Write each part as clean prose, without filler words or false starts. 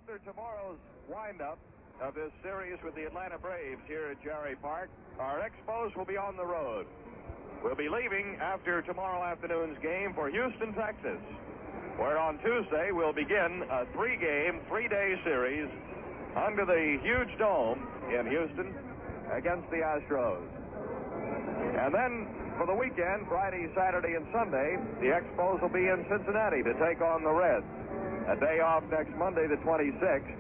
After tomorrow's windup of this series with the Atlanta Braves here at Jarry Park, our Expos will be on the road. We'll be leaving after tomorrow afternoon's game for Houston, Texas, where on Tuesday we'll begin a three-day series under the huge dome in Houston against the Astros. And then for the weekend, Friday, Saturday, and Sunday, the Expos will be in Cincinnati to take on the Reds. A day off next Monday, the 26th,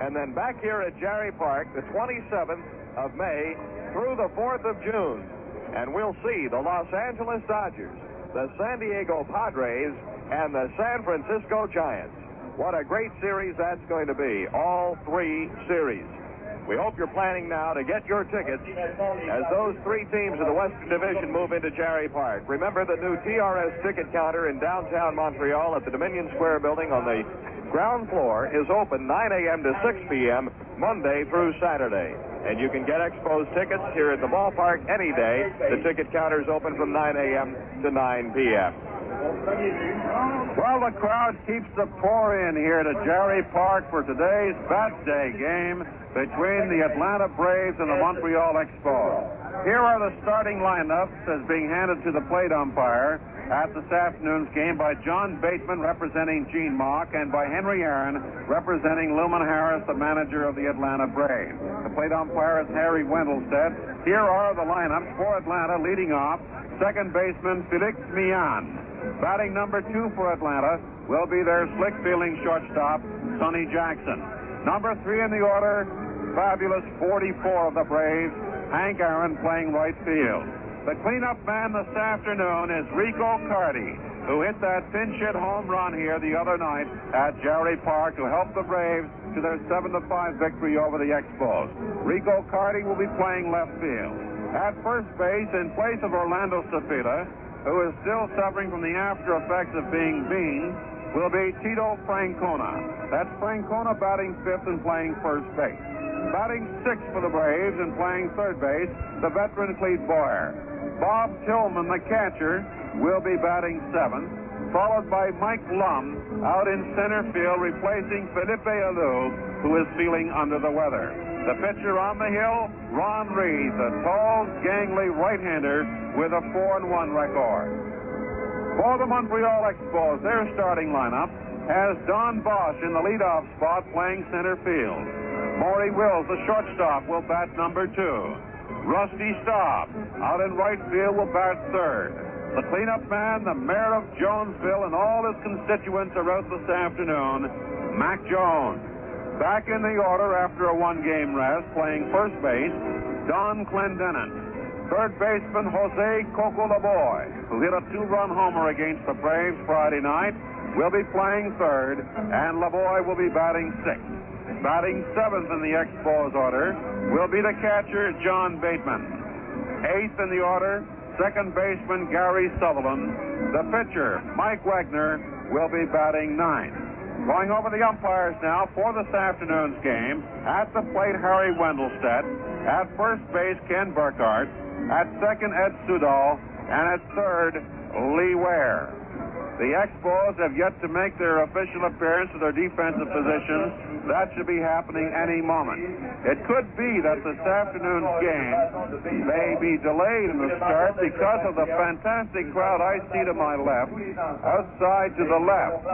and then back here at Jarry Park, the 27th of May through the 4th of June. And we'll see the Los Angeles Dodgers, the San Diego Padres, and the San Francisco Giants. What a great series that's going to be, all three series. We hope you're planning now to get your tickets as those three teams of the Western Division move into Jarry Park. Remember, the new TRS ticket counter in downtown Montreal at the Dominion Square building on the ground floor is open 9 a.m. to 6 p.m. Monday through Saturday. And you can get Expos tickets here at the ballpark any day. The ticket counter is open from 9 a.m. to 9 p.m. Well, the crowd keeps the pour in here to Jarry Park for today's Bat Day game between the Atlanta Braves and the Montreal Expos. Here are the starting lineups as being handed to the plate umpire at this afternoon's game by John Bateman, representing Gene Mock, and by Henry Aaron, representing Luman Harris, the manager of the Atlanta Braves. The plate umpire is Harry Wendelstedt. Here are the lineups for Atlanta. Leading off, second baseman Felix Millan. Batting number 2 for Atlanta will be their slick-fielding shortstop, Sonny Jackson. Number 3 in the order, fabulous 44 of the Braves, Hank Aaron, playing right field. The cleanup man this afternoon is Rico Carty, who hit that pinch hit home run here the other night at Jarry Park to help the Braves to their 7-5 victory over the Expos. Rico Carty will be playing left field. At first base, in place of Orlando Cepeda, who is still suffering from the after effects of being beamed, will be Tito Francona. That's Francona batting fifth and playing first base. Batting sixth for the Braves and playing third base, the veteran Clete Boyer. Bob Tillman, the catcher, will be batting seventh, followed by Mike Lum out in center field, replacing Felipe Alou, who is feeling under the weather. The pitcher on the hill, Ron Reed, the tall, gangly right-hander with a 4-1 record. For the Montreal Expos, their starting lineup has Don Bosch in the leadoff spot playing center field. Maury Wills, the shortstop, will bat number 2. Rusty Staub out in right field will bat third. The cleanup man, the mayor of Jonesville, and all his constituents are out this afternoon, Mac Jones. Back in the order after a one-game rest, playing first base, Don Clendenin. Third baseman, Jose Coco Lavoy, who hit a 2-run homer against the Braves Friday night, will be playing third, and Lavoy will be batting sixth. Batting seventh in the Expos order will be the catcher, John Bateman. Eighth in the order, second baseman, Gary Sutherland. The pitcher, Mike Wagner, will be batting ninth. Going over the umpires now for this afternoon's game. At the plate, Harry Wendelstedt. At first base, Ken Burkhardt. At second, Ed Sudol. And at third, Lee Ware. The Expos have yet to make their official appearance to their defensive positions. That should be happening any moment. It could be that this afternoon's game may be delayed in the start because of the fantastic crowd I see to my left, outside to the left.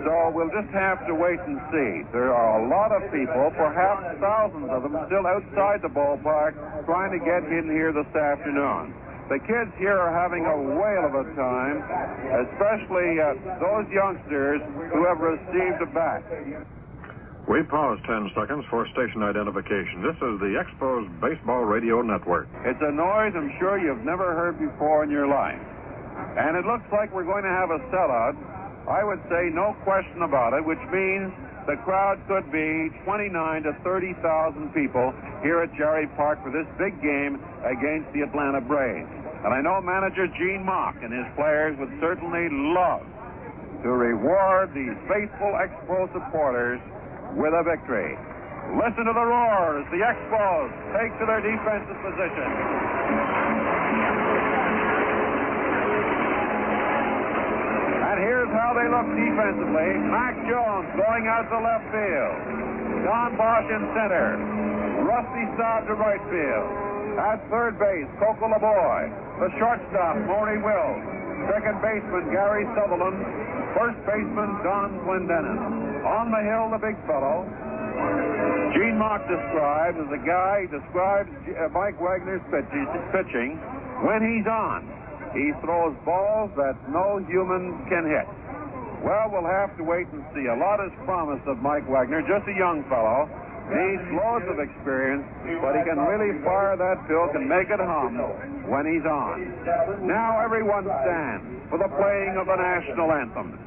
So we'll just have to wait and see. There are a lot of people, perhaps thousands of them, still outside the ballpark trying to get in here this afternoon. The kids here are having a whale of a time, especially those youngsters who have received a bat. We pause 10 seconds for station identification. This is the Expos Baseball Radio Network. It's a noise I'm sure you've never heard before in your life. And it looks like we're going to have a sellout. I would say no question about it, which means the crowd could be 29 to 30,000 people here at Jarry Park for this big game against the Atlanta Braves. And I know manager Gene Mock and his players would certainly love to reward these faithful Expo supporters with a victory. Listen to the roar as the Expos take to their defensive position. And here's Here's how they look defensively. Mac Jones going out to left field. Don Bosch in center. Rusty Staub to right field. At third base, Coco LeBoy. The shortstop, Maury Wills. Second baseman, Gary Sutherland. First baseman, Don Clendenin. On the hill, the big fellow. Gene Mock describes Mike Wagner's pitching when he's on. He throws balls that no human can hit. Well, we'll have to wait and see. A lot is promised of Mike Wagner, just a young fellow. Needs loads of experience, but he can really fire that pill, can make it hum when he's on. Now everyone stand for the playing of the national anthem.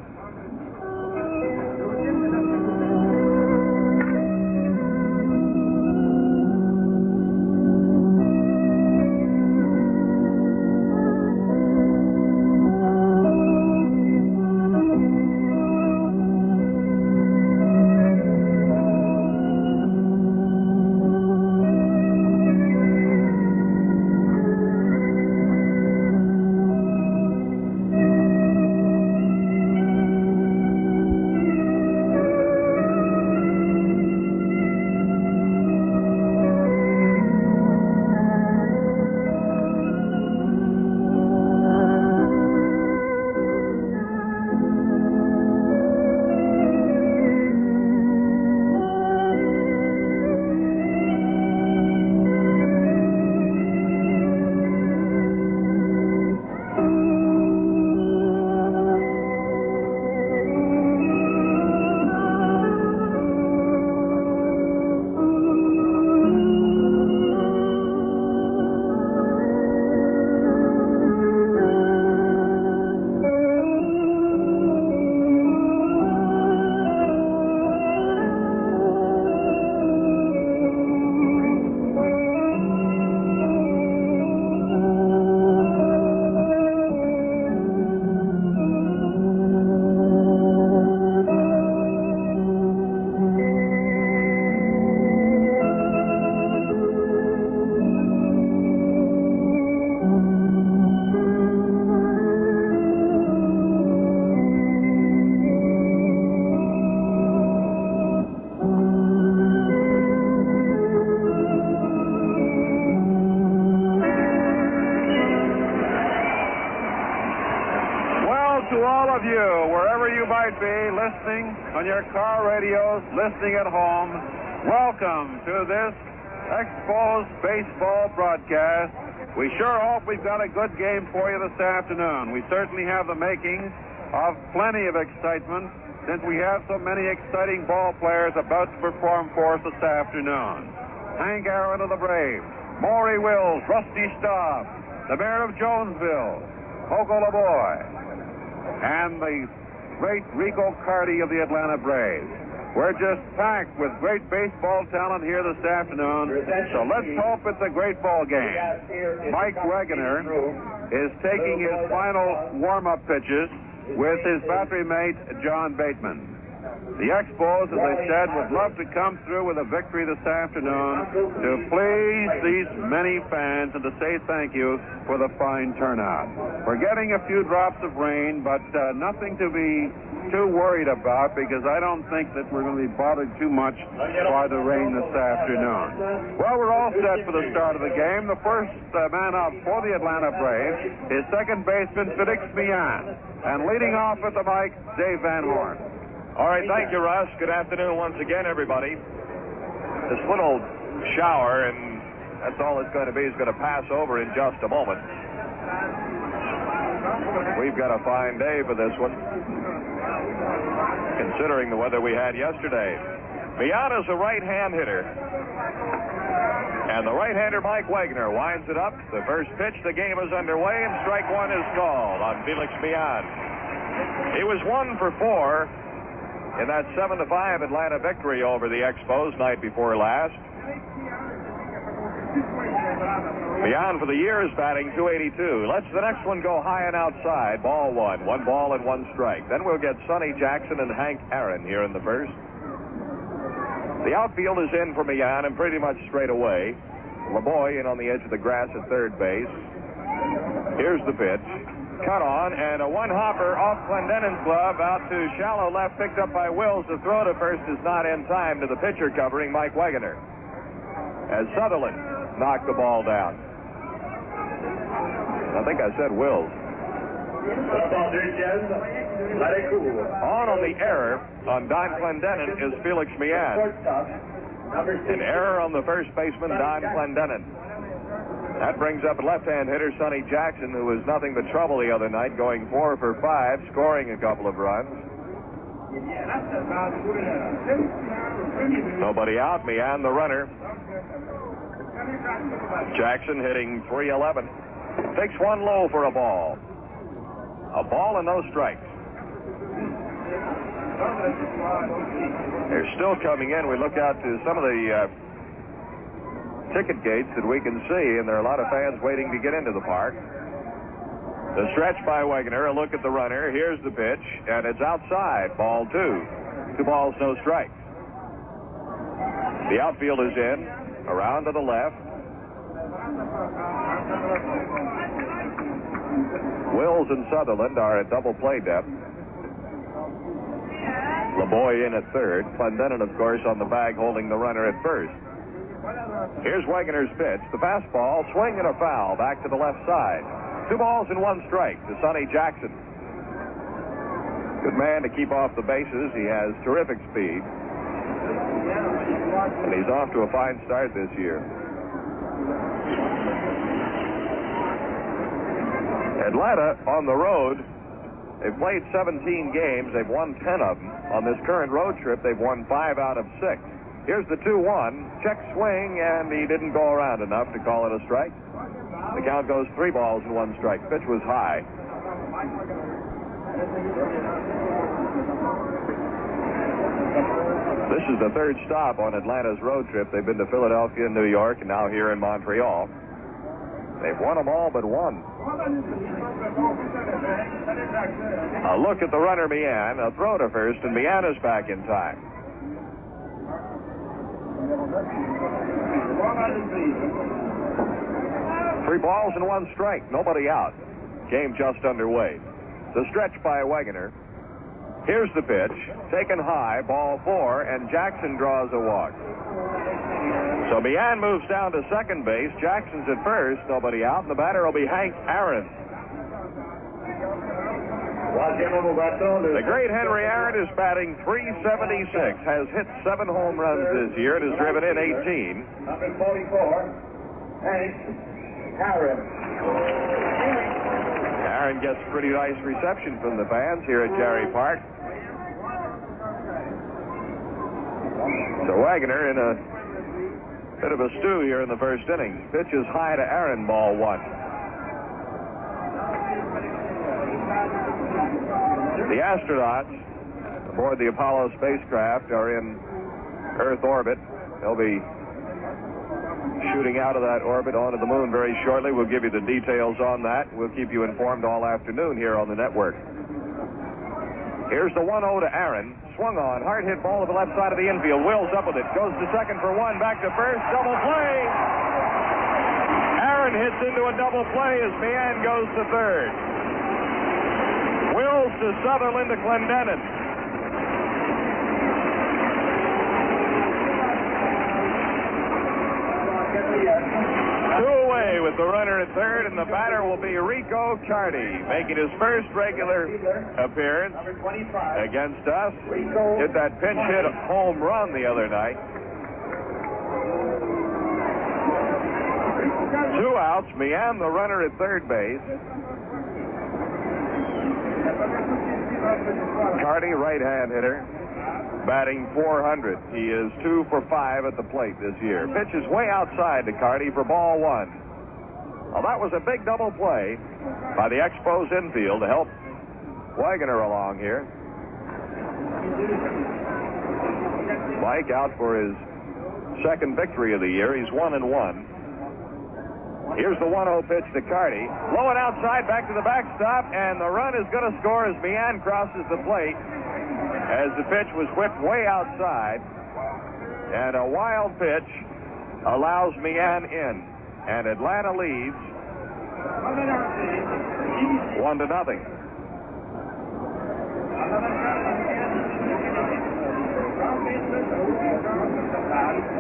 To all of you, wherever you might be, listening on your car radios, listening at home, welcome to this Expos baseball broadcast. We sure hope we've got a good game for you this afternoon. We certainly have the makings of plenty of excitement since we have so many exciting ball players about to perform for us this afternoon. Hank Aaron of the Braves, Maury Wills, Rusty Staub, the mayor of Jonesville, Coco LeBoy, and the great Rico Carty of the Atlanta Braves. We're just packed with great baseball talent here this afternoon, so let's hope it's a great ball game. Mike Wagner is taking his final warm-up pitches with his battery mate, John Bateman. The Expos, as I said, would love to come through with a victory this afternoon to please these many fans and to say thank you for the fine turnout. We're getting a few drops of rain, but nothing to be too worried about because I don't think that we're going to be bothered too much by the rain this afternoon. Well, we're all set for the start of the game. The first man up for the Atlanta Braves is second baseman Felix Millan. And leading off at the mic, Dave Van Horn. All right, thank you, Russ. Good afternoon once again, everybody. This little shower, and that's all it's going to be, is going to pass over in just a moment. We've got a fine day for this one, considering the weather we had yesterday. Millan is a right-hand hitter. And the right-hander, Mike Wagner, winds it up. The first pitch, the game is underway, and strike one is called on Felix Millan. He was 1 for 4 in that 7-5 Atlanta victory over the Expos night before last. Millan for the year is batting .282. Let's the next one go high and outside. Ball one. 1 ball and 1 strike. Then we'll get Sonny Jackson and Hank Aaron here in the first. The outfield is in for Millan and pretty much straight away. LeBoy in on the edge of the grass at third base. Here's the pitch. cut on, and a one-hopper off Clendenin's glove out to shallow left, picked up by Wills. The throw to first is not in time to the pitcher covering, Mike Wegener, as Sutherland knocked the ball down. I think I said Wills. On the error on Don Clendenin is Felix Mian. An error on the first baseman, Don Clendenin. That brings up a left-hand hitter, Sonny Jackson, who was nothing but trouble the other night, going 4 for 5, scoring a couple of runs. Nobody out. Mian, the runner. Jackson hitting .311. Takes one low for a ball. A ball and no strikes. They're still coming in. We look out to some of the ticket gates that we can see, and there are a lot of fans waiting to get into the park. The stretch by Wegener, a look at the runner. Here's the pitch, and it's outside. Ball 2. 2 balls, no strikes. The outfield is in. Around to the left. Wills and Sutherland are at double play depth. LeBoy in at third. Clendenin, of course, on the bag holding the runner at first. Here's Wegener's pitch. The fastball, swing and a foul back to the left side. 2 balls and 1 strike to Sonny Jackson. Good man to keep off the bases. He has terrific speed. And he's off to a fine start this year. Atlanta on the road. They've played 17 games. They've won 10 of them. On this current road trip, they've won 5 out of 6. Here's the 2-1. Check swing, and he didn't go around enough to call it a strike. The count goes 3 balls and 1 strike. Pitch was high. This is the 3rd stop on Atlanta's road trip. They've been to Philadelphia, New York, and now here in Montreal. They've won them all but 1. A look at the runner, Mian. A throw to first, and Mian is back in time. Three balls and 1 strike. Nobody out. Game just underway. The stretch by Wegener. Here's the pitch. Taken high. Ball 4, and Jackson draws a walk. So Mian moves down to second base. Jackson's at first. Nobody out. And the batter will be Hank Aaron. The great Henry Aaron is batting .376. Has hit 7 home runs this year and has driven in 18. Number 44, Hank Aaron. Aaron gets pretty nice reception from the fans here at Jarry Park. So Wegener in a bit of a stew here in the first inning. Pitch is high to Aaron, ball 1. The astronauts aboard the Apollo spacecraft are in Earth orbit. They'll be shooting out of that orbit onto the moon very shortly. We'll give you the details on that. We'll keep you informed all afternoon here on the network. Here's the 1-0 to Aaron. Swung on. Hard hit ball to the left side of the infield. Wills up with it. Goes to second for 1. Back to first. Double play. Aaron hits into a double play as Mian goes to third. Wills to Sutherland to Clendenin. Two away with the runner at third, and the batter will be Rico Carty, making his first regular appearance against us. Hit that pinch hit home run the other night. 2 outs. Mian, the runner at third base. Carty, right-hand hitter, batting .400. He is 2 for 5 at the plate this year. Pitch is way outside to Carty for ball 1. Well, that was a big double play by the Expos infield to help Wegener along here. Mike out for his second victory of the year. He's 1-1. Here's the 1-0 pitch to Carty. Low and outside, back to the backstop, and the run is going to score as Mian crosses the plate as the pitch was whipped way outside. And a wild pitch allows Mian in. And Atlanta leads 1-0.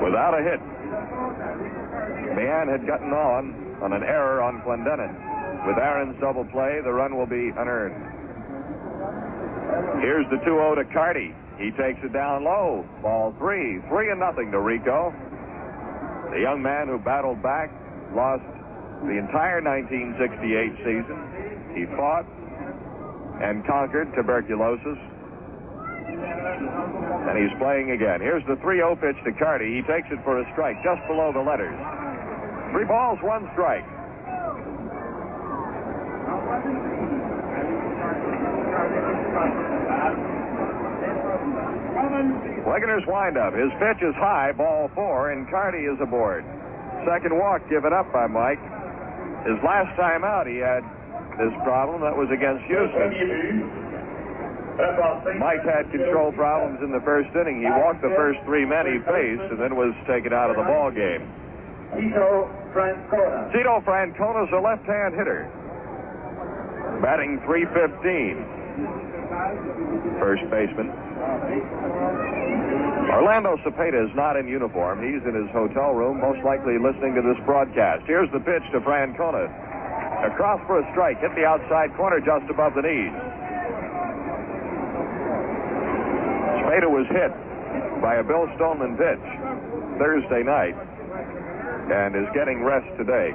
Without a hit. Meehan had gotten on an error on Clendenin. With Aaron's double play, the run will be unearned. Here's the 2-0 to Carty. He takes it down low. Ball 3. 3-0 to Rico. The young man who battled back, lost the entire 1968 season. He fought and conquered tuberculosis. And he's playing again. Here's the 3-0 pitch to Carty. He takes it for a strike just below the letters. 3 balls, 1 strike. Wegener's windup. His pitch is high, ball 4, and Carty is aboard. Second walk given up by Mike. His last time out, he had this problem. That was against Houston. Mike had control problems in the first inning. He walked the first 3 men he faced and then was taken out of the ball game. Tito Francona's a left-hand hitter. Batting .315. First baseman. Orlando Cepeda is not in uniform. He's in his hotel room, most likely listening to this broadcast. Here's the pitch to Francona. Across for a strike. Hit the outside corner just above the knees. Cepeda was hit by a Bill Stoneman pitch Thursday night and is getting rest today.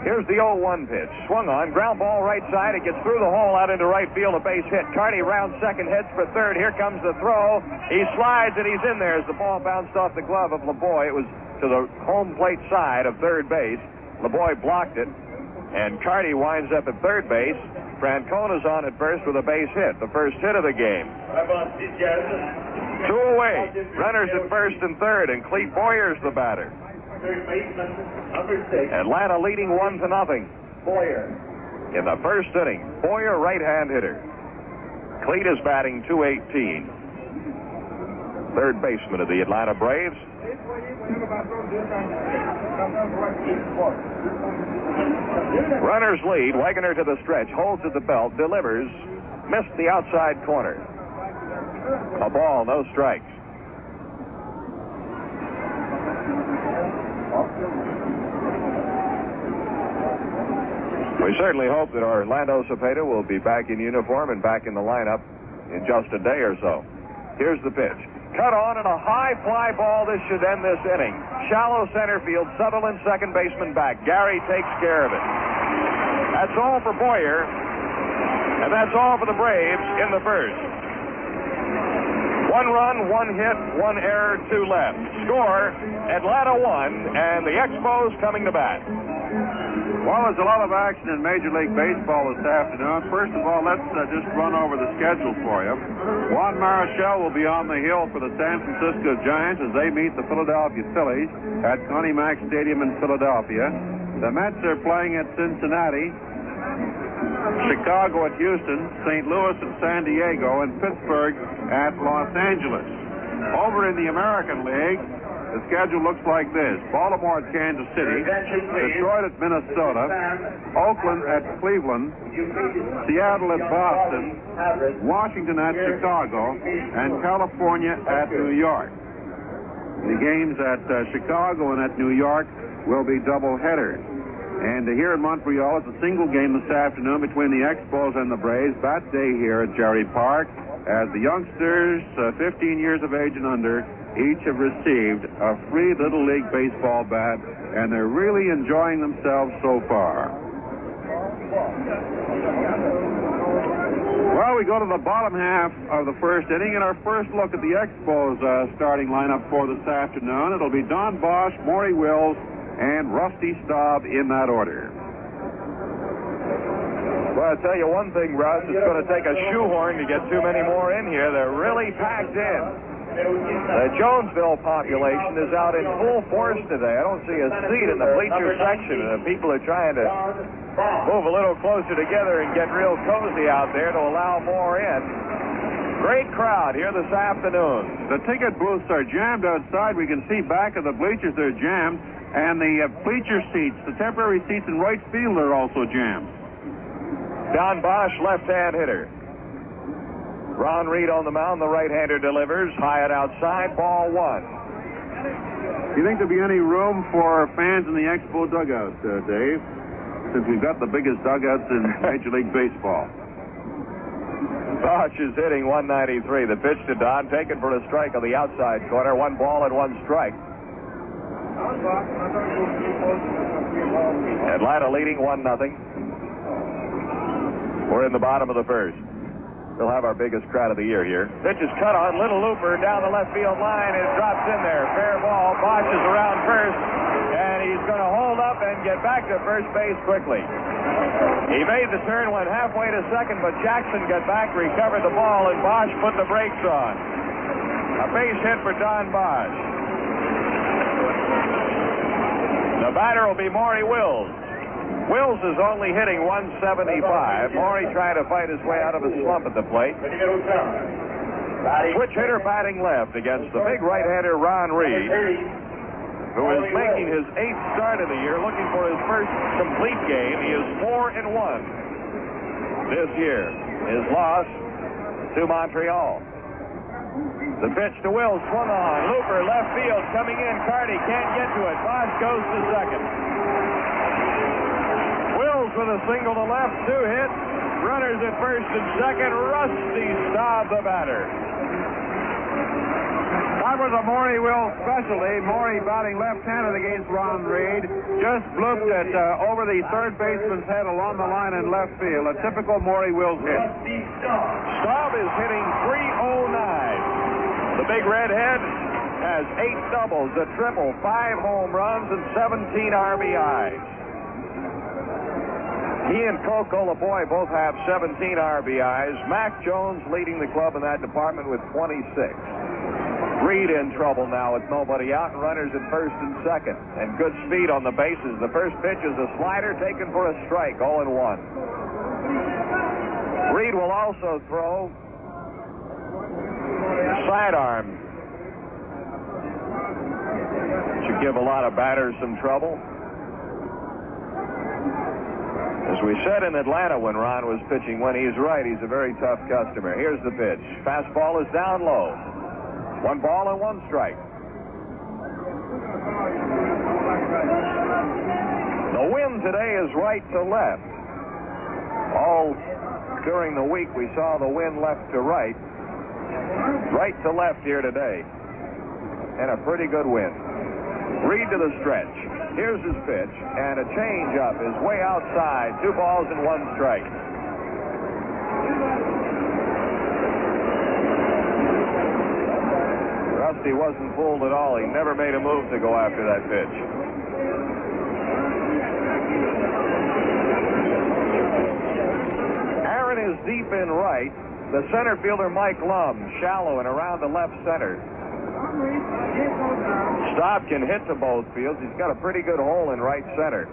Here's the 0-1 pitch. Swung on. Ground ball right side. It gets through the hole out into right field. A base hit. Carty round second. Heads for third. Here comes the throw. He slides and he's in there as the ball bounced off the glove of LeBoy. It was to the home plate side of third base. LeBoy blocked it. And Carty winds up at third base. Francona's on at first with a base hit. The first hit of the game. 2 away. Runners at first and third. And Clete Boyer's the batter. Atlanta leading 1-0. Boyer. In the first inning, Boyer, right-hand hitter. Clete is batting .218. Third baseman of the Atlanta Braves. Runners lead. Wegener to the stretch, holds at the belt, delivers, missed the outside corner. A ball, no strikes. We certainly hope that Orlando Cepeda will be back in uniform and back in the lineup in just a day or so. Here's the pitch. Cut on and a high fly ball. This should end this inning. Shallow center field. Sutherland, second baseman, back. Jarry takes care of it. That's all for Boyer. And that's all for the Braves in the first. 1 run, 1 hit, 1 error, 2 left. Score, Atlanta 1, and the Expos coming to bat. Well, there's a lot of action in Major League Baseball this afternoon. First of all, let's just run over the schedule for you. Juan Marichal will be on the hill for the San Francisco Giants as they meet the Philadelphia Phillies at Connie Mack Stadium in Philadelphia. The Mets are playing at Cincinnati, Chicago at Houston, St. Louis at San Diego, and Pittsburgh at Los Angeles. Over in the American League, the schedule looks like this. Baltimore at Kansas City, Detroit at Minnesota, Oakland at Cleveland, Seattle at Boston, Washington at Chicago, and California at New York. The games at Chicago and at New York will be double headers. And here in Montreal, it's a single game this afternoon between the Expos and the Braves. Bat day here at Jarry Park, as the youngsters, 15 years of age and under, each have received a free Little League baseball bat, and they're really enjoying themselves so far. Well, we go to the bottom half of the first inning, and our first look at the Expos starting lineup for this afternoon. It'll be Don Bosch, Maury Wills, and Rusty Staub in that order. Well, I'll tell you one thing, Russ. It's going to take a shoehorn to get too many more in here. They're really packed in. The Jonesville population is out in full force today. I don't see a seat in the bleacher section. The people are trying to move a little closer together and get real cozy out there to allow more in. Great crowd here this afternoon. The ticket booths are jammed outside. We can see back of the bleachers they're jammed. And the bleacher seats, the temporary seats in right field are also jammed. Don Bosch, left-hand hitter. Ron Reed on the mound. The right-hander delivers. High and outside. Ball 1. Do you think there'll be any room for fans in the Expo dugout, Dave? Since we've got the biggest dugouts in Major League Baseball. Bosch is hitting 193. The pitch to Don, taken for a strike on the outside corner. 1 ball and 1 strike. Atlanta leading 1-0. We're in the bottom of the first. We'll have our biggest crowd of the year here. Pitch is cut on. Little looper down the left field line. It drops in there. Fair ball. Bosch is around first. And he's going to hold up and get back to first base quickly. He made the turn, went halfway to second, but Jackson got back, recovered the ball, and Bosch put the brakes on. A base hit for Don Bosch. The batter will be Maury Wills. Wills is only hitting 175. Maury trying to fight his way out of a slump at the plate. Switch hitter batting left against the big right-hander Ron Reed, who is making his 8th start of the year, looking for his first complete game. He is 4-1 this year. His loss to Montreal. The pitch to Wills, swung on. Looper, left field, coming in. Carty can't get to it. Bosch goes to second. Wills with a single to left, 2 hits. Runners at first and second. Rusty Staub, the batter. That was a Maury Wills specialty. Maury batting left-handed against Ron Reed. Just blooped it over the third baseman's head along the line in left field. A typical Maury Wills hit. Staub is hitting 309. The big redhead has 8 doubles, a triple, 5 home runs, and 17 RBIs. He and Coco LaBoy both have 17 RBIs. Mac Jones leading the club in that department with 26. Reed in trouble now with nobody out and runners at first and second. And good speed on the bases. The first pitch is a slider taken for a strike, 0-1. Reed will also throw sidearm. Should give a lot of batters some trouble. As we said in Atlanta when Ron was pitching, when he's right, he's a very tough customer. Here's the pitch. Fastball is down low. 1 ball and 1 strike. The wind today is right to left. All during the week we saw the wind left to right. Right to left here today. And a pretty good wind. Reed to the stretch. Here's his pitch, and a change-up is way outside. 2 balls and 1 strike. Rusty wasn't fooled at all. He never made a move to go after that pitch. Aaron is deep in right. The center fielder, Mike Lum, shallow and around the left center. Staub can hit to both fields. He's got a pretty good hole in right center.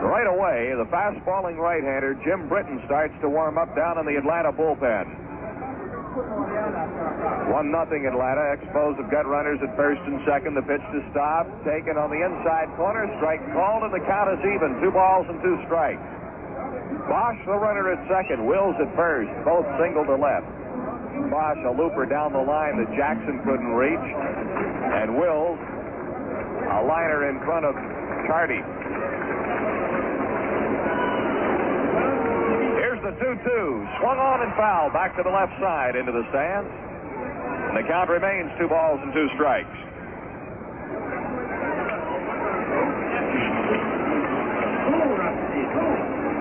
Right away, the fast-falling right-hander, Jim Britton, starts to warm up down in the Atlanta bullpen. 1-0 Atlanta. Expos have got runners at first and second. The pitch to Staub, taken on the inside corner. Strike called, and the count is even. 2 balls and 2 strikes. Bosch, the runner at second. Wills at first. Both single to left. Bosch, a looper down the line that Jackson couldn't reach. And Wills, a liner in front of Carty. Here's the 2-2. Swung on and fouled back to the left side into the stands. And the count remains 2 balls and 2 strikes.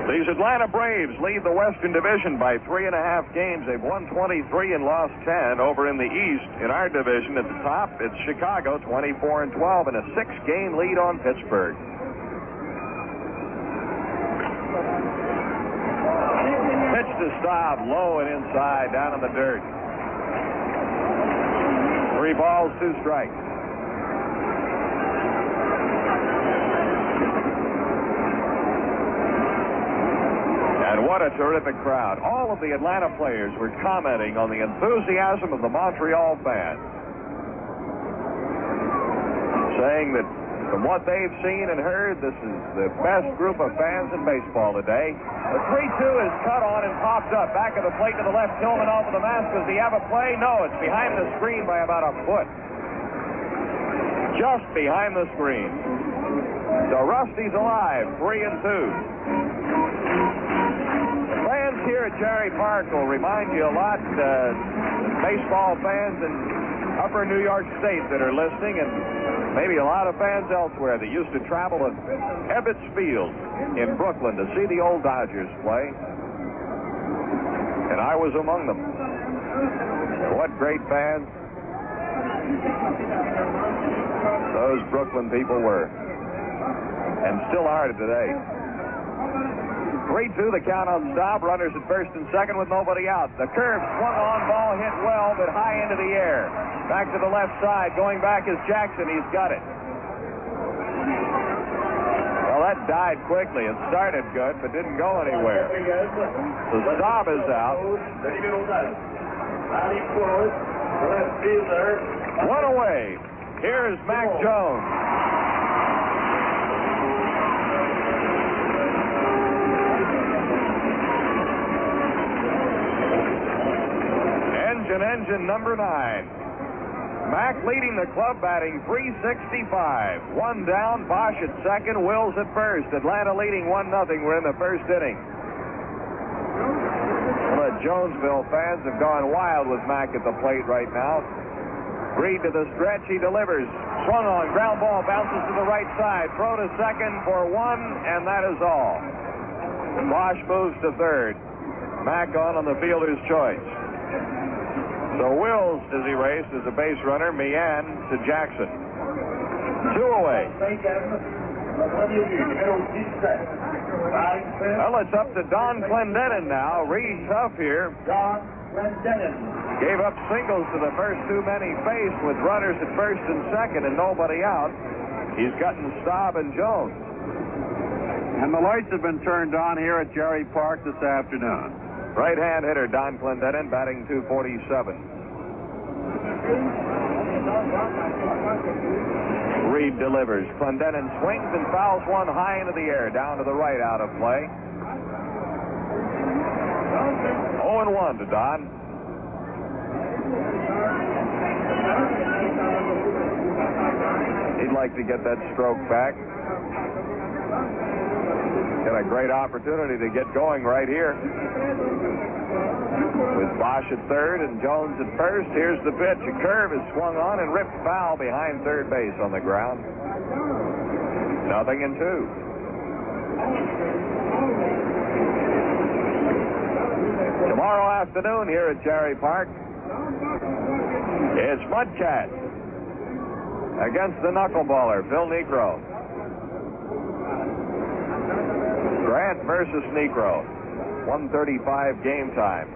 These Atlanta Braves lead the Western Division by 3.5 games. They've won 23 and lost 10. Over in the East, in our division at the top, it's Chicago, 24-12, and a 6-game lead on Pittsburgh. Pitch to Staub, low and inside, down in the dirt. 3 balls, 2 strikes. And what a terrific crowd. All of the Atlanta players were commenting on the enthusiasm of the Montreal fans, saying that From what they've seen and heard, this is the best group of fans in baseball today. The 3-2 is cut on and popped up. Back of the plate to the left, Tillman over the mask. Does he have a play? No, it's behind the screen by about a foot. Just behind the screen. So Rusty's alive, 3-2. The fans here at Jarry Park will remind you a lot, baseball fans in upper New York State that are listening, and maybe a lot of fans elsewhere that used to travel to Ebbets Field in Brooklyn to see the old Dodgers play. And I was among them. What great fans those Brooklyn people were, and still are today. 3-2, the count on stop. Runners at first and second with nobody out. The curve swung on, ball hit well, but high into the air. Back to the left side. Going back is Jackson. He's got it. Well, that died quickly. It started good, but didn't go anywhere. The stop is out. One away. Here's Mac Jones. Engine number 9. Mac leading the club, batting .365. One down, Bosch at second, Wills at first. Atlanta leading 1-0. We're in the first inning. Well, the Jonesville fans have gone wild with Mac at the plate right now. Reed to the stretch, he delivers. Swung on, ground ball, bounces to the right side. Throw to second for 1, and that is all. Bosch moves to third. Mac on the fielder's choice. So Wills is erased as a base runner. Meehan to Jackson. 2 away. Well, it's up to Don Clendenin now. Reed tough here. Don Clendenin. Gave up singles to the first 2 men he faced with runners at first and second and nobody out. He's gotten Staub and Jones. And the lights have been turned on here at Jarry Park this afternoon. Right-hand hitter Don Clendenin, batting .247. Reed delivers. Clendenin swings and fouls one high into the air, down to the right, out of play. 0-1 to Don. He'd like to get that stroke back. Got a great opportunity to get going right here. With Bosch at third and Jones at first. Here's the pitch. A curve is swung on and ripped foul behind third base on the ground. 0-2. Tomorrow afternoon here at Jarry Park, it's Mudcat against the knuckleballer, Phil Niekro. Grant versus Niekro. 1:35 game time.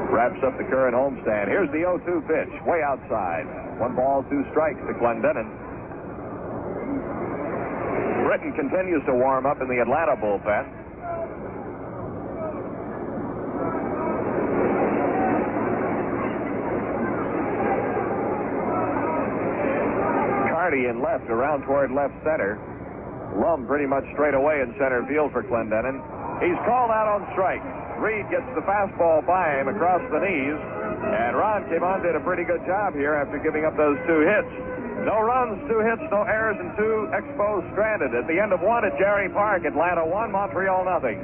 Wraps up the current homestand. Here's the 0-2 pitch, way outside. 1 ball, 2 strikes to Clendenin. Britton continues to warm up in the Atlanta bullpen. Carty in left, around toward left center. Lum pretty much straight away in center field for Clendenin. He's called out on strike. Reed gets the fastball by him across the knees, and Ron came on, did a pretty good job here after giving up those 2 hits. No runs, 2 hits, no errors, and 2 Expos stranded. At the end of 1 at Jarry Park, Atlanta 1, Montreal 0.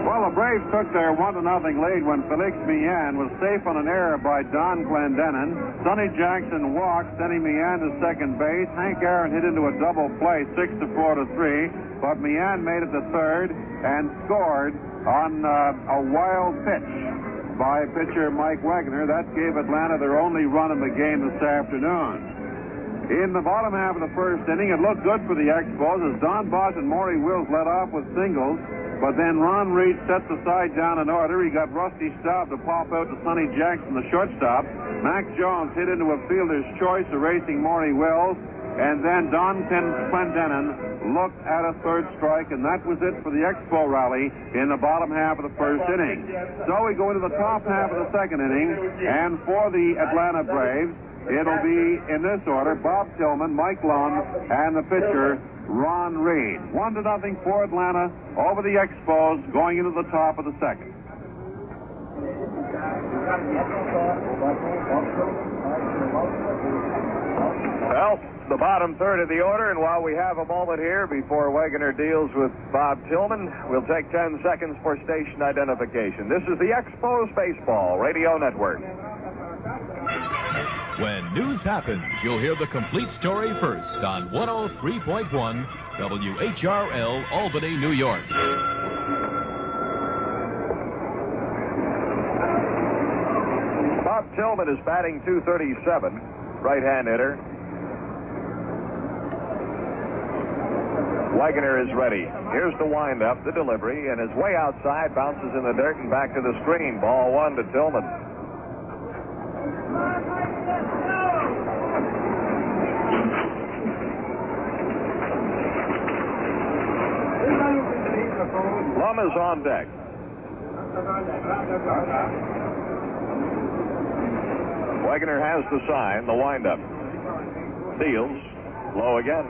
Well, the Braves took their 1-0 lead when Felix Meehan was safe on an error by Don Clendenin. Sonny Jackson walked, sending Meehan to second base. Hank Aaron hit into a double play, 6-4 to 3. But Meehan made it to third and scored on a wild pitch by pitcher Mike Wagner. That gave Atlanta their only run in the game this afternoon. In the bottom half of the first inning, it looked good for the Expos as Don Bosch and Maury Wills led off with singles. But then Ron Reed sets the side down in order. He got Rusty Staub to pop out to Sonny Jackson, the shortstop. Mac Jones hit into a fielder's choice, erasing Maury Wills. And then Don Clendenin looked at a third strike, and that was it for the Expo rally in the bottom half of the first inning. So we go into the top half of the second inning, and for the Atlanta Braves, it'll be in this order: Bob Tillman, Mike Lund, and the pitcher, Ron Reed. 1-0 for Atlanta over the Expos going into the top of the second. Well, the bottom third of the order, and while we have a moment here before Wegener deals with Bob Tillman, we'll take 10 seconds for station identification. This is the Expos Baseball Radio Network. When news happens, you'll hear the complete story first on 103.1 WHRL, Albany, New York. Bob Tillman is batting .237, right-hand hitter. Wegener is ready. Here's the windup, the delivery, and his way outside bounces in the dirt and back to the screen. Ball 1 to Tillman. Lum is on deck. Wegener has the sign, the windup. Deals. Low again.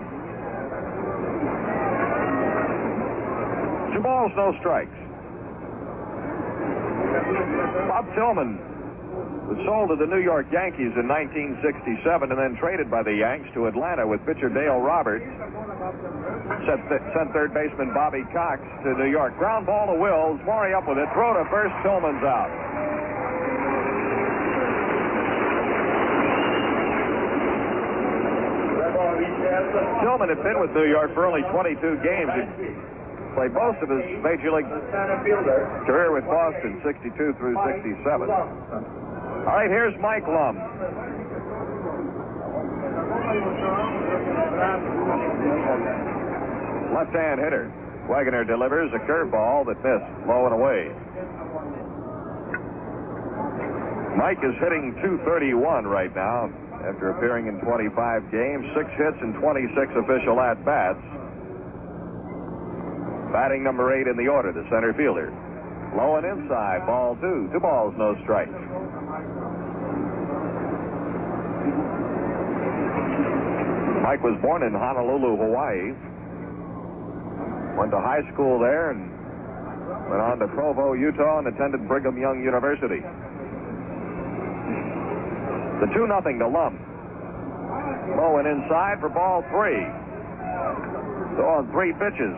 2 balls, no strikes. Bob Tillman was sold to the New York Yankees in 1967 and then traded by the Yanks to Atlanta with pitcher Dale Roberts. Sent third baseman Bobby Cox to New York. Ground ball to Wills. Morey up with it. Throw to first. Tillman's out. Tillman had been with New York for only 22 games. He played most of his major league career with Boston, 62 through 67. All right, here's Mike Lum. Left-hand hitter. Wegener delivers a curveball that missed, low and away. Mike is hitting .231 right now after appearing in 25 games, 6 hits and 26 official at-bats. Batting number 8 in the order, the center fielder. Low and inside, ball 2. 2 balls, no strikes. Mike was born in Honolulu, Hawaii. Went to high school there and went on to Provo, Utah, and attended Brigham Young University. The 2-0 to Lum. Low and inside for ball 3. So on 3 pitches.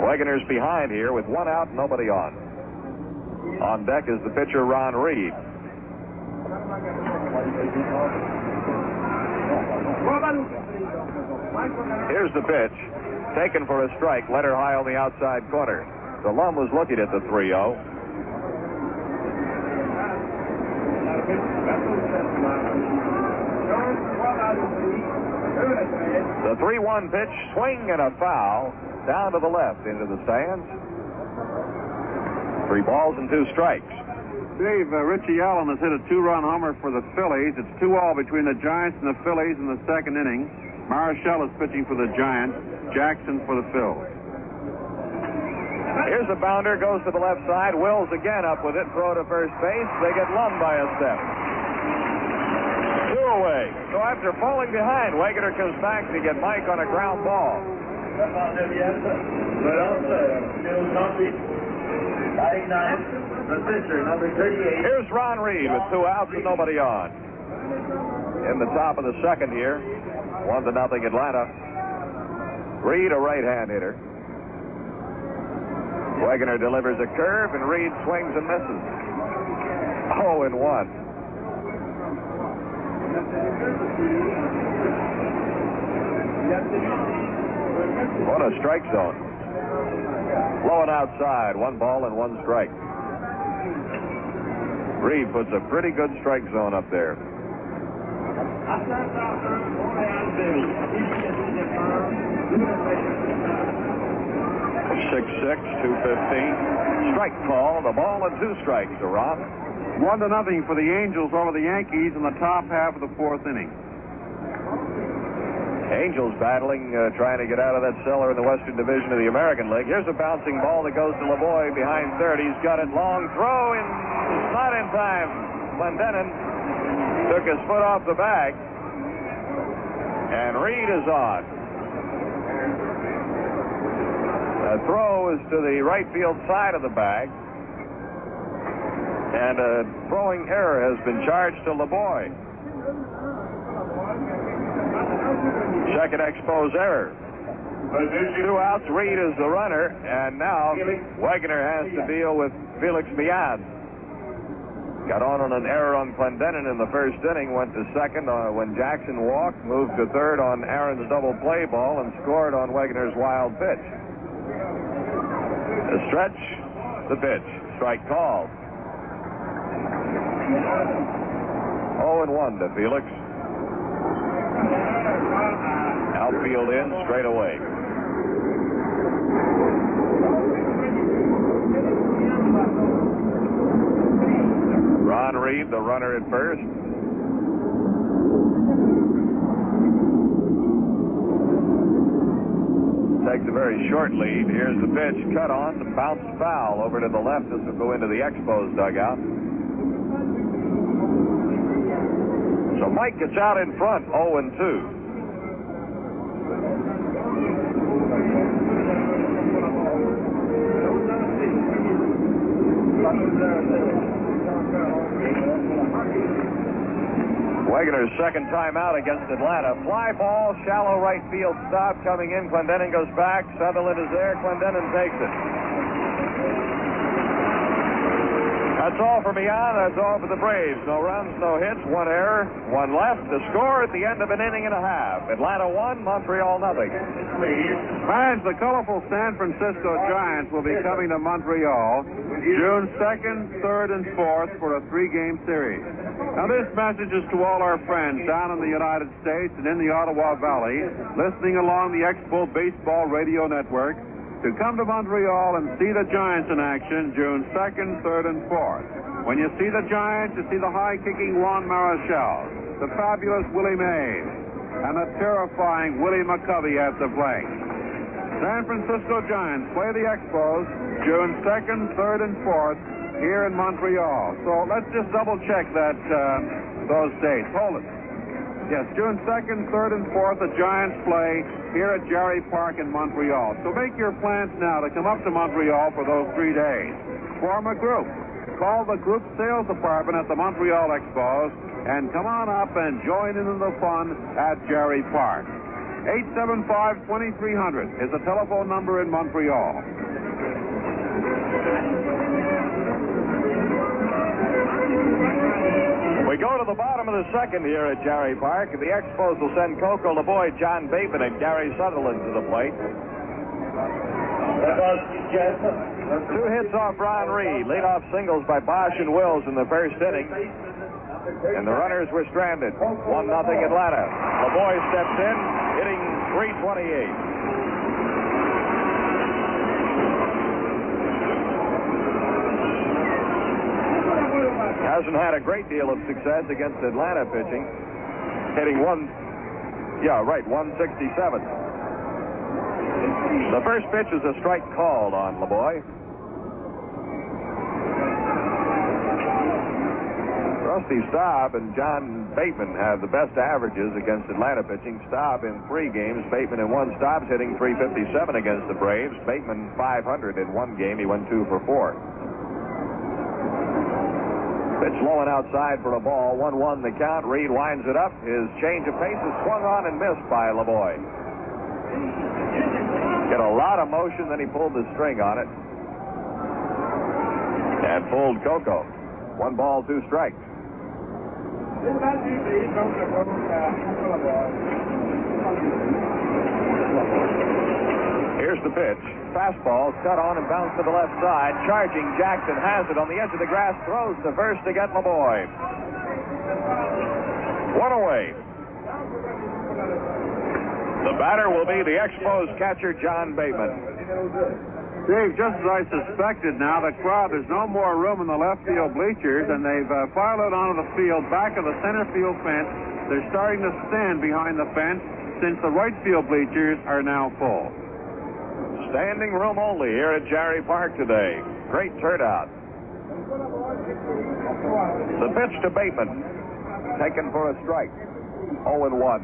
Wegener's behind here with 1 out, nobody on. On deck is the pitcher Ron Reed. Here's the pitch. Taken for a strike, letter high on the outside corner. So Lum was looking at the 3-0. The 3-1 pitch, swing and a foul, down to the left into the stands. 3 balls and 2 strikes. Dave, Richie Allen has hit a 2-run homer for the Phillies. It's 2-2 between the Giants and the Phillies in the second inning. Marshall is pitching for the Giants. Jackson for the Phils. Here's a bounder, goes to the left side. Wills again up with it, throw to first base. They get Lum by a step. 2 away. So after falling behind, Wegener comes back to get Mike on a ground ball. Here's Ron Reed with 2 outs and nobody on. In the top of the second here, 1-0 Atlanta. Reed, a right-hand hitter. Wegener delivers a curve, and Reed swings and misses. 0-1. On a strike zone. Low and outside, 1 ball and 1 strike. Reed puts a pretty good strike zone up there. 6'6", 215. Strike call, the ball and 2 strikes to Ron. 1-0 for the Angels over the Yankees in the top half of the 4th inning. Angels battling, trying to get out of that cellar in the Western Division of the American League. Here's a bouncing ball that goes to LeBoy behind third. He's got it, long throw, and it's not in time. Glendenin Took his foot off the bag. And Reed is on. The throw is to the right field side of the bag. And a throwing error has been charged to LeBoy. Second Expos error. 2 outs, Reed is the runner, and now Wegener has to deal with Felix Millan. Got on an error on Clendenin in the first inning, went to second when Jackson walked, moved to third on Aaron's double play ball, and scored on Wegener's wild pitch. The stretch, the pitch, strike called. 0-1 to Felix. Outfield in straight away. Ron Reed, the runner at first. Takes a very short lead. Here's the pitch, cut on, bounced foul over to the left. This will go into the Expos dugout. So Mike gets out in front, 0-2. Wegener's second time out against Atlanta. Fly ball, shallow right field stop coming in. Clendenin goes back. Sutherland is there. Clendenin takes it. That's all for Millan. That's all for the Braves. No runs, no hits, 1 error, 1 left. The score at the end of an inning and a half. Atlanta 1, Montreal nothing. Fans, the colorful San Francisco Giants will be coming to Montreal June 2nd, 3rd, and 4th for a 3-game series. Now, this message is to all our friends down in the United States and in the Ottawa Valley, listening along the Expo Baseball Radio Network, to come to Montreal and see the Giants in action June 2nd, 3rd, and 4th. When you see the Giants, you see the high-kicking Juan Marichal, the fabulous Willie Mays, and the terrifying Willie McCovey at the plate. San Francisco Giants play the Expos June 2nd, 3rd, and 4th here in Montreal. So let's just double-check that those dates. Hold it. Yes, June 2nd, 3rd, and 4th, the Giants play here at Jarry Park in Montreal. So make your plans now to come up to Montreal for those 3 days. Form a group. Call the group sales department at the Montreal Expos and come on up and join in the fun at Jarry Park. 875-2300 is the telephone number in Montreal. We go to the bottom of the second here at Jarry Park. The Expos will send Coco LeBoy, John Bateman, and Gary Sutherland to the plate. 2 hits off Ron Reed. Leadoff singles by Bosch and Wills in the first inning. And the runners were stranded. 1-0 Atlanta. LeBoy steps in, hitting .328. Hasn't had a great deal of success against Atlanta pitching. Hitting 167. The first pitch is a strike called on LeBoy. Rusty Staub and John Bateman have the best averages against Atlanta pitching. Staub in 3 games, Bateman in 1. Staub's hitting .357 against the Braves. Bateman .500 in 1 game. He went 2 for 4. Pitch low and outside for a ball. 1-1 the count. Reed winds it up. His change of pace is swung on and missed by LeBoy. Get a lot of motion, then he pulled the string on it. And pulled Coco. 1 ball, 2 strikes. Here's the pitch. Fastball, cut on and bounced to the left side. Charging Jackson has it on the edge of the grass. Throws to first to get LeBoy. 1 away. The batter will be the Expos catcher, John Bateman. Dave, just as I suspected now, the crowd, there's no more room in the left field bleachers, and they've filed it onto the field, back of the center field fence. They're starting to stand behind the fence since the right field bleachers are now full. Standing room only here at Jarry Park today. Great turnout. The pitch to Bateman. taken for a strike. 0-1.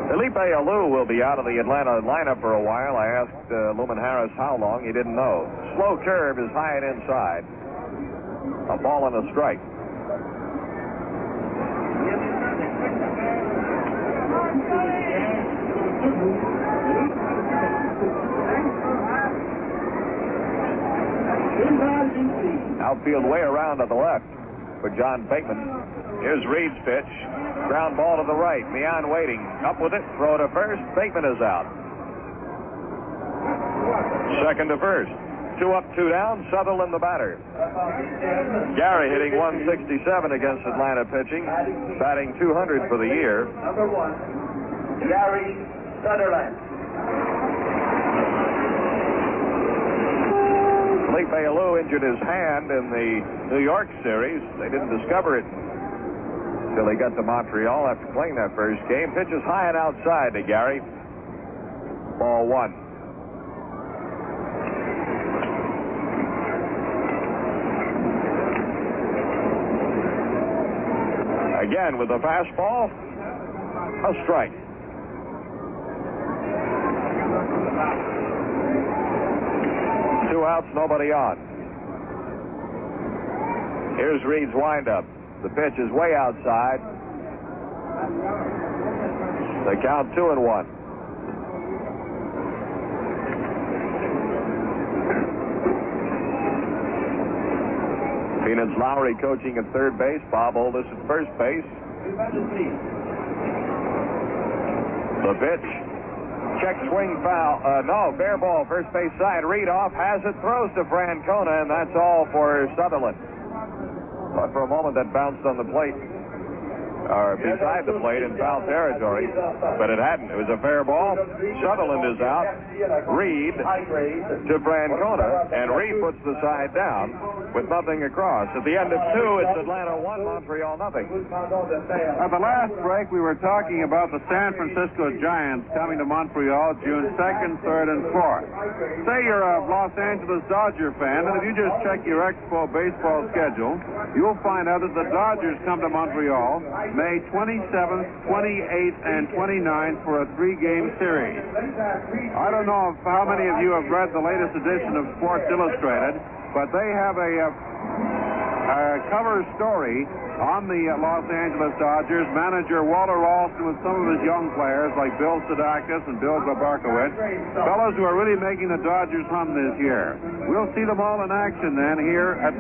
Felipe Alou will be out of the Atlanta lineup for a while. I asked Luman Harris how long. He didn't know. Slow curve is high and inside. A ball and a strike. Outfield way around to the left for John Bateman. Here's Reed's pitch. Ground ball to the right. Meehan waiting. Up with it. Throw to first. Bateman is out. Second to first. 2 up, 2 down. Sutherland the batter. Jarry hitting 167 against Atlanta pitching. Batting 200 for the year. Number 1, Jarry Sutherland. Felipe Alou injured his hand in the New York series. They didn't discover it until he got to Montreal after playing that first game. Pitches high and outside to Jarry. Ball 1. Again with the fastball, a strike. Two outs, nobody on. Here's Reed's windup. The pitch is way outside. They count 2-1. Phoenix Lowry coaching at third base. Bob Oldus at first base. The pitch. Check swing foul. No, fair ball, first base side. Reed off, has it, throws to Francona, and that's all for Sutherland. But for a moment that bounced on the plate, or beside the plate in foul territory, but it hadn't. It was a fair ball. Sutherland is out. Reed to Francona, and Reed puts the side down with nothing across. At the end of 2, it's Atlanta 1, Montreal nothing. At the last break, we were talking about the San Francisco Giants coming to Montreal June 2nd, 3rd, and 4th. Say you're a Los Angeles Dodger fan, and if you just check your Expo baseball schedule, you'll find out that the Dodgers come to Montreal May 27th, 28th, and 29th for a 3-game series. I don't know how many of you have read the latest edition of Sports Illustrated, but they have a cover story on the Los Angeles Dodgers. Manager Walter Ralston with some of his young players like Bill Sedakis and Bill Grabarkowitz, fellows who are really making the Dodgers hum this year. We'll see them all in action then here at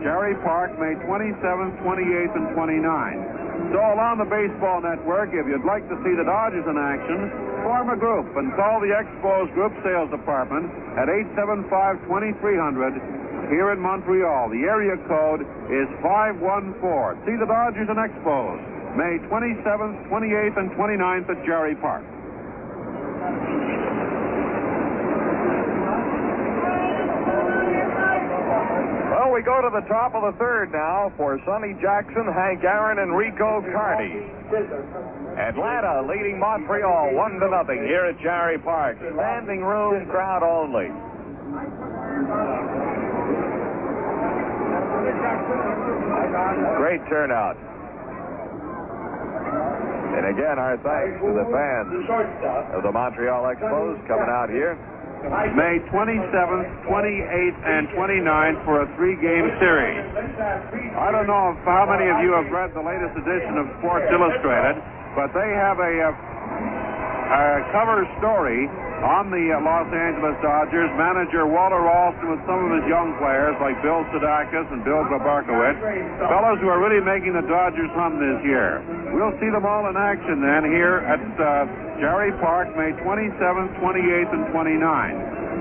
Jarry Park, May 27th, 28th, and 29th. So along the Baseball Network, if you'd like to see the Dodgers in action, form a group and call the Expos Group Sales Department at 875-2300 here in Montreal. The area code is 514. See the Dodgers and Expos May 27th, 28th, and 29th at Jarry Park. Well, we go to the top of the 3rd now for Sonny Jackson, Hank Aaron, and Rico Carty. Atlanta leading Montreal 1-0 here at Jarry Park. Standing room crowd only. Great turnout. And again, our thanks to the fans of the Montreal Expos coming out here. May 27th, 28th, and 29th for a 3-game series. I don't know how many of you have read the latest edition of Sports Illustrated, but they have a cover story on the Los Angeles Dodgers. Manager Walter Ralston with some of his young players like Bill Sedakis and Bill Grabarkowitz, fellows who are really making the Dodgers hum this year. We'll see them all in action then here at Jarry Park, May 27th, 28th, and 29th.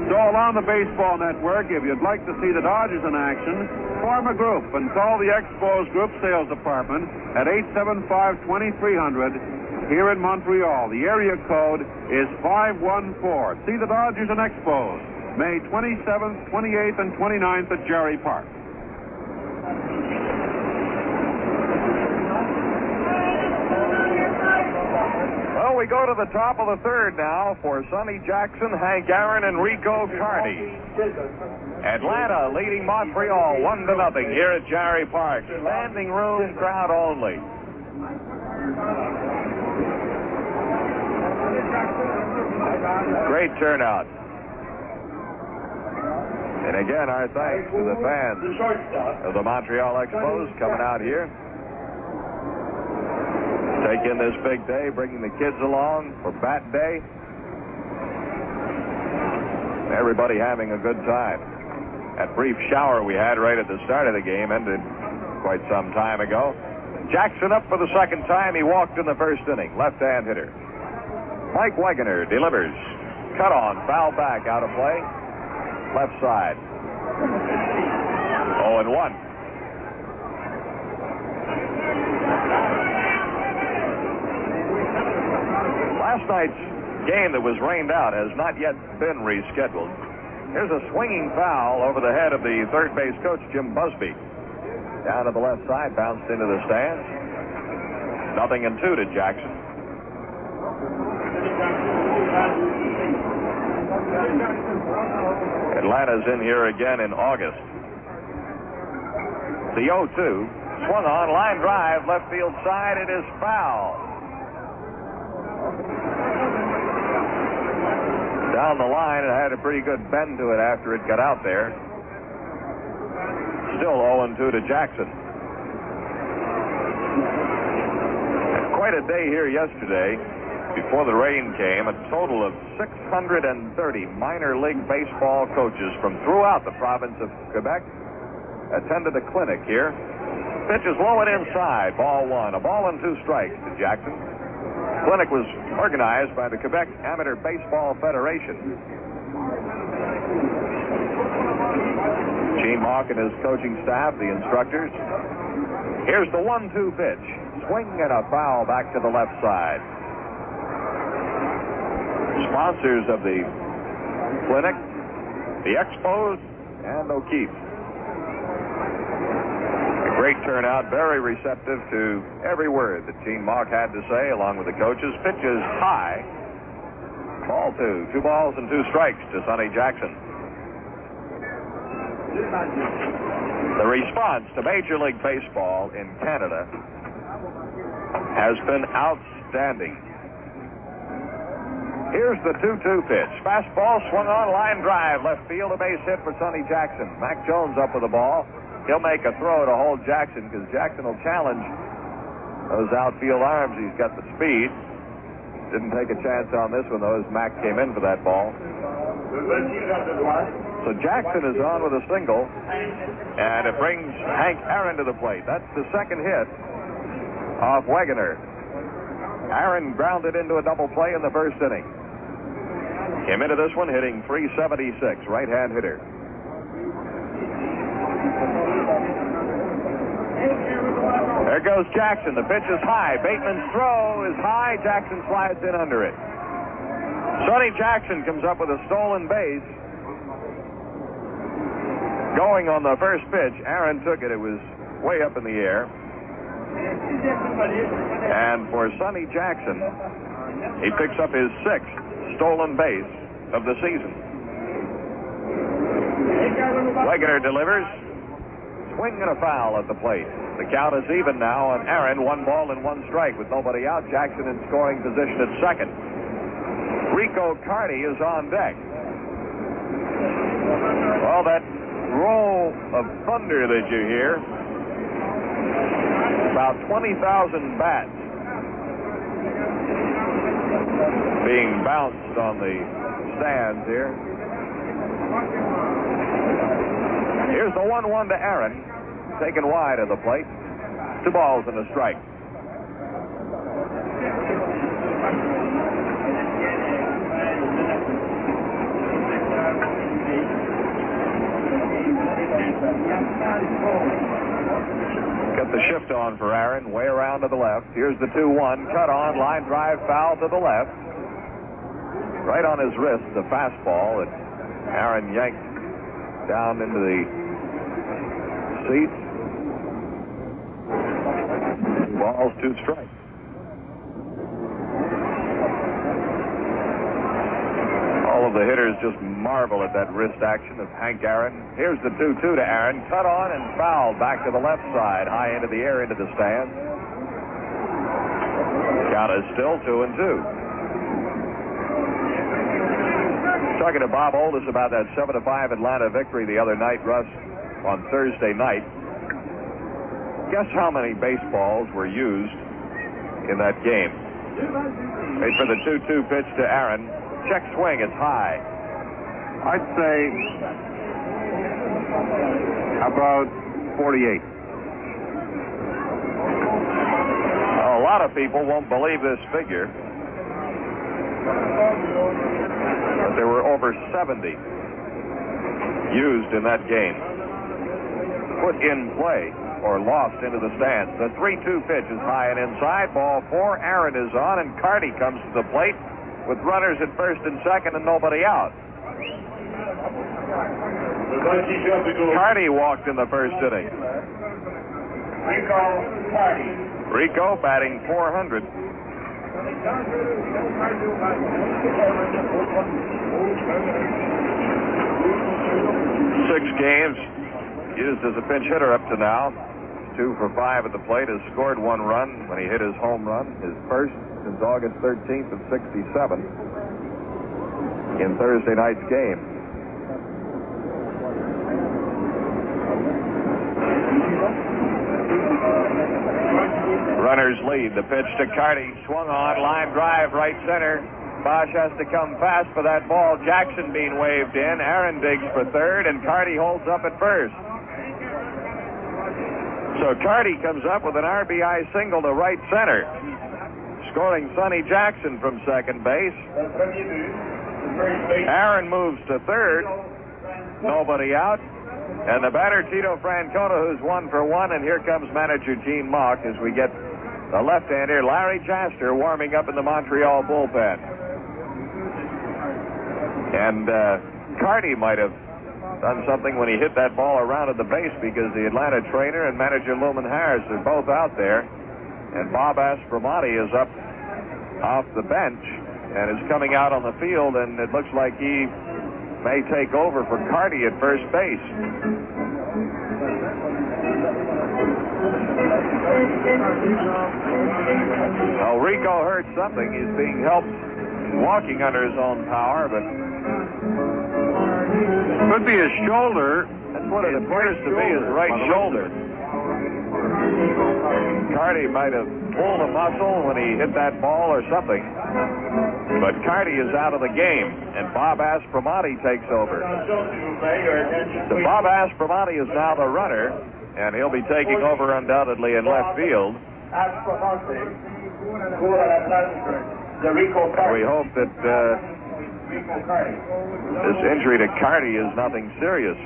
So along the Baseball Network, if you'd like to see the Dodgers in action, form a group and call the Expos Group Sales Department at 875-2300 here in Montreal. The area code is 514. See the Dodgers and Expos May 27th, 28th, and 29th at Jarry Park. Well, we go to the top of the third now for Sonny Jackson, Hank Aaron, and Rico Carty. Atlanta leading Montreal 1-0 here at Jarry Park. Standing room crowd only. Great turnout. And again, our thanks to the fans of the Montreal Expos coming out here. Take in this big day, bringing the kids along for Bat Day. Everybody having a good time. That brief shower we had right at the start of the game ended quite some time ago. Jackson up for the second time. He walked in the first inning. Left-hand hitter. Mike Wegener delivers. Cut on. Foul back. Out of play. Left side. 0-1. Last night's game that was rained out has not yet been rescheduled. Here's a swinging foul over the head of the third base coach, Jim Busby. Down to the left side, bounced into the stands. 0-2 to Jackson. Atlanta's in here again in August. The 0-2. Swung on, line drive, left field side. It is foul. Down the line, it had a pretty good bend to it after it got out there. Still 0-2 to Jackson. Quite a day here yesterday. Before the rain came, a total of 630 minor league baseball coaches from throughout the province of Quebec attended a clinic here. Pitch is low and inside. Ball one. A ball and 2 strikes to Jackson. Clinic was organized by the Quebec Amateur Baseball Federation. Gene Mauch and his coaching staff, the instructors. Here's the 1-2 pitch. Swing and a foul back to the left side. Sponsors of the clinic, the Expos, and O'Keefe. A great turnout, very receptive to every word that Gene Mauch had to say, along with the coaches. Pitches high. Ball 2. 2 balls and 2 strikes to Sonny Jackson. The response to Major League Baseball in Canada has been outstanding. Here's the 2-2 pitch. Fastball swung on, line drive, left field, a base hit for Sonny Jackson. Mac Jones up with the ball. He'll make a throw to hold Jackson because Jackson will challenge those outfield arms. He's got the speed. Didn't take a chance on this one, though, as Mac came in for that ball. So Jackson is on with a single, and it brings Hank Aaron to the plate. That's the second hit off Wegener. Aaron grounded into a double play in the first inning. Came into this one hitting .376, right-hand hitter. There goes Jackson. The pitch is high. Bateman's throw is high. Jackson slides in under it. Sonny Jackson comes up with a stolen base. Going on the first pitch, Aaron took it. It was way up in the air. And for Sonny Jackson, he picks up his 6th stolen base of the season. Wegener delivers. Swing and a foul at the plate. The count is even now on Aaron. 1 ball and 1 strike with nobody out. Jackson in scoring position at second. Rico Carty is on deck. Well, that roll of thunder that you hear, about 20,000 bats being bounced on the stands here. Here's the 1-1 to Aaron, taken wide of the plate. 2 balls and a strike. Got the shift on for Aaron, way around to the left. Here's the 2-1, cut on, line drive, foul to the left. Right on his wrist, the fastball that Aaron yanked down into the seat. 2 balls, 2 strikes. All the hitters just marvel at that wrist action of Hank Aaron. Here's the 2-2 to Aaron. Cut on and fouled back to the left side, high into the air, into the stands. Count is still 2-2. Talking to Bob Oldus about that 7-5 Atlanta victory the other night, Russ, on Thursday night. Guess how many baseballs were used in that game? Wait for the 2-2 pitch to Aaron. Check swing, it's high. I'd say about 48. A lot of people won't believe this figure. But there were over 70 used in that game. Put in play or lost into the stands. The 3-2 pitch is high and inside. Ball 4. Aaron is on, and Carty comes to the plate with runners at first and second and nobody out. Carty walked in the first inning. Rico batting .400. 6 games used as a pinch hitter up to now. 2 for 5 at the plate. Has scored 1 run when he hit his home run, his first since August 13th of '67 in Thursday night's game. Runners lead. The pitch to Carty. Swung on. Line drive right center. Bosch has to come fast for that ball. Jackson being waved in. Aaron digs for third, and Carty holds up at first. So Carty comes up with an RBI single to right center, scoring Sonny Jackson from second base. Aaron moves to third. Nobody out. And the batter, Tito Francona, who's 1 for 1. And here comes manager Gene Mauch as we get the left-hander, Larry Jaster, warming up in the Montreal bullpen. And Carty might have done something when he hit that ball around at the base, because the Atlanta trainer and manager Luman Harris are both out there. And Bob Aspromonte is up off the bench and is coming out on the field, and it looks like he may take over for Carty at first base. Well, Rico hurt something. He's being helped walking under his own power, but could be his shoulder. That's what it appears to be, his right shoulder. Carty might have pulled a muscle when he hit that ball or something. But Carty is out of the game, and Bob Aspromonte takes over. So Bob Aspromonte is now the runner, and he'll be taking over undoubtedly in left field. We hope that this injury to Carty is nothing serious.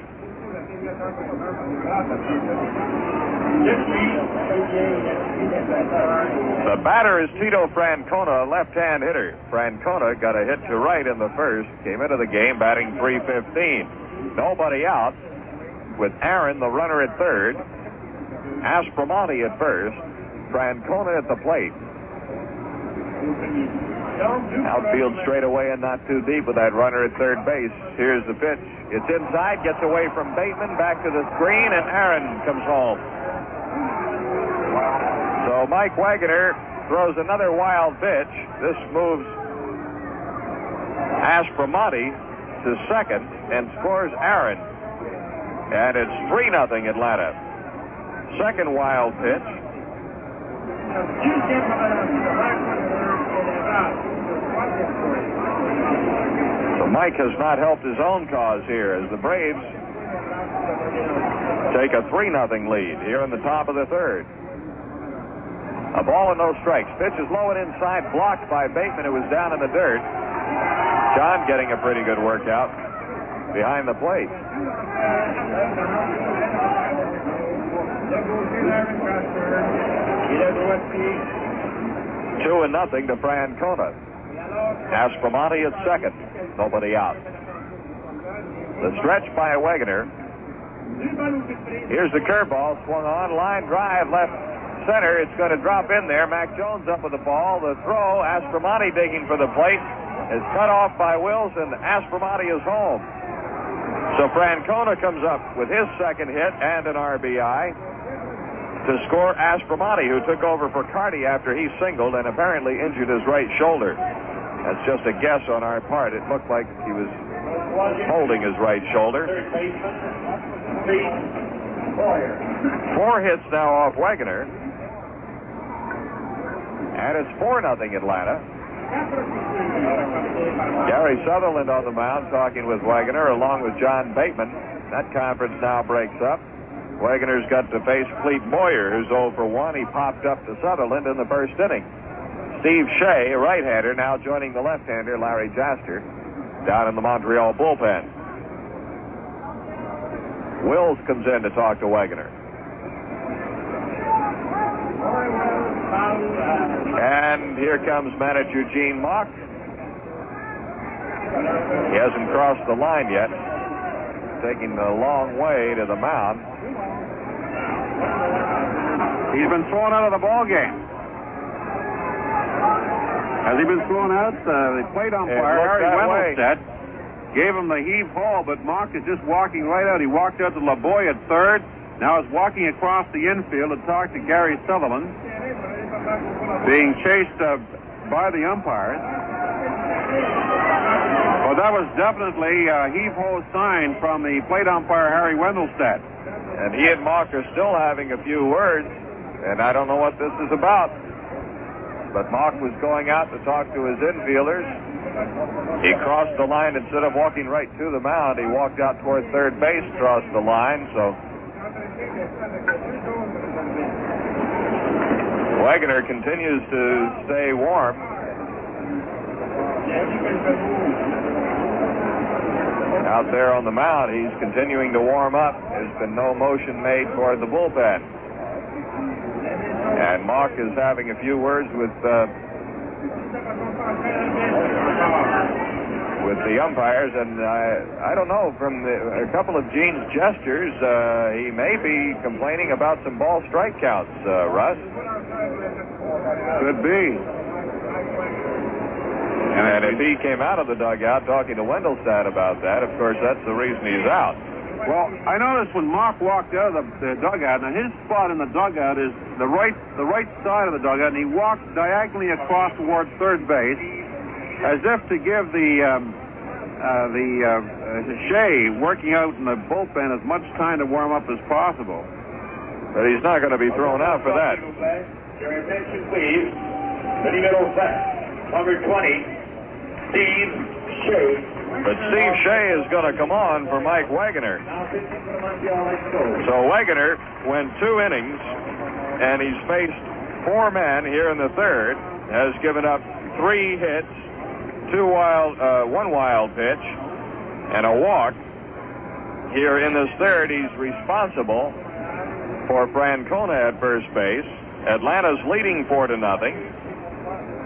The batter is Tito Francona, a left-hand hitter. Francona got a hit to right in the first, came into the game batting .315. Nobody out, with Aaron, the runner, at third, Aspromonte at first, Francona at the plate. Outfield straight away and not too deep with that runner at third base. Here's the pitch. It's inside, gets away from Bateman, back to the screen, and Aaron comes home. So Mike Wagoner throws another wild pitch. This moves Aspromonte to second and scores Aaron. And it's 3-0 Atlanta. Second wild pitch. So Mike has not helped his own cause here as the Braves take a 3-0 lead here in the top of the third. A ball and no strikes. Pitch is low and inside, blocked by Bateman, who was down in the dirt. John getting a pretty good workout behind the plate. 2-0 to Francona. Aspromonte at second. Nobody out. The stretch by Wagoner. Here's the curveball. Swung on. Line drive left center. It's going to drop in there. Mac Jones up with the ball. The throw. Aspromonte digging for the plate. is cut off by Wills, and Aspromonte is home. So Francona comes up with his second hit and an RBI to score Aspromonte, who took over for Carty after he singled and apparently injured his right shoulder. That's just a guess on our part. It looked like he was holding his right shoulder. 4 hits now off Wegener. And it's 4-0 Atlanta. Gary Sutherland on the mound talking with Wegener along with John Bateman. That conference now breaks up. Wegener's got to face Clete Boyer, who's 0 for 1. He popped up to Sutherland in the first inning. Steve Shea, a right-hander, now joining the left-hander, Larry Jaster, down in the Montreal bullpen. Wills comes in to talk to Wegener. And here comes manager Gene Mock. He hasn't crossed the line yet. Taking a long way to the mound. He's been thrown out of the ball game. Has he been thrown out? The plate umpire, Harry Wendelstedt, gave him the heave-ho, but Mock is just walking right out. He walked out to LeBoy at third. Now is walking across the infield to talk to Gary Sutherland, being chased by the umpires. Well, that was definitely a heave-ho sign from the plate umpire, Harry Wendelstedt. And he and Mock are still having a few words, and I don't know what this is about. But Mock was going out to talk to his infielders. He crossed the line. Instead of walking right to the mound, he walked out toward third base, crossed the line, so Wegener continues to stay warm. Out there on the mound, he's continuing to warm up. There's been no motion made toward the bullpen. And Mock is having a few words with the umpires, and I don't know, from a couple of Gene's gestures, he may be complaining about some ball strike counts, Russ. Could be. And if he came out of the dugout talking to Wendelstedt about that, of course, that's the reason he's out. Well, I noticed when Mock walked out of the dugout, now his spot in the dugout is the right side of the dugout, and he walked diagonally across towards third base, as if to give the Shea working out in the bullpen as much time to warm up as possible. But he's not going to be thrown out for that. Your attention, please. The middle set, number 20. Steve Shea. But Steve Shea is going to come on for Mike Wegener. So Wegener went 2 innings, and he's faced 4 men here in the third, has given up 3 hits, 1 wild pitch, and a walk. Here in this third, he's responsible for Francona at first base. Atlanta's leading 4-0.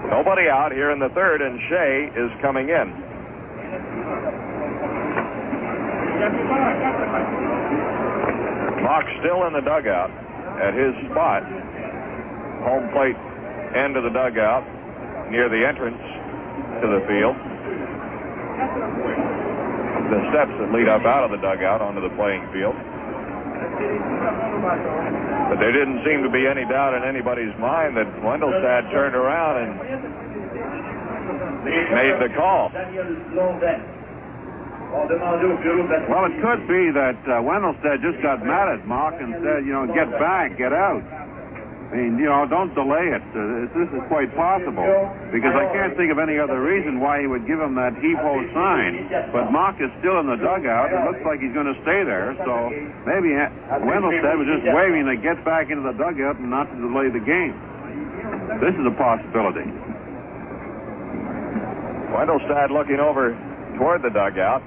Nobody out here in the third, and Shea is coming in. Mock still in the dugout at his spot, home plate end of the dugout, near the entrance to the field. The steps that lead up out of the dugout onto the playing field. But there didn't seem to be any doubt in anybody's mind that Wendelstedt turned around and made the call. Well, it could be that Wendelstedt just got mad at Mock and said, get back, get out. I mean, don't delay it. This is quite possible, because I can't think of any other reason why he would give him that heave-ho sign. But Mock is still in the dugout. It looks like he's going to stay there, so maybe Wendelstedt was just waving to get back into the dugout and not to delay the game. This is a possibility. Wendelstedt looking over toward the dugout.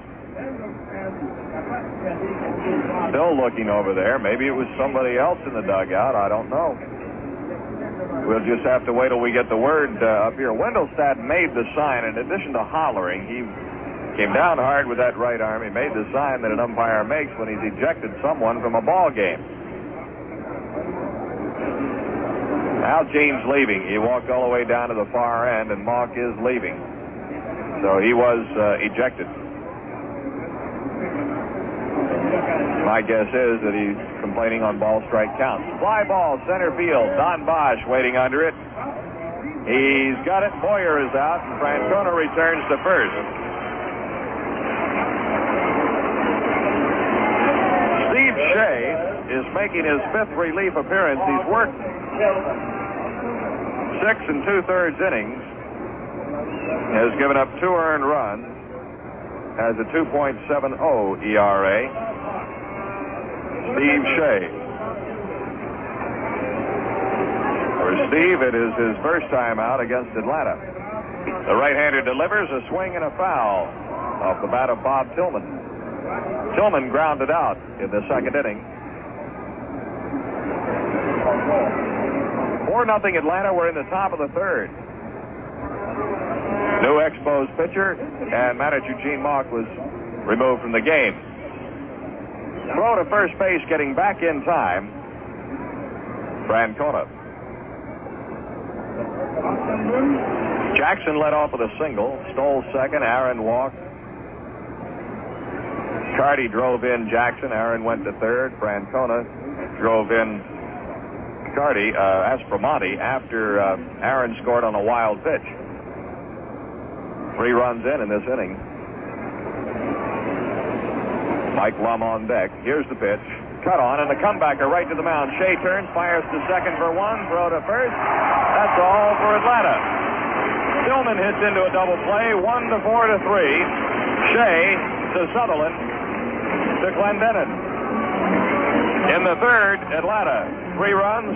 Still looking over there. Maybe it was somebody else in the dugout. I don't know. We'll just have to wait till we get the word up here. Wendelstedt made the sign. In addition to hollering, he came down hard with that right arm. He made the sign that an umpire makes when he's ejected someone from a ball game. Now Gene's leaving. He walked all the way down to the far end, and Mock is leaving. So he was ejected. My guess is that he's complaining on ball strike counts. Fly ball, center field. Don Bosch waiting under it. He's got it. Boyer is out, and Francona returns to first. Steve Shea is making his 5th relief appearance. He's worked 6 2/3 innings. Has given up 2 earned runs. Has a 2.70 ERA. Steve Shea. For Steve, it is his first time out against Atlanta. The right-hander delivers a swing and a foul off the bat of Bob Tillman. Tillman grounded out in the 2nd inning. 4-0 Atlanta. We're in the top of the 3rd. New Expos pitcher and manager Gene Mauch was removed from the game. Throw to first base, getting back in time. Francona. Jackson led off with a single, stole second. Aaron walked. Carty drove in Jackson. Aaron went to third. Francona drove in Aspromonte after Aaron scored on a wild pitch. 3 runs in this inning. Mike Lum on deck. Here's the pitch. Cut on, and the comebacker right to the mound. Shea turns, fires to second for 1, throw to first. That's all for Atlanta. Tillman hits into a double play, 1-4-3. Shea to Sutherland to Clendenin. In the 3rd, Atlanta. 3 runs,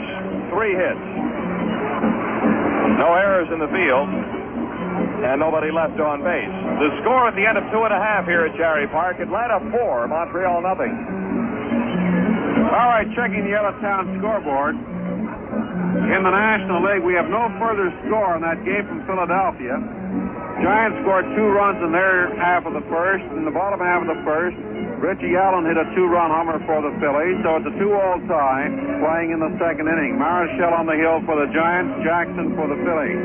3 hits. No errors in the field. And nobody left on base. The score at the end of 2.5 here at Jarry Park. Atlanta 4, Montreal 0. All right, checking the out-of-town scoreboard. In the National League, we have no further score in that game from Philadelphia. Giants scored 2 runs in their half of the first. In the bottom half of the first, Richie Allen hit a 2-run homer for the Phillies, so it's a 2-all tie playing in the 2nd inning. Marichal on the hill for the Giants, Jackson for the Phillies.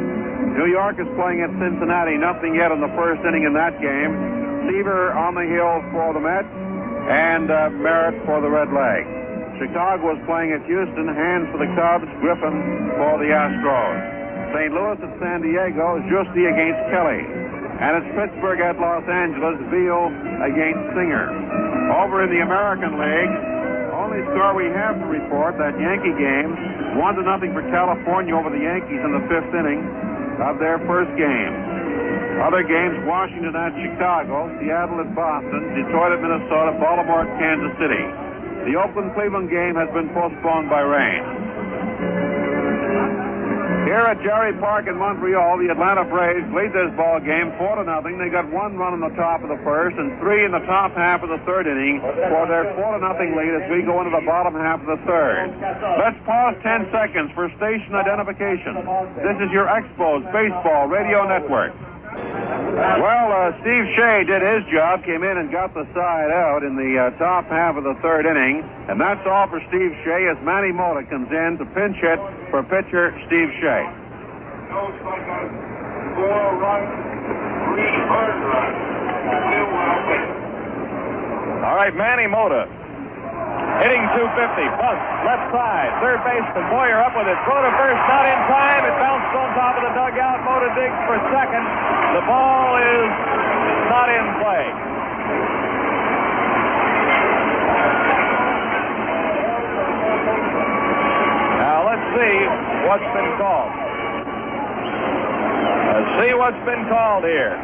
New York is playing at Cincinnati. Nothing yet in the 1st inning in that game. Seaver on the hill for the Mets, and Merritt for the Red Leg. Chicago is playing at Houston. Hands for the Cubs, Griffin for the Astros. St. Louis at San Diego, Giusti against Kelly. And it's Pittsburgh at Los Angeles, Veal against Singer. Over in the American League, only score we have to report, that Yankee game, 1-0 for California over the Yankees in the 5th inning of their first game. Other games, Washington at Chicago, Seattle at Boston, Detroit at Minnesota, Baltimore at Kansas City. The Oakland-Cleveland game has been postponed by rain. Here at Jarry Park in Montreal, the Atlanta Braves lead this ball game 4-0. They got 1 run in the top of the first and 3 in the top half of the 3rd inning for their 4-0 lead as we go into the bottom half of the 3rd. Let's pause 10 seconds for station identification. This is your Expos Baseball Radio Network. Well, Steve Shea did his job, came in and got the side out in the top half of the 3rd inning. And that's all for Steve Shea as Manny Mota comes in to pinch hit for pitcher Steve Shea. 4 runs, 3 earned runs. All right, Manny Mota. Hitting 250, bunt, left side, third baseman Boyer up with it, throw to first, not in time, it bounced on top of the dugout, Mota digs for second, the ball is not in play. Now let's see what's been called. Let's see what's been called here.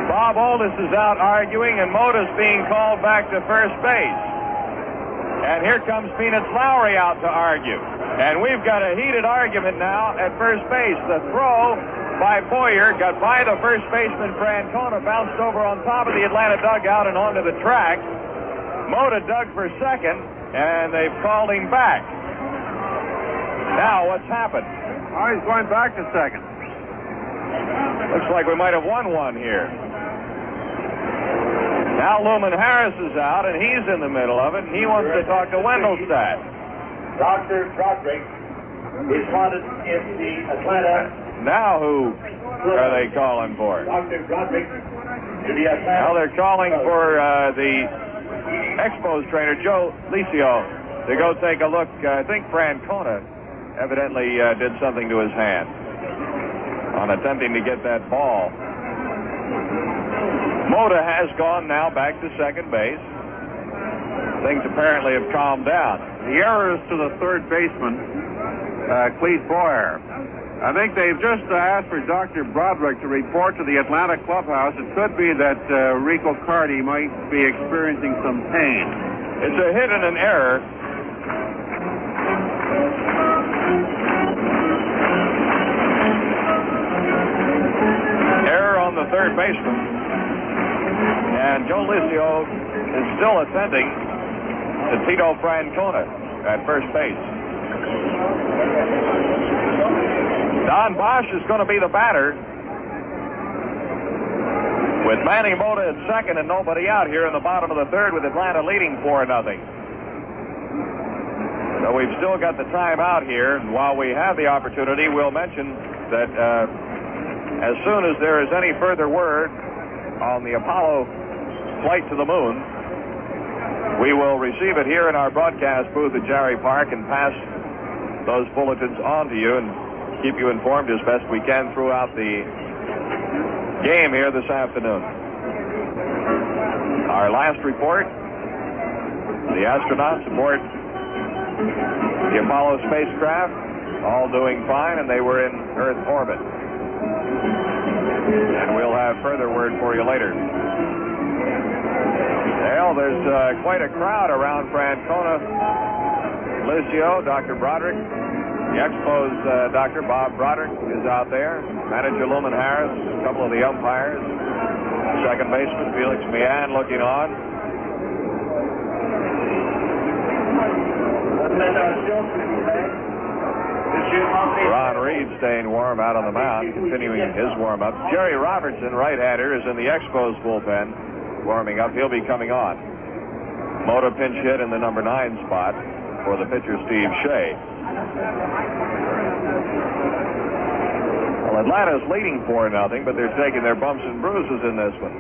Bob Oldis is out arguing, and Mota's being called back to first base. And here comes Peanuts Lowry out to argue. And we've got a heated argument now at first base. The throw by Boyer got by the first baseman Francona, bounced over on top of the Atlanta dugout and onto the track. Mota dug for second, and they've called him back. Now, what's happened? Oh, he's going back to second. Looks like we might have won one here. Now Luman Harris is out, and he's in the middle of it. He wants to talk to Wendelstadt. Dr. Broderick is wanted in the Atlanta. Now who are they calling for? Dr. Broderick. Now they're calling for the Expos trainer, Joe Licio, to go take a look. I think Francona evidently did something to his hand on attempting to get that ball. Mota has gone now back to second base. Things apparently have calmed down. The error is to the third baseman, Clete Boyer. I think they've just asked for Dr. Broderick to report to the Atlanta clubhouse. It could be that Rico Carty might be experiencing some pain. It's a hit and an error. Error on the third baseman. And Joe Licio is still attending to Tito Francona at first base. Don Bosch is going to be the batter with Manny Mota at second and nobody out here in the bottom of the third with Atlanta leading 4-0. So we've still got the time out here, and while we have the opportunity, we'll mention that as soon as there is any further word on the Apollo flight to the moon, we will receive it here in our broadcast booth at Jarry Park and pass those bulletins on to you and keep you informed as best we can throughout the game here this afternoon. Our last report, the astronauts aboard the Apollo spacecraft, all doing fine, and they were in Earth orbit. And we'll have further word for you later. Well, there's quite a crowd around Francona, Licio, Dr. Broderick. The Expos Dr. Bob Broderick is out there. Manager Luman Harris, a couple of the umpires. Second baseman Felix Meehan looking on. Ron Reed staying warm out on the mound, continuing his warm-up. Jerry Robertson, right-hander, is in the Expos bullpen, warming up. He'll be coming on. Mota pinch hit in the number 9 spot for the pitcher Steve Shea. Well, Atlanta's leading 4-0, but they're taking their bumps and bruises in this one.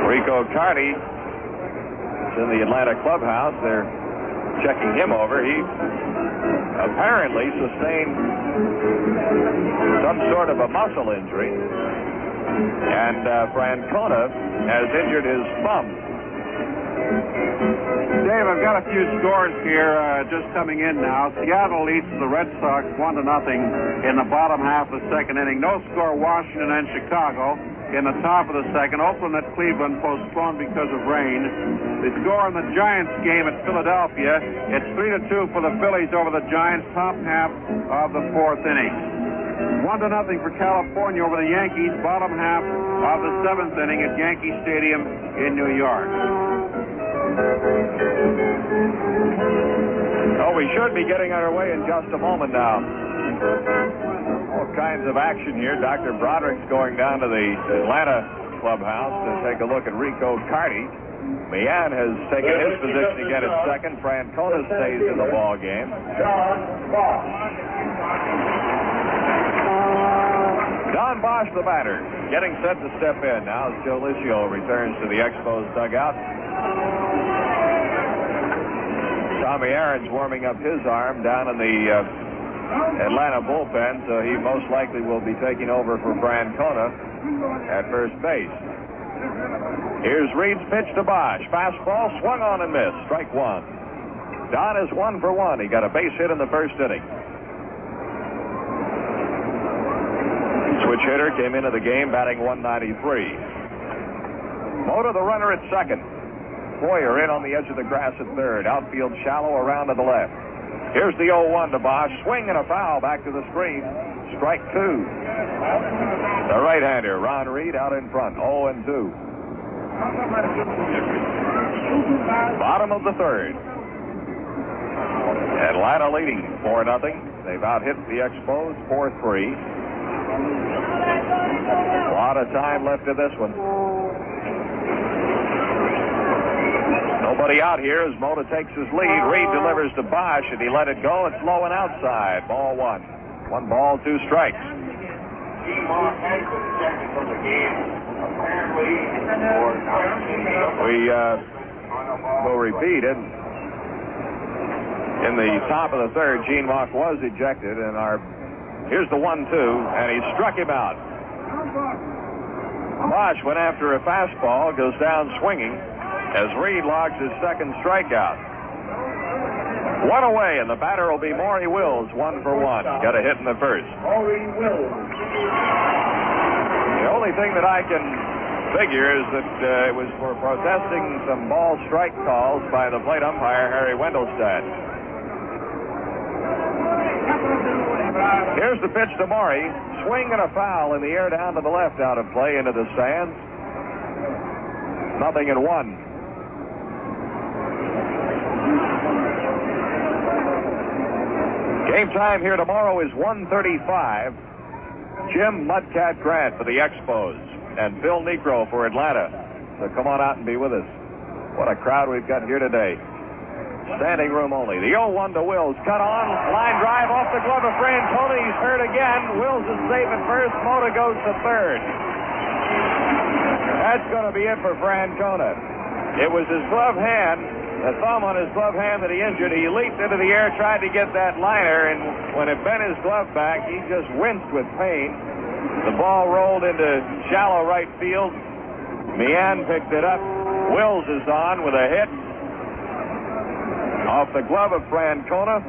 Rico Carty is in the Atlanta clubhouse. They're checking him over. He apparently sustained some sort of a muscle injury, and Francona has injured his thumb. Dave, I've got a few scores here just coming in now. Seattle leads the Red Sox 1-0 in the bottom half of the second inning. No score, Washington and Chicago in the top of the second. Oakland at Cleveland postponed because of rain. The score in the Giants game at Philadelphia, it's 3-2 for the Phillies over the Giants, top half of the fourth inning. 1-0 for California over the Yankees, bottom half of the seventh inning at Yankee Stadium in New York. Oh, we should be getting underway in just a moment now. All kinds of action here. Dr. Broderick's going down to the Atlanta clubhouse to take a look at Rico Carty. Meehan has taken his position again at second. Francona stays in the ball game. Don Bosch, the batter, getting set to step in now as Joe Licio returns to the Expos dugout. Tommy Aaron's warming up his arm down in the Atlanta bullpen, so he most likely will be taking over for Francona at first base. Here's Reed's pitch to Bosch. Fastball swung on and missed. Strike one. Don is 1 for 1. He got a base hit in the first inning. Switch hitter came into the game batting 193. Mota, the runner, at second. Boyer in on the edge of the grass at third. Outfield shallow around to the left. Here's the 0-1 to Bosch. Swing and a foul back to the screen. Strike two. The right-hander, Ron Reed, out in front. 0-2. Bottom of the third. Atlanta leading 4-0. They've out-hit the Expos 4-3. A lot of time left in this one. Nobody out here as Mota takes his lead. Reed delivers to Bosch, and he let it go. It's low and outside. Ball one. 1 ball, 2 strikes. Gene Mock has been ejected from the game, apparently for not cleaning up. We will repeat it. In the top of the third, Gene Mock was ejected, and here's the 1-2, and he struck him out. Bosch went after a fastball, goes down swinging as Reed logs his second strikeout. 1 away, and the batter will be Maury Wills, 1 for 1. Got a hit in the first. Maury Wills. The only thing that I can figure is that it was for protesting some ball strike calls by the plate umpire, Harry Wendelstedt. Here's the pitch to Maury. Swing and a foul in the air down to the left, out of play into the stands. 0-1. Game time here tomorrow is 1:35. Jim Mudcat Grant for the Expos and Phil Negro for Atlanta. So come on out and be with us. What a crowd we've got here today. Standing room only. The 0-1 to Wills. Cut on. Line drive off the glove of Francona. He's hurt again. Wills is safe at first. Mota goes to third. That's going to be it for Francona. It was his glove hand, the thumb on his glove hand that he injured. He leaped into the air, tried to get that liner, and when it bent his glove back, he just winced with pain. The ball rolled into shallow right field. Meehan picked it up. Wills is on with a hit off the glove of Francona.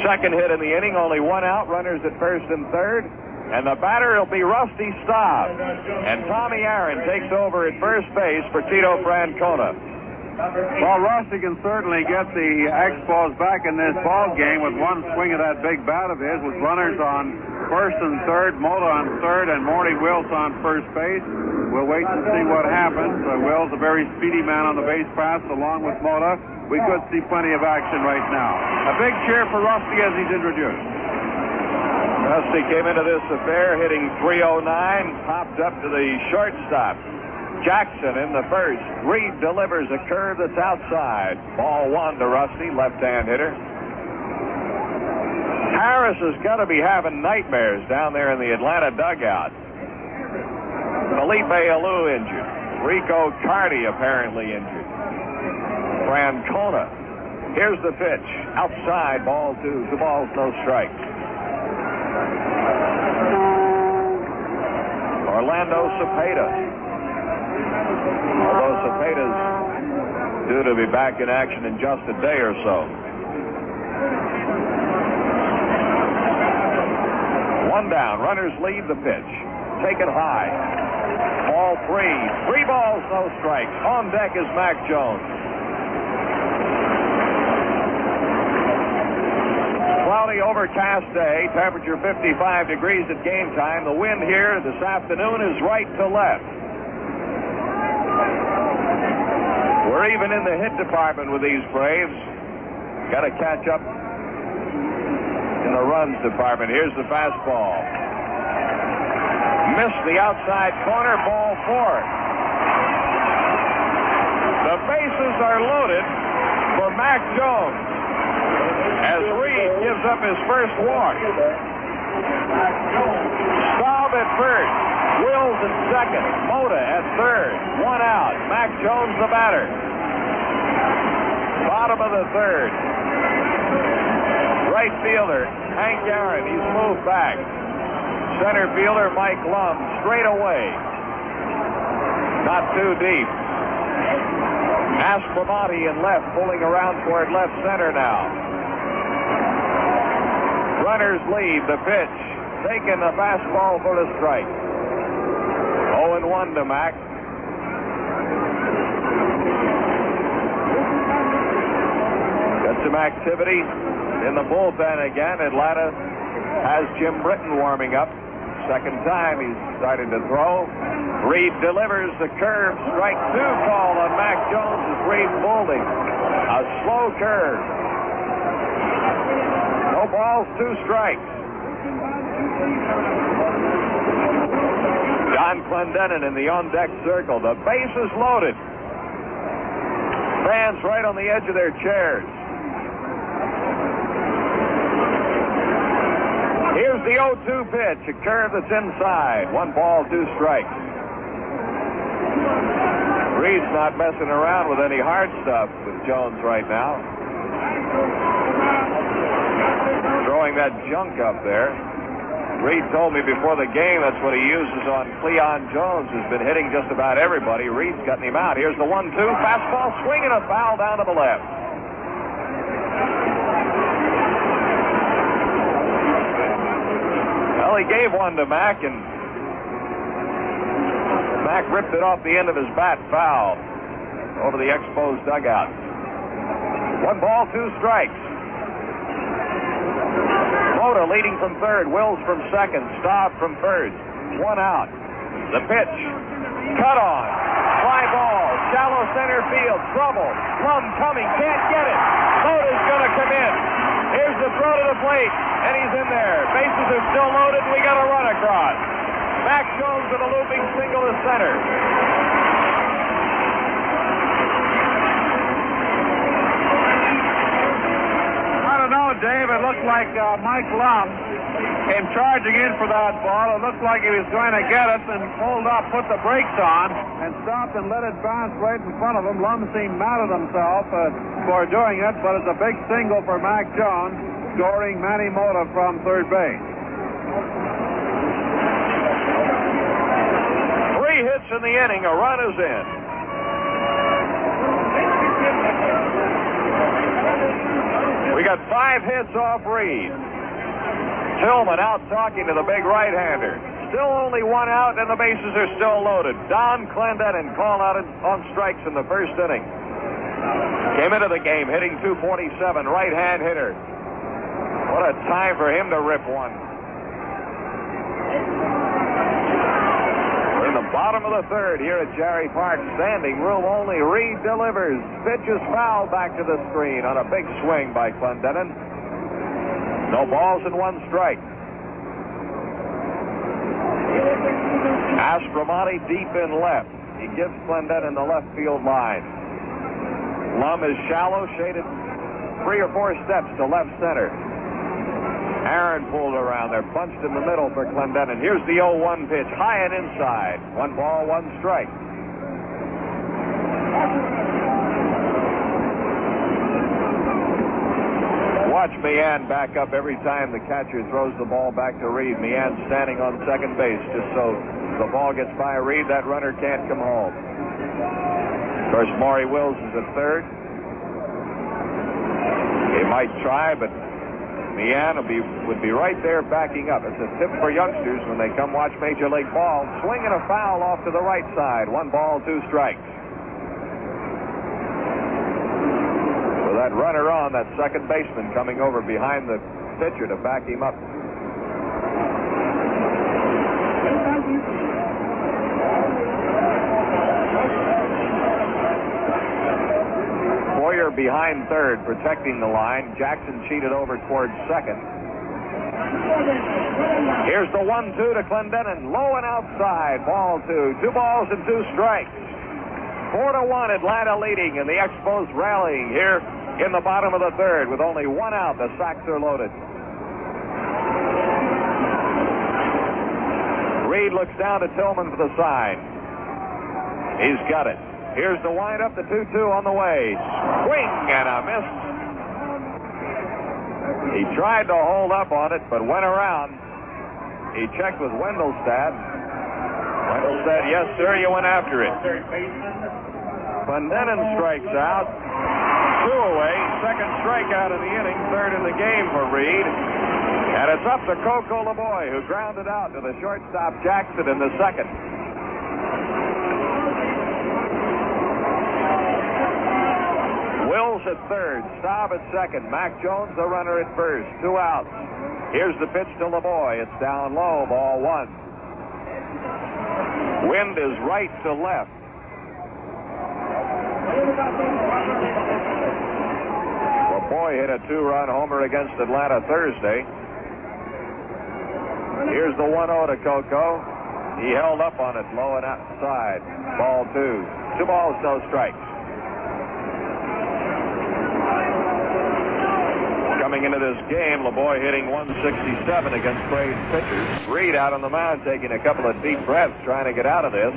Second hit in the inning, only 1 out, runners at first and third. And the batter will be Rusty Staub. And Tommy Aaron takes over at first base for Tito Francona. Well, Rusty can certainly get the Expos back in this ball game with one swing of that big bat of his, with runners on first and third, Mota on third, and Maury Wills on first base. We'll wait and see what happens. Wills, a very speedy man on the base paths, along with Mota. We could see plenty of action right now. A big cheer for Rusty as he's introduced. Rusty came into this affair hitting .309, popped up to the shortstop. Jackson in the first. Reed delivers a curve that's outside. Ball 1 to Rusty, left-hand hitter. Harris has got to be having nightmares down there in the Atlanta dugout. Felipe Alou injured. Rico Cardi apparently injured. Francona. Here's the pitch. Outside, ball 2. 2 balls, no strikes. Orlando Cepeda. Although Cepeda's due to be back in action in just a day or so. 1 down. Runners lead the pitch. Taken high. Ball 3. 3 balls, no strikes. On deck is Mac Jones. Cloudy, overcast day. Temperature 55 degrees at game time. The wind here this afternoon is right to left. We're even in the hit department with these Braves. Got to catch up in the runs department. Here's the fastball. Missed the outside corner, ball 4. The bases are loaded for Mac Jones as Reed gives up his first walk. Staub at first. Wills at second. Mota at third. 1 out. Mac Jones the batter. Bottom of the third. Right fielder Hank Aaron. He's moved back. Center fielder Mike Lum straight away. Not too deep. Aspromonte in left, pulling around toward left center now. Runners lead the pitch. Taking the fastball for the strike. 0-1 to Mac. Got some activity in the bullpen again. Atlanta has Jim Britton warming up. Second time he's starting to throw. Reed delivers the curve. Strike 2 call on Mac Jones as Reed folding. A slow curve. No balls, 2 strikes. John Clendenin in the on-deck circle. The base is loaded. Fans right on the edge of their chairs. Here's the 0-2 pitch, a curve that's inside. 1 ball, 2 strikes. Reed's not messing around with any hard stuff with Jones right now. Throwing that junk up there. Reed told me before the game that's what he uses on Cleon Jones, who's been hitting just about everybody. Reed's gotten him out. Here's the 1-2. Fastball swinging, a foul down to the left. Well, he gave one to Mack, and Mack ripped it off the end of his bat, foul over the Expos dugout. 1 ball, 2 strikes. Moda leading from third, Wills from second, Staub from first. 1 out. The pitch. Cut on. Fly ball. Shallow center field. Trouble. Plum coming. Can't get it. Moda's going to come in. Here's the throw to the plate. And he's in there. Bases are still loaded. We got a run across. Max Jones with a looping single to center. Dave, it looked like Mike Lum came charging in for that ball. It looked like he was going to get it and pulled up, put the brakes on, and stopped and let it bounce right in front of him. Lum seemed mad at himself for doing it, but it's a big single for Mac Jones, scoring Manny Mota from third base. 3 hits in the inning. A run is in. We got 5 hits off Reed. Tillman out talking to the big right-hander. Still only 1 out, and the bases are still loaded. Don Clendenin called out on strikes in the first inning. Came into the game hitting .247, right-hand hitter. What a time for him to rip one. We're in the bottom of the third here at Jarry Park. Standing room only. Reed delivers. Pitch is fouled back to the screen on a big swing by Clendenin. No balls and 1 strike. Aspromonte deep in left. He gives Clendenin the left field line. Lum is shallow, shaded 3 or 4 steps to left center. Aaron pulled around there, punched in the middle for Clendenin. Here's the 0-1 pitch, high and inside. 1 ball, 1 strike. Watch Meehan back up every time the catcher throws the ball back to Reed. Meehan standing on second base just so the ball gets by Reed, that runner can't come home. Of course, Maury Wills is at third. He might try, but Meehan would be right there backing up. It's a tip for youngsters when they come watch Major League Ball. Swinging a foul off to the right side. 1 ball, 2 strikes. With that runner on, that second baseman coming over behind the pitcher to back him up. Boyer behind third, protecting the line. Jackson cheated over towards second. Here's the 1-2 to Clendenin. Low and outside. Ball 2. 2 balls and 2 strikes. 4-1 Atlanta leading, and the Expos rallying here in the bottom of the third with only 1 out. The sacks are loaded. Reed looks down to Tillman for the sign. He's got it. Here's the windup, the 2-2 on the way. Swing and a miss. He tried to hold up on it, but went around. He checked with Wendelstedt. Wendelstedt, yes, sir, you went after it. Clendenin strikes out. 2 away. Second strikeout of the inning. Third in the game for Reed. And it's up to Coco LeBoy, who grounded out to the shortstop Jackson in the second. Wills at third, Staub at second, Mac Jones the runner at first, 2 outs. Here's the pitch to LeBoy. It's down low, ball 1. Wind is right to left. LeBoy hit a 2-run homer against Atlanta Thursday. Here's the 1-0 to Coco. He held up on it, low and outside. Ball 2. 2 balls, no strikes. coming into this game. LeBoy hitting 167 against Braves pitchers. Reed out on the mound taking a couple of deep breaths trying to get out of this.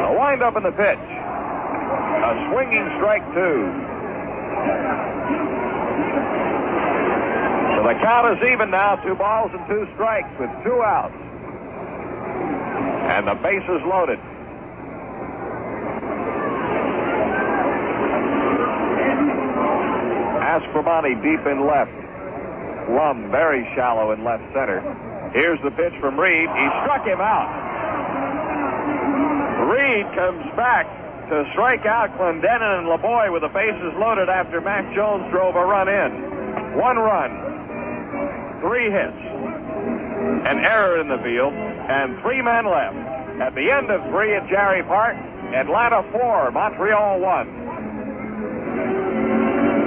A wind up in the pitch. A swinging strike two. So the count is even now, 2 balls and 2 strikes with 2 outs. And the bases loaded. Aspromonte deep in left. Lum very shallow in left center. Here's the pitch from Reed. He struck him out. Reed comes back to strike out Clendenin and LeBoy with the bases loaded after Mac Jones drove a run in. 1 run, 3 hits, an error in the field, and 3 men left. At the end of 3 at Jarry Park, Atlanta 4, Montreal 1.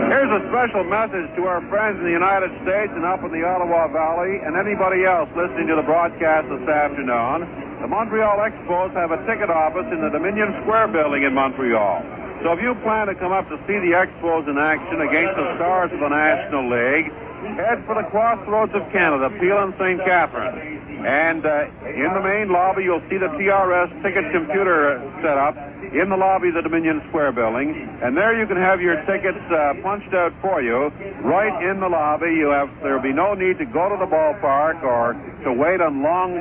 Here's a special message to our friends in the United States and up in the Ottawa Valley and anybody else listening to the broadcast this afternoon. The Montreal Expos have a ticket office in the Dominion Square building in Montreal. So if you plan to come up to see the Expos in action against the stars of the National League, head for the Crossroads of Canada, Peel and St. Catherine. And in the main lobby, you'll see the TRS ticket computer set up in the lobby of the Dominion Square building. And there you can have your tickets punched out for you right in the lobby. There'll be no need to go to the ballpark or to wait on long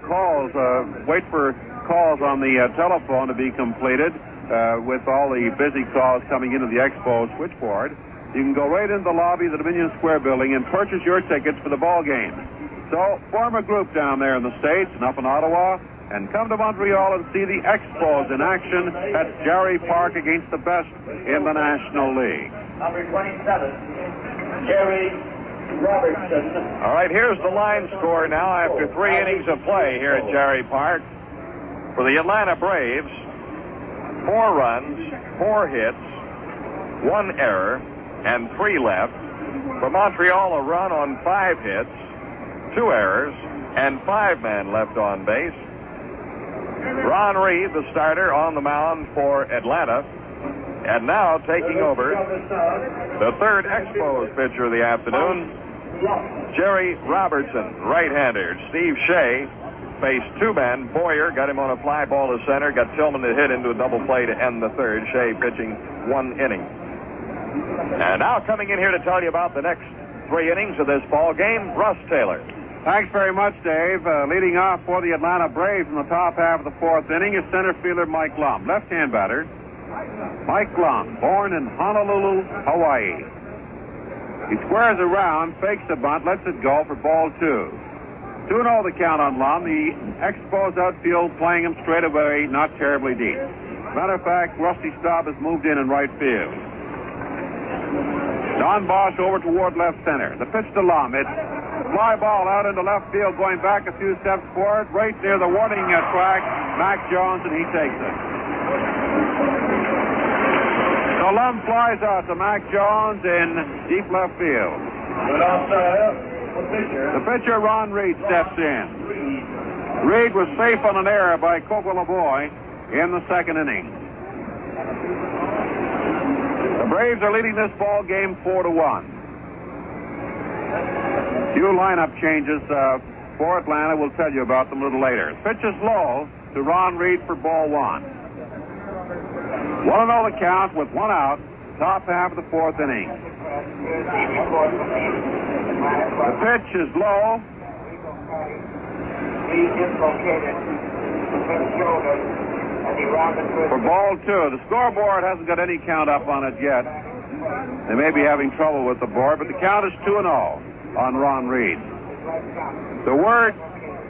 calls, wait for calls on the telephone to be completed with all the busy calls coming into the Expo switchboard. You can go right into the lobby of the Dominion Square building and purchase your tickets for the ball game. So form a group down there in the States and up in Ottawa and come to Montreal and see the Expos in action at Jarry Park against the best in the National League. Number 27, Jarry Robertson. All right, here's the line score now after 3 innings of play here at Jarry Park. For the Atlanta Braves, 4 runs, 4 hits, 1 error, and 3 left. For Montreal, a run on 5 hits, 2 errors, and 5 men left on base. Ron Reed, the starter, on the mound for Atlanta. And now taking over, the third Expos pitcher of the afternoon, Jarry Robertson, right-hander. Steve Shea faced 2 men. Boyer got him on a fly ball to center, got Tillman to hit into a double play to end the third. Shea pitching 1 inning. And now coming in here to tell you about the next 3 innings of this ball game, Russ Taylor. Thanks very much, Dave. Leading off for the Atlanta Braves in the top half of the 4th inning is center fielder Mike Lum, left-hand batter. Mike Lum, born in Honolulu, Hawaii. He squares around, fakes the bunt, lets it go for ball 2. 2-0 the count on Lum. The Expos outfield playing him straight away, not terribly deep. Matter of fact, Rusty Staub has moved in right field. Don Bosch over toward left center. The pitch to Lum. It's fly ball out into left field, going back a few steps forward, right near the warning track. Mac Jones, and he takes it. So Lum flies out to Mac Jones in deep left field. The pitcher, Ron Reed, steps in. Reed was safe on an error by Coco LeBoy in the 2nd inning. The Braves are leading this ball game 4-1. Few lineup changes for Atlanta. We'll tell you about them a little later. Pitch is low to Ron Reed for ball 1. 1-0 the count with 1 out, top half of the 4th inning. The pitch is low. For ball 2. The scoreboard hasn't got any count up on it yet. They may be having trouble with the board, but the count is 2-0 on Ron Reed. The word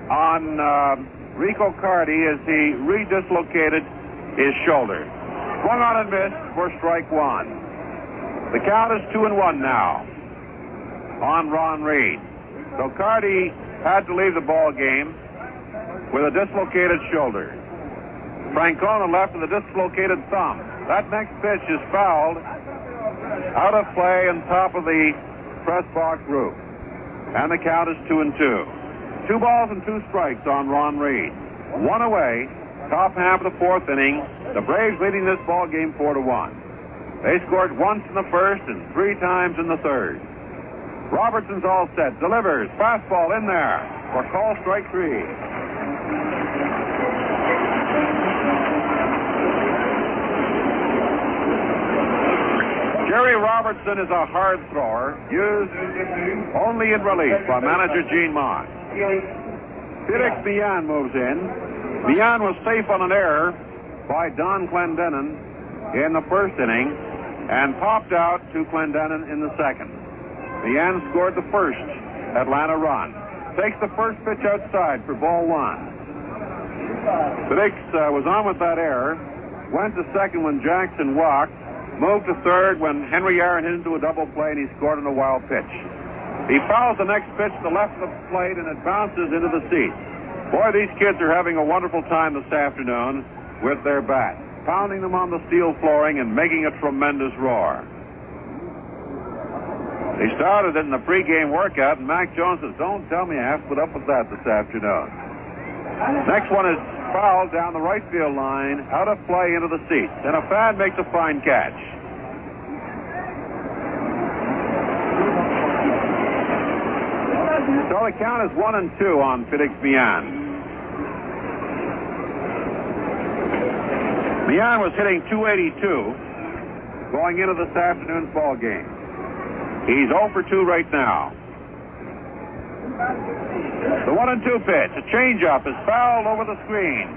on Rico Carty is he redislocated his shoulder. Swung on and missed for strike 1. The count is 2-1 now on Ron Reed. So Carty had to leave the ball game with a dislocated shoulder. Francona left with a dislocated thumb. That next pitch is fouled out of play on top of the press box roof. And the count is 2-2. 2 balls and 2 strikes on Ron Reed. 1 away top half of the fourth inning. The Braves leading this ball game 4-1. They scored once in the first and 3 times in the third. Robertson's all set. Delivers. Fastball in there for call strike 3. Jerry Robertson is a hard thrower, used only in relief by manager Gene Moss. Felix Millan moves in. Millan was safe on an error by Don Clendenin in the first inning and popped out to Clendenin in the second. Millan scored the first Atlanta run. Takes the first pitch outside for ball 1. Felix was on with that error. Went to second when Jackson walked. Moved to third when Henry Aaron hit into a double play, and he scored on a wild pitch. He fouls the next pitch to the left of the plate, and it bounces into the seats. Boy, these kids are having a wonderful time this afternoon with their bats, pounding them on the steel flooring and making a tremendous roar. They started it in the pregame workout, and Mac Jones says, "Don't tell me I have to put up with that this afternoon." Next one is fouled down the right field line, out of play into the seats, and a fan makes a fine catch. So the count is 1-2 on Felix Millan. Millan was hitting .282 going into this afternoon's ball game. He's 0 for 2 right now. The 1-2 pitch, a changeup, is fouled over the screen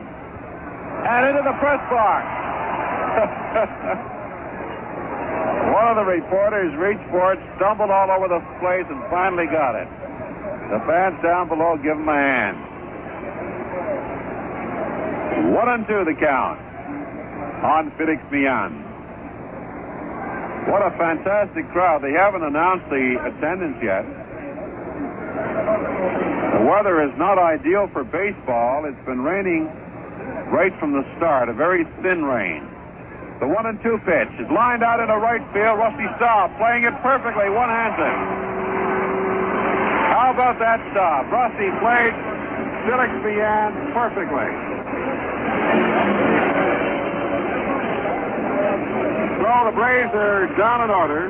and into the press box. One of the reporters reached for it, stumbled all over the place, and finally got it. The fans down below give him a hand. 1-2 the count on Felix Millan. What a fantastic crowd. They haven't announced the attendance yet. The weather is not ideal for baseball. It's been raining right from the start, a very thin rain. The 1-2 pitch is lined out into right field. Rusty Staub playing it perfectly, one-handed. How about that stop? Rusty played Felix Millan perfectly. So the Braves are down in order.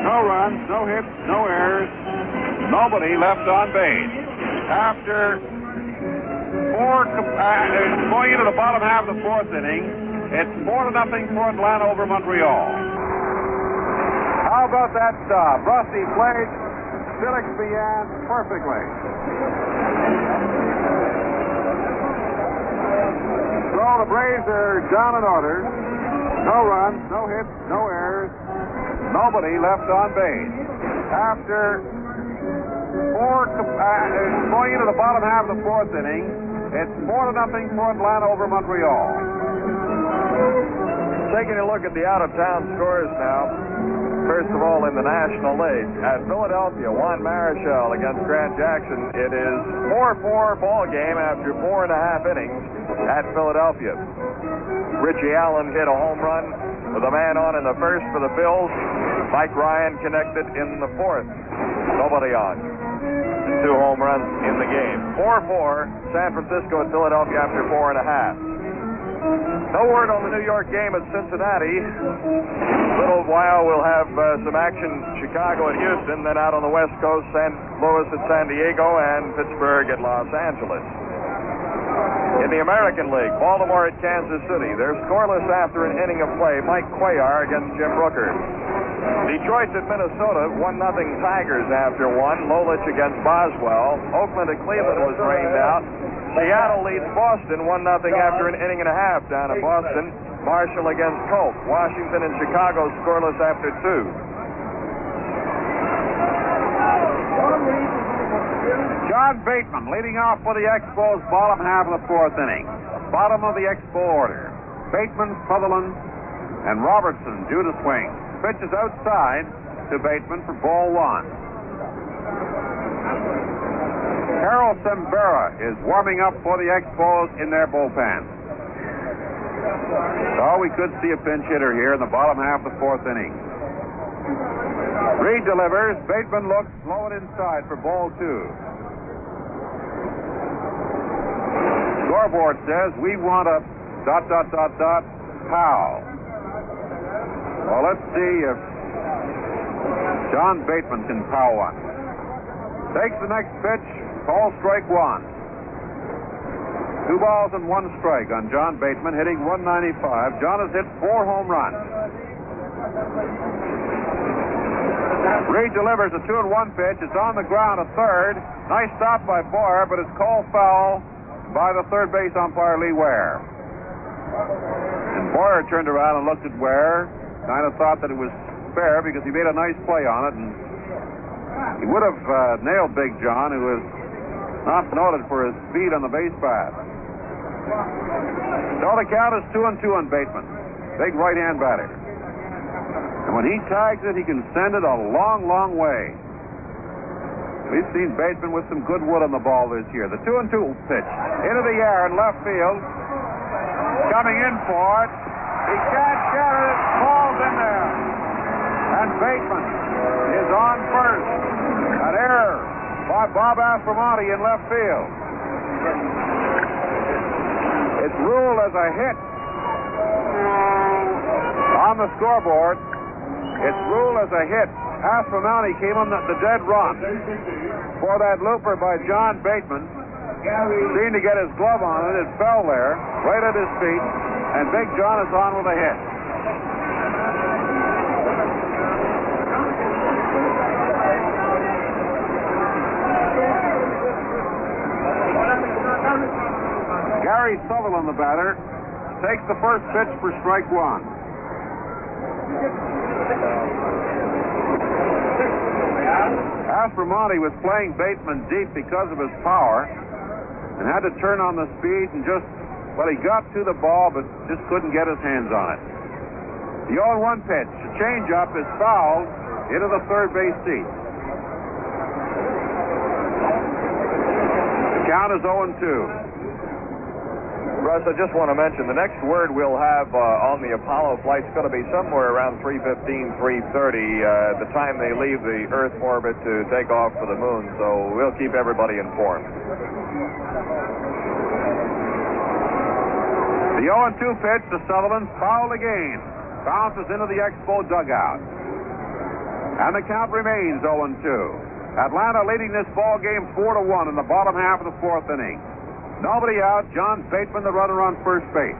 No runs, no hits, no errors. Nobody left on base. After going into the bottom half of the fourth inning, it's 4-0 for Atlanta over Montreal. How about that stop? Rusty played Felix Millan perfectly. So the Braves are down in order. No runs, no hits, no errors. Nobody left on base. After going into the bottom half of the fourth inning, it's 4-0 for Atlanta over Montreal. Taking a look at the out-of-town scores now. First of all, in the National League, at Philadelphia, Juan Marichal against Grant Jackson. It is 4-4 ball game after 4.5 innings at Philadelphia. Richie Allen hit a home run with a man on in the first for the Phils. Mike Ryan connected in the fourth. Nobody on. 2 home runs in the game. 4-4, San Francisco at Philadelphia after 4.5. No word on the New York game at Cincinnati. A little while we'll have some action. Chicago at Houston, then out on the West Coast, St. Louis at San Diego, and Pittsburgh at Los Angeles. In the American League, Baltimore at Kansas City. They're scoreless after an inning of play. Mike Cuellar against Jim Rooker. Detroit at Minnesota, 1-0 Tigers after 1. Lolich against Boswell. Oakland at Cleveland was rained out. Seattle leads Boston 1-0 after an inning and a half down in Boston. Marshall against Colt. Washington and Chicago scoreless after 2. John Bateman leading off for the Expos, bottom half of the fourth inning. Bottom of the Expo order. Bateman, Sutherland, and Robertson due to swing. Pitch is outside to Bateman for ball 1. Harold Sembera is warming up for the Expos in their bullpen. So we could see a pinch hitter here in the bottom half of the fourth inning. Reed delivers. Bateman looks low and inside for ball 2. scoreboard says we want a ... Powell. Well, let's see if John Bateman can pow one. Takes the next pitch, calls strike one. 2 balls and 1 strike on John Bateman, hitting .195. John has hit 4 home runs. Reed delivers a 2-1 pitch. It's on the ground at third. Nice stop by Boyer, but it's called foul by the third base umpire, Lee Ware. And Boyer turned around and looked at Ware, kind of thought that it was fair because he made a nice play on it, and he would have nailed Big John, who was not noted for his speed on the base pass. So the count is 2-2 on Bateman. Big right-hand batter. And when he tags it, he can send it a long, long way. We've seen Bateman with some good wood on the ball this year. The 2-2 pitch into the air in left field. Coming in for it. He can't get it. It falls in there. And Bateman is on first. An error by Bob Aspromonte in left field. It's ruled as a hit on the scoreboard. It's ruled as a hit. Aspromonte came on the dead run for that looper by John Bateman. Seemed to get his glove on it. It fell there, right at his feet, and Big John is on with a hit. Gary Sutherland, the batter, takes the first pitch for strike one. Aspromonte was playing Bateman deep because of his power and had to turn on the speed and he got to the ball but just couldn't get his hands on it. The 0-1 pitch, a changeup, is fouled into the third base seat. The count is 0-2. Russ, I just want to mention the next word we'll have on the Apollo flight is going to be somewhere around 3:15, 3:30, the time they leave the Earth orbit to take off for the moon. So we'll keep everybody informed. The 0-2 pitch to Sullivan, fouled again. Bounces into the Expo dugout. And the count remains 0-2. Atlanta leading this ball game 4-1 in the bottom half of the fourth inning. Nobody out. John Bateman, the runner on first base.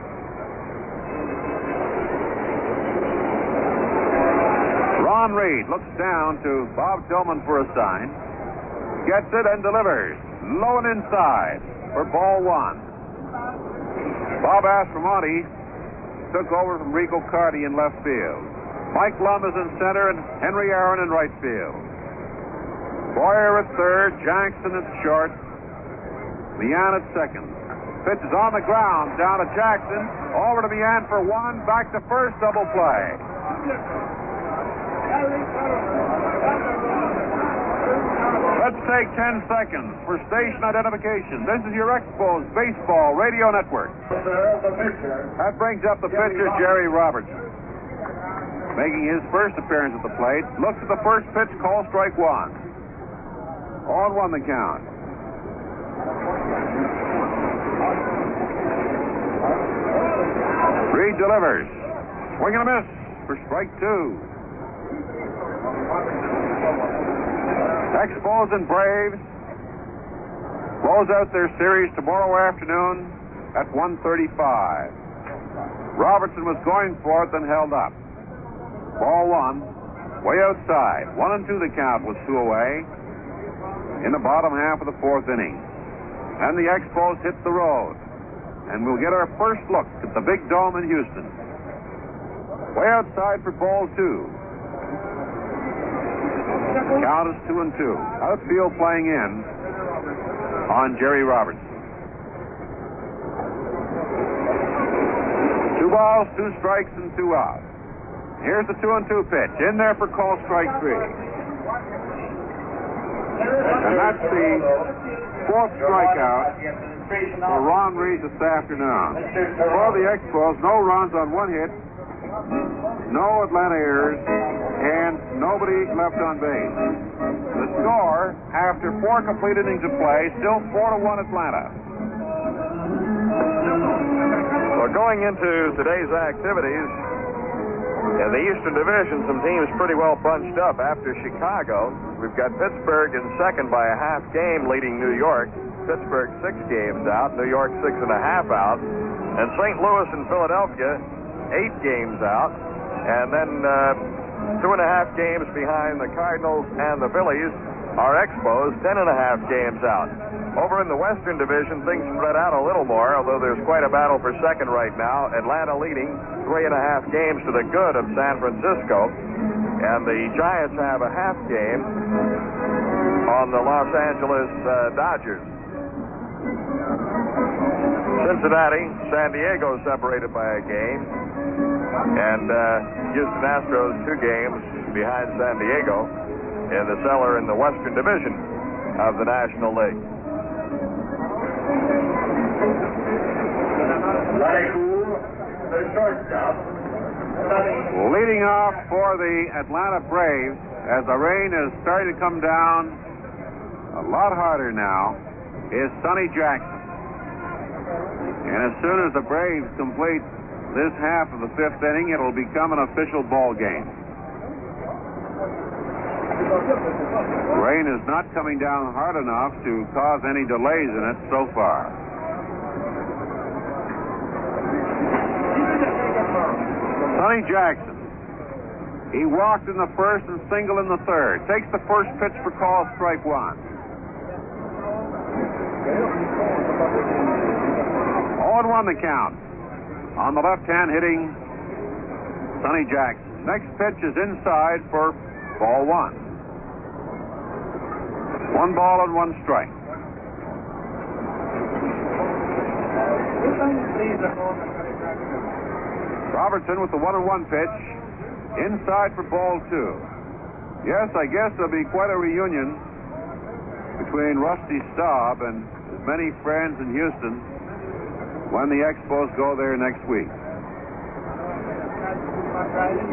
Ron Reed looks down to Bob Tillman for a sign. Gets it and delivers. Low and inside for ball one. Bob Aspromonte took over from Rico Carty in left field. Mike Lum is in center and Henry Aaron in right field. Boyer at third, Jackson at short, Meehan at second. Pitch is on the ground, down to Jackson, over to Meehan for one, back to first, double play. Let's take 10 seconds for station identification. This is your Expos Baseball Radio Network. That brings up the pitcher, Jarry Robertson. Making his first appearance at the plate. Looks at the first pitch, call strike one. 0-1 the count. Reed delivers. Swing and a miss for strike two. Expos and Braves close out their series tomorrow afternoon at 1:35. Robertson was going for it, then held up. Ball one, way outside. 1-2 the count with 2 away in the bottom half of the fourth inning. And the Expos hit the road. And we'll get our first look at the Big Dome in Houston. Way outside for ball two. Count is 2-2. Outfield playing in on Jarry Robertson. 2 balls, 2 strikes, and 2 outs. Here's the 2-2 pitch. In there for call strike 3. And that's the 4th strikeout for Ron Reed this afternoon. For the Expos, no runs on 1 hit, no Atlanta errors, and nobody left on base. The score, after 4 complete innings of play, still 4-1 Atlanta. Well, going into today's activities, in the Eastern Division, some teams pretty well bunched up. After Chicago, we've got Pittsburgh in second by a half game, leading New York. Pittsburgh 6 games out, New York 6.5 out, and St. Louis and Philadelphia 8 games out, and then 2.5 games behind the Cardinals and the Phillies are Expos, 10.5 games out. Over in the Western Division, things spread out a little more, although there's quite a battle for second right now. Atlanta leading 3.5 games to the good of San Francisco, and the Giants have a half game on the Los Angeles Dodgers. Cincinnati, San Diego separated by a game, and Houston Astros 2 games behind San Diego in the cellar in the Western Division of the National League. Leading off for the Atlanta Braves, as the rain is starting to come down a lot harder now, is Sonny Jackson. And as soon as the Braves complete this half of the 5th inning, it'll become an official ball game. Rain is not coming down hard enough to cause any delays in it so far. Sonny Jackson. He walked in the first and single in the third. Takes the first pitch for call, strike 1. 0-1 the count. On the left hand hitting Sonny Jackson. Next pitch is inside for ball 1. 1 ball and 1 strike. Robertson with the 1-1 pitch. Inside for ball 2. Yes, I guess there'll be quite a reunion between Rusty Staub and his many friends in Houston when the Expos go there next week.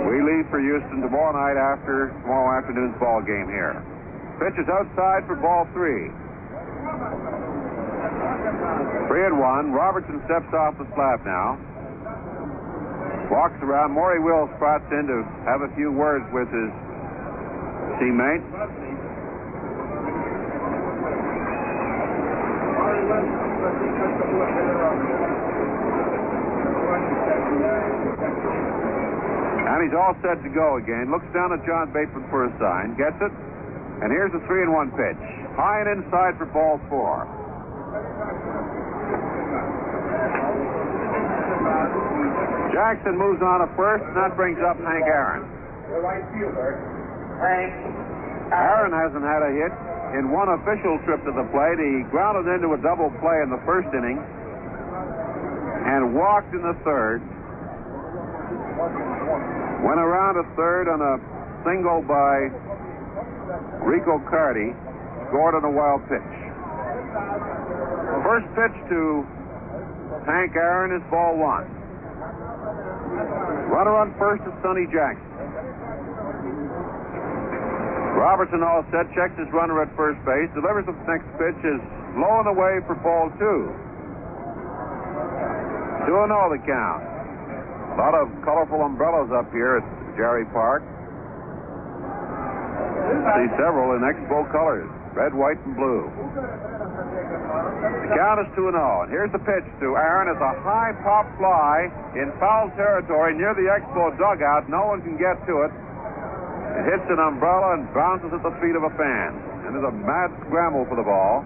We leave for Houston tomorrow night after tomorrow afternoon's ball game here. Pitch is outside for ball 3. 3-1. Robertson steps off the slab now. Walks around. Maury Wills trots in to have a few words with his teammate. And he's all set to go again. Looks down at John Bateman for a sign. Gets it. And here's the 3-1 pitch. High and inside for ball 4. Jackson moves on to first, and that brings up Hank Aaron. The right fielder, Hank Aaron hasn't had a hit in one official trip to the plate. He grounded into a double play in the first inning and walked in the third. Went around to third on a single by Rico Cardi. Scored on a wild pitch. First pitch to Hank Aaron is ball 1. Runner on first is Sonny Jackson. Robertson all set, checks his runner at first base, delivers the next pitch, is low and away for ball 2. 2-0 the count. A lot of colorful umbrellas up here at Jarry Park. See several in Expo colors, red, white, and blue. The count is 2-0. And here's the pitch to Aaron. It's a high pop fly in foul territory near the Expo dugout. No one can get to it. It hits an umbrella and bounces at the feet of a fan. And there's a mad scramble for the ball.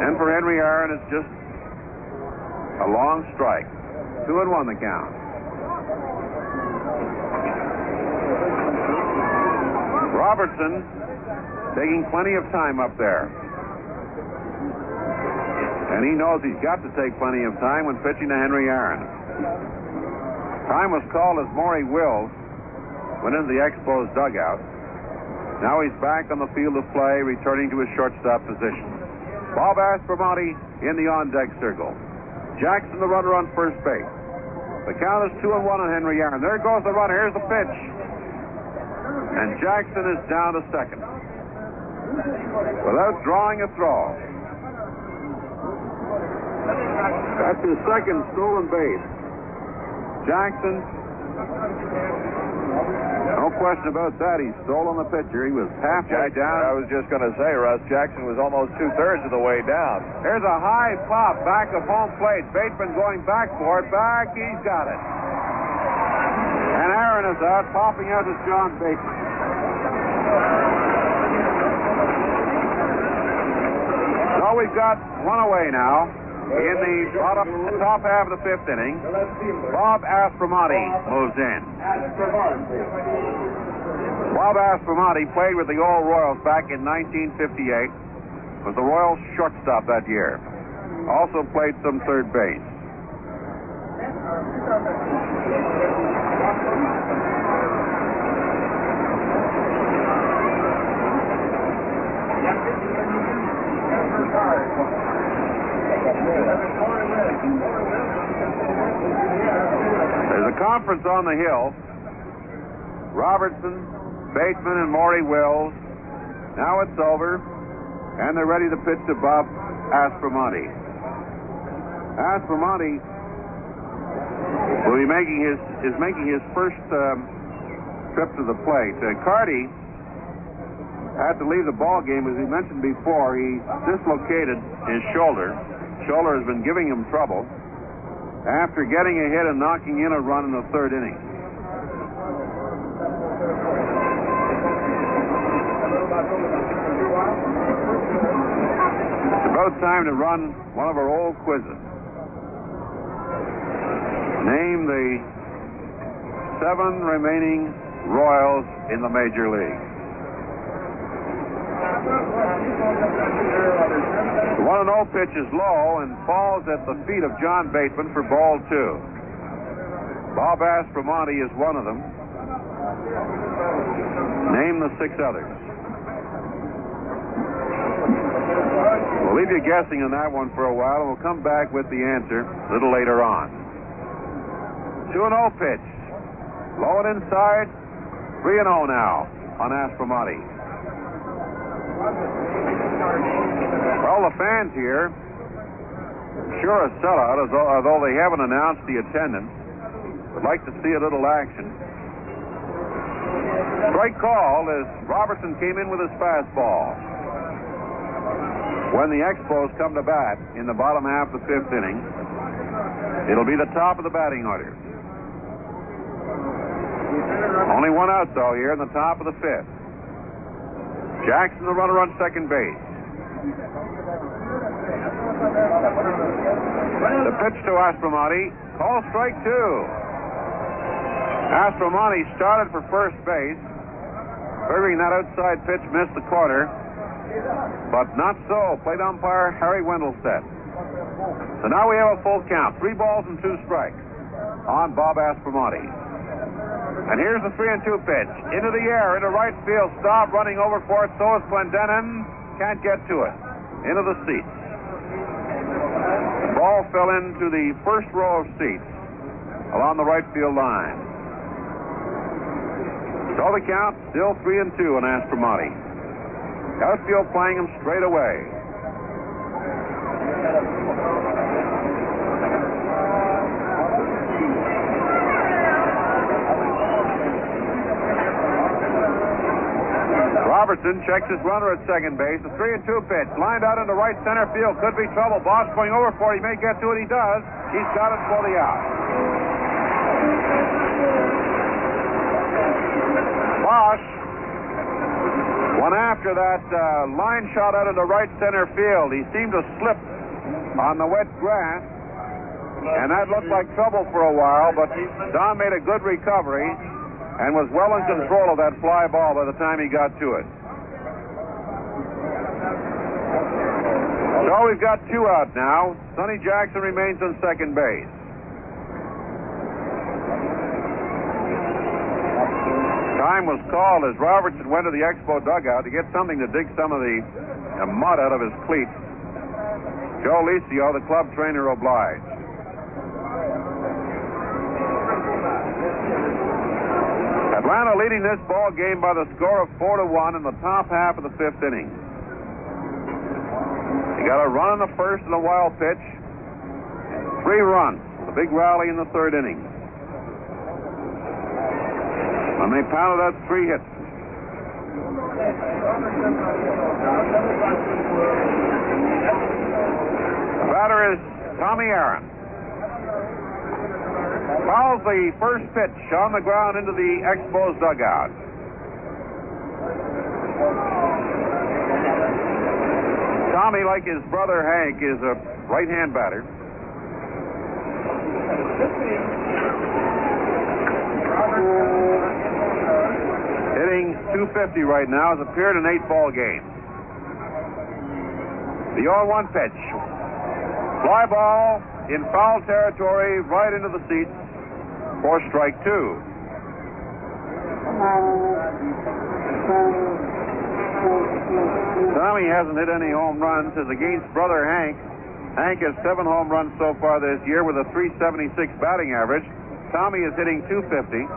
And for Henry Aaron, it's just a long strike. 2-1 the count. Robertson taking plenty of time up there. And he knows he's got to take plenty of time when pitching to Henry Aaron. Time was called as Maury Wills went into the Expos dugout. Now he's back on the field of play, returning to his shortstop position. Bob Aspromonte in the on-deck circle. Jackson, the runner on first base. The count is 2-1 on Henry Aaron. There goes the runner. Here's the pitch. And Jackson is down to second without drawing a throw. That's his second stolen base. Jackson, no question about that. He stole on the pitcher. He was halfway down. I was just going to say, Russ, Jackson was almost 2/3 of the way down. There's a high pop back of home plate. Bateman going back for it. Back, he's got it. And Aaron is out. Popping out is John Bateman. So we've got one away now. In the top half of the fifth inning, Bob Aspromonte moves in. Bob Aspromonte played with the Old Royals back in 1958. Was the Royals shortstop that year. Also played some third base. There's a conference on the hill. Robertson, Bateman, and Maury Wills. Now it's over, and they're ready to pitch to Bob Aspromonte. Aspromonte will be making his first trip to the plate. Carty had to leave the ball game, as we mentioned before. He dislocated his shoulder. Shoulder has been giving him trouble after getting a hit and knocking in a run in the third inning. It's about time to run one of our old quizzes. Name the 7 remaining Royals in the Major League. The 1-0 pitch is low and falls at the feet of John Bateman for ball 2. Bob Aspromonte is one of them. Name the 6 others. We'll leave you guessing on that one for a while, and we'll come back with the answer a little later on. 2-0 pitch. Low and inside. 3-0 now on Aspromonte. Well, the fans here, sure a sellout, although they haven't announced the attendance. Would like to see a little action. Strike call as Robertson came in with his fastball. When the Expos come to bat in the bottom half of the fifth inning, it'll be the top of the batting order. Only one out, though, here in the top of the fifth. Jackson, the runner on second base. The pitch to Aspromonte. Call strike 2. Aspromonte started for first base. Figuring that outside pitch missed the corner. But not so. Plate umpire Harry Wendelstedt. So now we have a full count. 3 balls and 2 strikes on Bob Aspromonte. And here's the 3-2 pitch. Into the air, into right field. Stop running over for it. So is Clendenin. Can't get to it. Into the seats. The ball fell into the first row of seats along the right field line. So the count still 3-2 on Aspromonte. Outfield playing him straight away. Robertson checks his runner at second base. The 3-2 pitch. Lined out into right center field. Could be trouble. Bosch going over for it. He may get to it. He does. He's got it for the out. Bosch went after that line shot out into right center field. He seemed to slip on the wet grass, and that looked like trouble for a while, but Don made a good recovery and was well in control of that fly ball by the time he got to it. So we've got 2 out now. Sonny Jackson remains on second base. Time was called as Robertson went to the Expo dugout to get something to dig some of the mud out of his cleats. Joe Licio, the club trainer, obliged. Atlanta leading this ball game by the score of 4-1 in the top half of the fifth inning. He got a run in the first and a wild pitch. 3 runs. A big rally in the 3rd inning. And they pounded out 3 hits. The batter is Tommy Aaron. Fouls the first pitch on the ground into the Expos dugout. Tommy, like his brother Hank, is a right-hand batter. Hitting .250 right now, has appeared in 8 ball games. The 0-1 pitch. Fly ball in foul territory, right into the seats for strike 2. Tommy hasn't hit any home runs. As against brother Hank. Hank has 7 home runs so far this year with a .376 batting average. Tommy is hitting .250.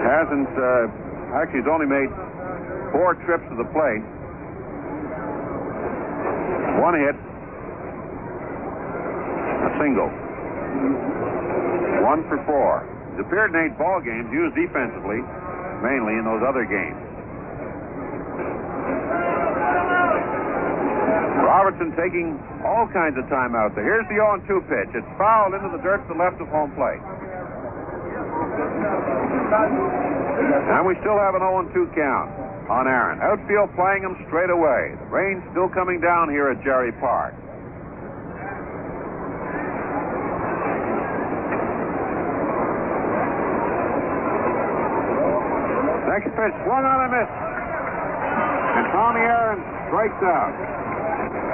Actually, he's only made 4 trips to the plate. 1 hit. A single. 1 for 4. He's appeared in 8 ball games, used defensively, mainly in those other games. Robertson taking all kinds of time out there. Here's the 0-2 pitch. It's fouled into the dirt to the left of home plate. And we still have an 0-2 count on Aaron. Outfield playing him straight away. The rain's still coming down here at Jarry Park. Next pitch, swung on and missed. And Tommy Aaron strikes out.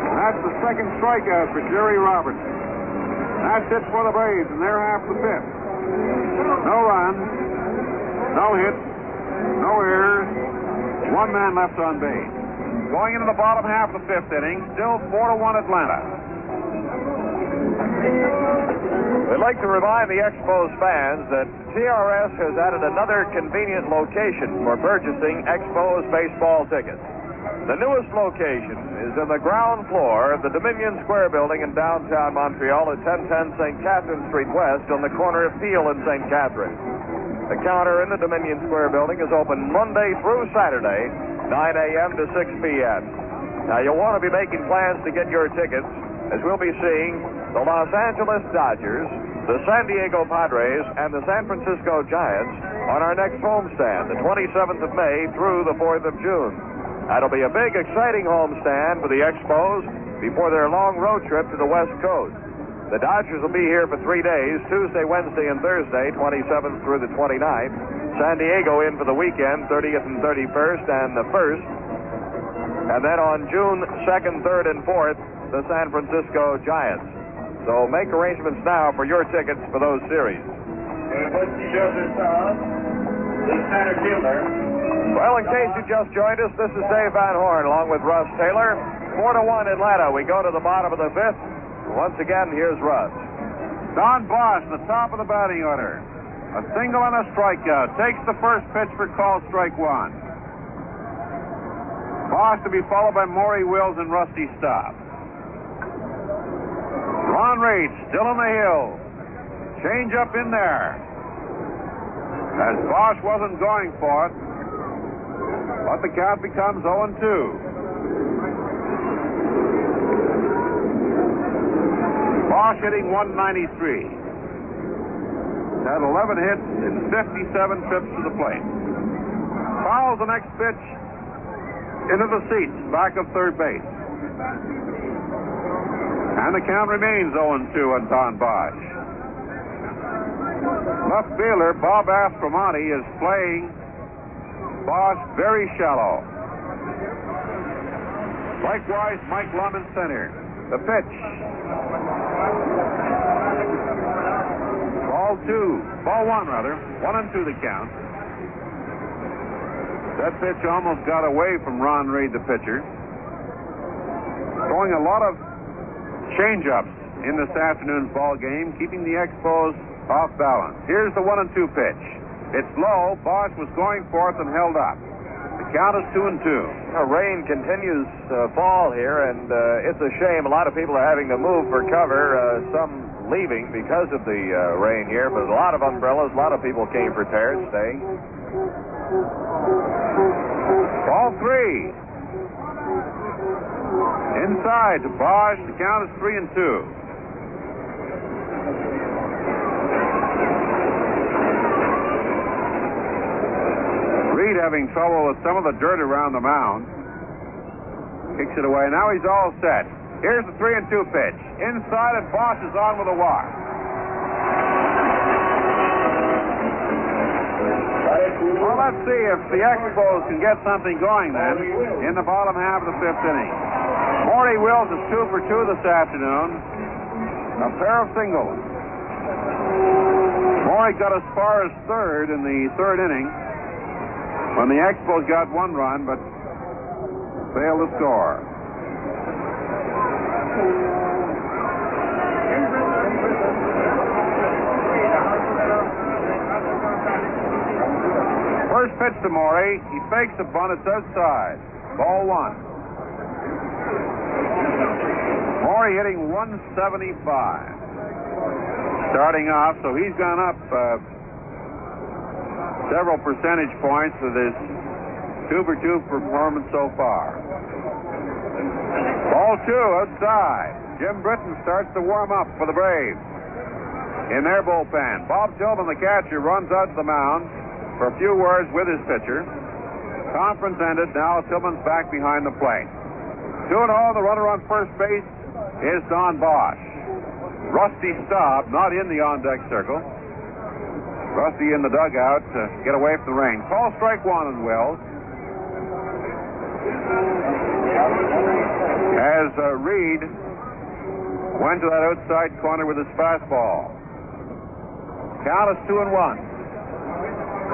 And that's the 2nd strikeout for Jerry Robertson. That's it for the Braves, and they're half the 5th. No runs, no hits, no errors, 1 man left on base. Going into the bottom half of the 5th inning, still 4-1 Atlanta. We'd like to remind the Expos fans that TRS has added another convenient location for purchasing Expos baseball tickets. The newest location is in the ground floor of the Dominion Square building in downtown Montreal at 1010 St. Catherine Street West on the corner of Peel and St. Catherine. The counter in the Dominion Square building is open Monday through Saturday, 9 a.m. to 6 p.m. Now, you'll want to be making plans to get your tickets, as we'll be seeing the Los Angeles Dodgers, the San Diego Padres, and the San Francisco Giants on our next homestand, the 27th of May through the 4th of June. That'll be a big, exciting homestand for the Expos before their long road trip to the West Coast. The Dodgers will be here for 3 days, Tuesday, Wednesday, and Thursday, 27th through the 29th. San Diego in for the weekend, 30th and 31st, and the 1st. And then on June 2nd, 3rd, and 4th, the San Francisco Giants. So make arrangements now for your tickets for those series. The center fielder. Well, in case you just joined us, this is Dave Van Horn along with Russ Taylor. 4-1 Atlanta. We go to the bottom of the 5th. Once again, here's Russ. Don Bosch, the top of the batting order. A single and a strikeout. Takes the first pitch for call strike 1. Bosch to be followed by Maury Wills and Rusty Staub. Ron Reed still on the hill. Change up in there. As Bosch wasn't going for it. But the count becomes 0-2. Bosch hitting .193. Had 11 hits in 57 trips to the plate. Fouls the next pitch into the seats, back of third base. And the count remains 0-2 on Don Bosch. Left fielder Bob Aspromonte is playing Bosch very shallow. Likewise, Mike Lum in center. The pitch. Ball 1 rather. 1-2 the count. That pitch almost got away from Ron Reed, the pitcher. Throwing a lot of change-ups in this afternoon's ball game, keeping the Expos off balance. Here's the 1-2 pitch. It's low. Bosch was going for it and held up. The count is 2-2. Rain continues to fall here, and it's a shame. A lot of people are having to move for cover. Some leaving because of the rain here, but a lot of umbrellas. A lot of people came prepared, staying. Ball 3. Inside to Bosch. The count is 3-2. Reed having trouble with some of the dirt around the mound. Kicks it away. Now he's all set. Here's the 3-2 pitch. Inside, and Bosch is on with a walk. Well, let's see if the Expos can get something going then in the bottom half of the 5th inning. Morty Wills is 2 for 2 this afternoon. A pair of singles. Morty got as far as 3rd in the 3rd inning when the Expos got 1 run, but failed to score. First pitch to Morey. He fakes the bunt. It's outside. Ball 1. Morey hitting 175. Starting off, so he's gone up several percentage points with his 2 for 2 performance so far. Ball 2 outside. Jim Britton starts to warm up for the Braves in their bullpen. Bob Tillman, the catcher, runs out to the mound for a few words with his pitcher. Conference ended. Now Tillman's back behind the plate. 2-0. The runner on first base is Don Bosch. Rusty Staub not in the on-deck circle. Rusty in the dugout to get away from the rain. Call strike 1 on Wells. As Reed went to that outside corner with his fastball. Count is 2-1.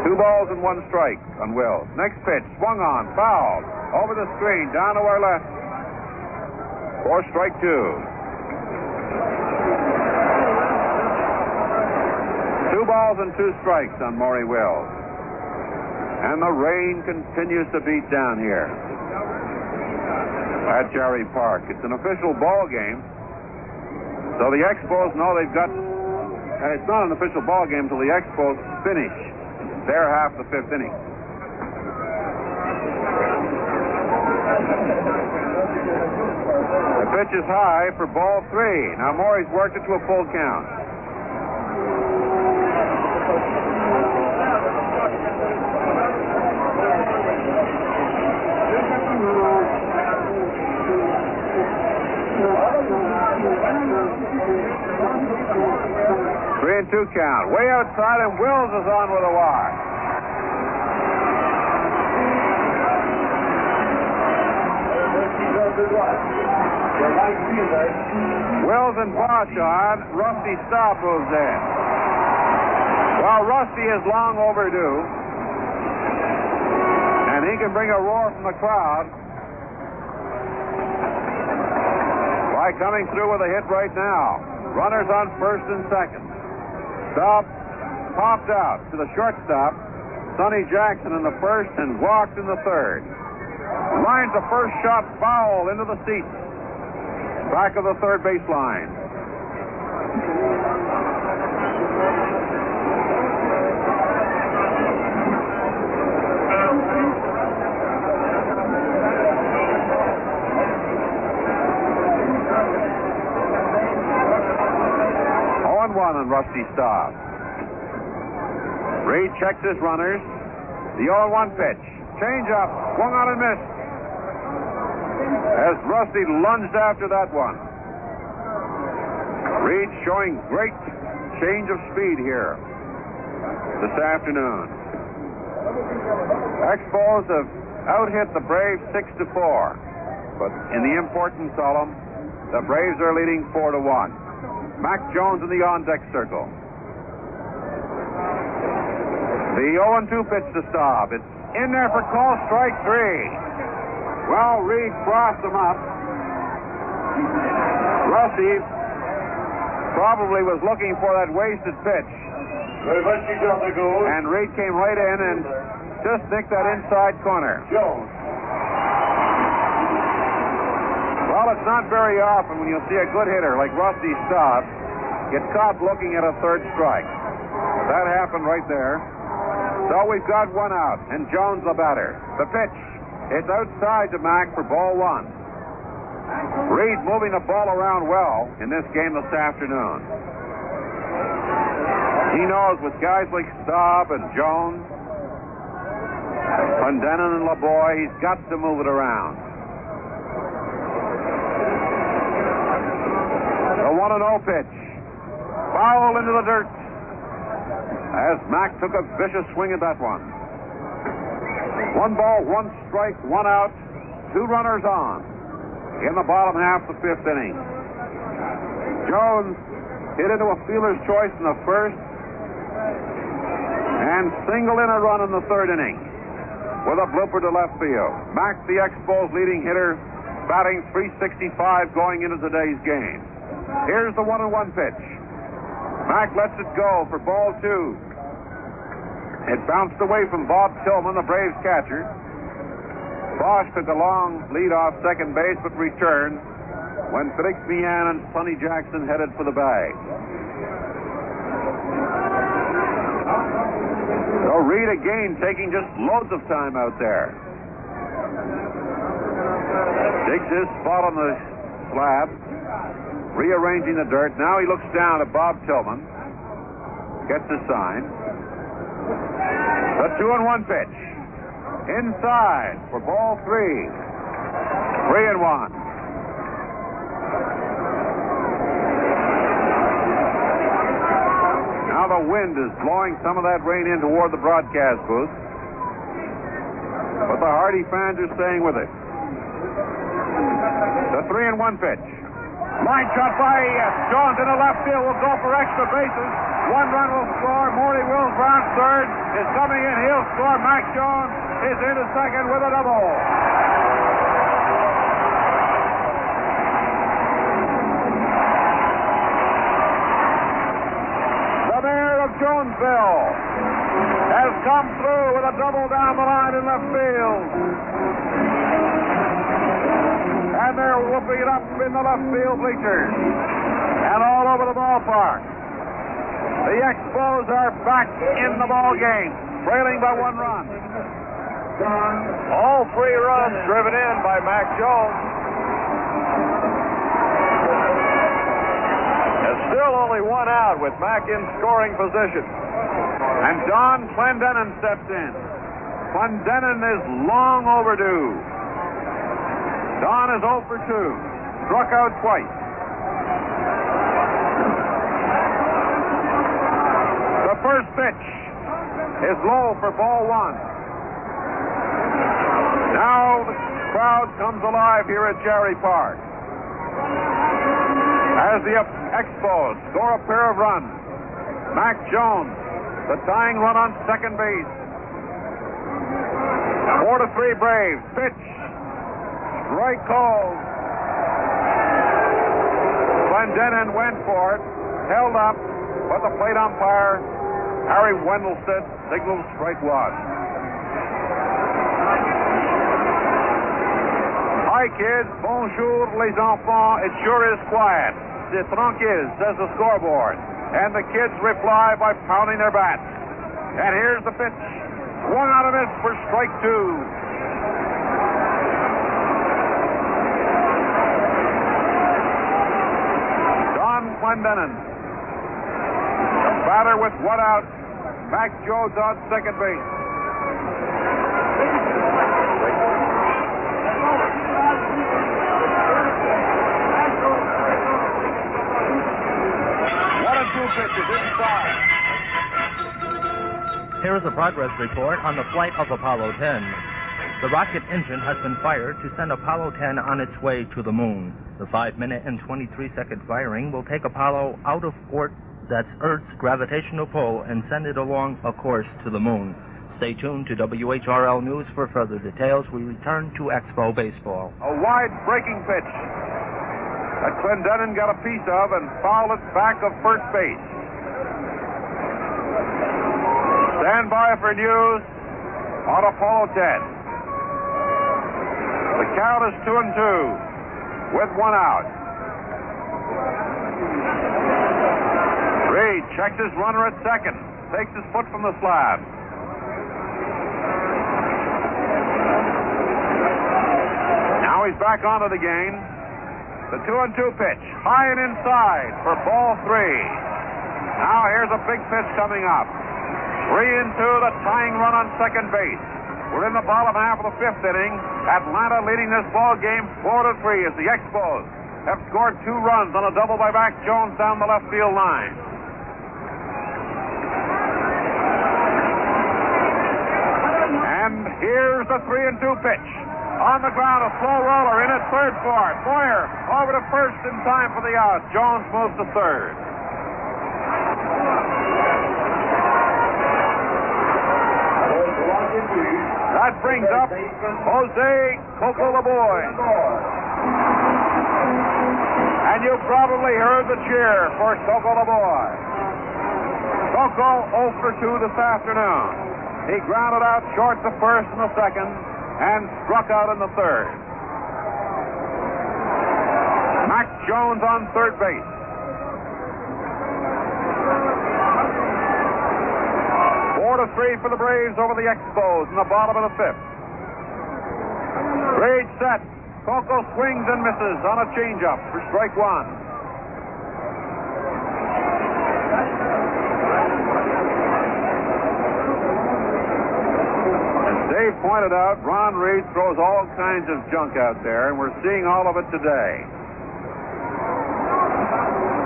2 balls and 1 strike on Wells. Next pitch, swung on, fouled, over the screen, down to our left. 4 strike 2. 2 balls and 2 strikes on Maury Wells. And the rain continues to beat down here at Jarry Park. It's an official ball game. So the Expos know they've got... it's not an official ball game until the Expos finish their half of the 5th inning. The pitch is high for ball 3. Now Maury's worked it to a full count. Three and 2 count. Way outside, and Wills is on with a walk. Wills and Bosch on. Rusty Staub moves in. Well, Rusty is long overdue, and he can bring a roar from the crowd by coming through with a hit right now. Runners on first and second. Staub popped out to the shortstop, Sonny Jackson, in the first and walked in the third. Lines the first shot foul into the seats, back of the third baseline. On Rusty Staub. Reed checks his runners. The 0-1 pitch. Change up. Swung on and missed. As Rusty lunged after that one. Reed showing great change of speed here this afternoon. Expos have out-hit the Braves 6-4. But in the important column, the Braves are leading 4-1. Mac Jones in the on-deck circle. The 0-2 pitch to Staub. It's in there for call strike 3. Well, Reed crossed him up. Rusty probably was looking for that wasted pitch. And Reed came right in and just nicked that inside corner. Jones. Well, it's not very often when you'll see a good hitter like Rusty Staub get caught looking at a third strike. That happened right there. So we've got one out, and Jones the batter. The pitch. It's outside to Mack for ball one. Reed moving the ball around well in this game this afternoon. He knows with guys like Staub and Jones, Clendenin and LeBoy, he's got to move it around. The 1-0 pitch. Foul into the dirt as Mack took a vicious swing at that one. 1 ball, 1 strike, 1 out, 2 runners on in the bottom half of the 5th inning. Jones hit into a fielder's choice in the first and singled in a run in the 3rd inning with a blooper to left field. Mack, the Expos leading hitter, batting .365 going into today's game. Here's the 1-1 pitch. Mack lets it go for ball 2. It bounced away from Bob Tillman, the Braves catcher. Bosch took a long lead off second base, but returned when Felix Millan and Sonny Jackson headed for the bag. So Reed again taking just loads of time out there. Digs his spot on the slab, rearranging the dirt. Now he looks down at Bob Tillman. Gets a sign. The 2-1 pitch. Inside for ball 3. 3-1. Now the wind is blowing some of that rain in toward the broadcast booth. But the Hardy fans are staying with it. The 3-1 pitch. Line shot by Jones in the left field. Will go for extra bases. 1 run will score. Morty Wills Brown third is coming in. He'll score. Mac Jones is into second with a double. The mayor of Jonesville has come through with a double down the line in left field. And they're whooping it up in the left field bleachers and all over the ballpark. The Expos are back in the ball game, trailing by 1 run. All 3 runs driven in by Mac Jones. There's still only 1 out with Mac in scoring position. And Don Clendenin steps in. Clendenin is long overdue. Don is 0 for 2. Struck out twice. The first pitch is low for ball 1. Now the crowd comes alive here at Jarry Park as the Expos score a pair of runs. Mac Jones, the tying run on second base. 4-3 Braves. Pitch. Strike called. Clendenin went for it, held up, but the plate umpire, Harry Wendelstedt, signaled strike one. Hi, kids. Bonjour, les enfants. It sure is quiet. C'est tranquille, says the scoreboard. And the kids reply by pounding their bats. And here's the pitch. Swung out of it for strike 2. Clendenin. The batter with 1 out. Mac Jones on second base. One and 2 pitches inside. Here is a progress report on the flight of Apollo 10. The rocket engine has been fired to send Apollo 10 on its way to the moon. The 5-minute and 23-second firing will take Apollo out of that's Earth's gravitational pull and send it along a course to the moon. Stay tuned to WHRL News for further details. We return to Expo Baseball. A wide breaking pitch that Clendenin got a piece of and fouled it back of first base. Stand by for news. on Apollo 10. The count is 2-2 with one out. Reed checks his runner at second. Takes his foot from the slab. Now he's back onto the game. The 2-2 pitch. High and inside for ball 3. Now here's a big pitch coming up. 3-2, the tying run on second base. We're in the bottom half of the 5th inning. Atlanta leading this ball game 4-3 as the Expos have scored 2 runs on a double by Mac Jones down the left field line. And here's the 3-2 pitch. On the ground, a slow roller in at third for it. Boyer over to first in time for the out. Jones moves to third. That brings up Jose Coco LeBoy. And you probably heard the cheer for Coco LeBoy. Coco 0 for 2 this afternoon. He grounded out short the first and the second and struck out in the third. Mac Jones on third base. Four to 3 for the Braves over the Expos in the bottom of the 5th. Reed set. Coco swings and misses on a changeup for strike 1. Dave pointed out, Ron Reed throws all kinds of junk out there, and we're seeing all of it today.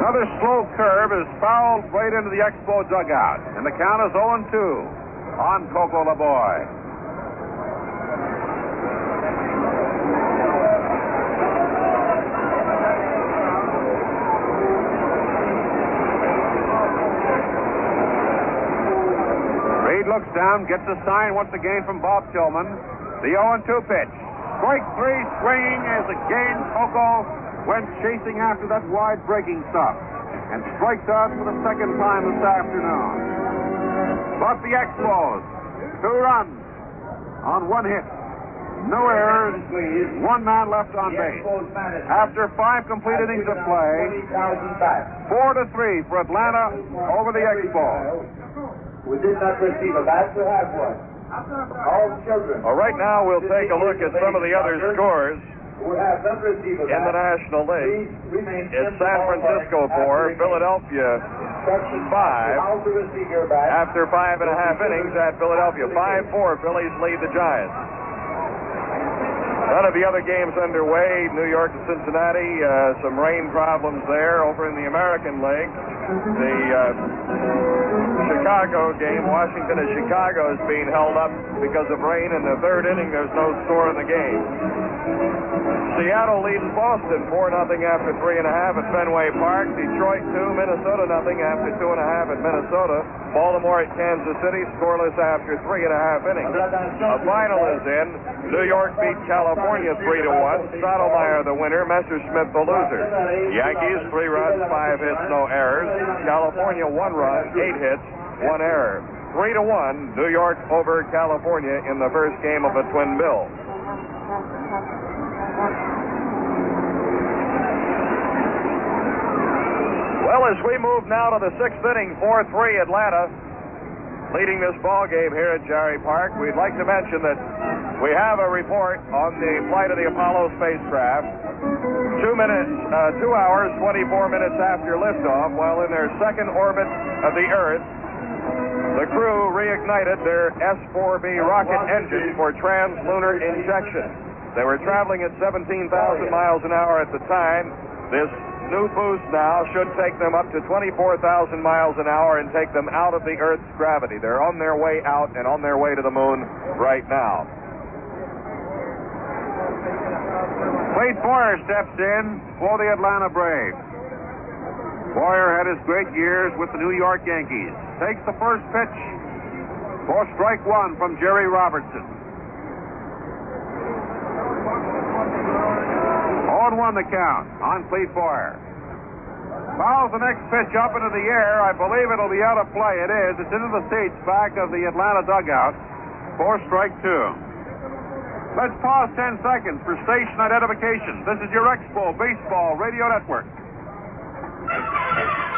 Another slow curve is fouled right into the Expo dugout, and the count is 0-2 on Coco LeBoy. Looks down, gets a sign once again from Bob Tillman. The 0-2 pitch. Strike 3 swinging as again Coco went chasing after that wide breaking stuff and strikes out for the second time this afternoon. But the Expos, 2 runs on 1 hit. No errors, 1 man left on base. After 5 complete innings of play, 4-3 for Atlanta over the Expos. We did not receive a bat to have one. All children. Well, right now we'll take a look at some of the other scores who have not received a bat in the National League. It's San Francisco 4, Philadelphia 5. After 5.5 innings at Philadelphia, 5-4, Phillies lead the Giants. None of the other games underway. New York to Cincinnati, some rain problems there. Over in the American League, the Chicago game, Washington and Chicago, is being held up because of rain. In the 3rd inning, there's no score in the game. Seattle leads Boston 4-0 after 3.5 at Fenway Park. Detroit 2, Minnesota 0 after 2.5 at Minnesota. Baltimore at Kansas City scoreless after 3.5 innings. A final is in. New York beat California 3-1. Stottlemyre the winner, Messerschmitt the loser. Yankees 3 runs, 5 hits, no errors. California 1 run, 8 hits, 1 error. 3-1, New York over California in the first game of a twin bill. Well, as we move now to the 6th inning, 4-3 Atlanta leading this ball game here at Jarry Park. We'd like to mention that we have a report on the flight of the Apollo spacecraft. 2 hours, 24 minutes after liftoff, while in their second orbit of the Earth, the crew reignited their S-4B rocket engine for translunar injection. They were traveling at 17,000 miles an hour at the time. This new boost now should take them up to 24,000 miles an hour and take them out of the Earth's gravity. They're on their way out and on their way to the moon right now. Wade Boyer steps in for the Atlanta Braves. Boyer had his great years with the New York Yankees. Takes the first pitch for strike 1 from Jerry Robertson. 0-1 the count on Clete Boyer. Fouls the next pitch up into the air. I believe it'll be out of play. It is. It's into the seats back of the Atlanta dugout. for strike two. Let's pause 10 seconds for station identification. This is your Expo Baseball Radio Network.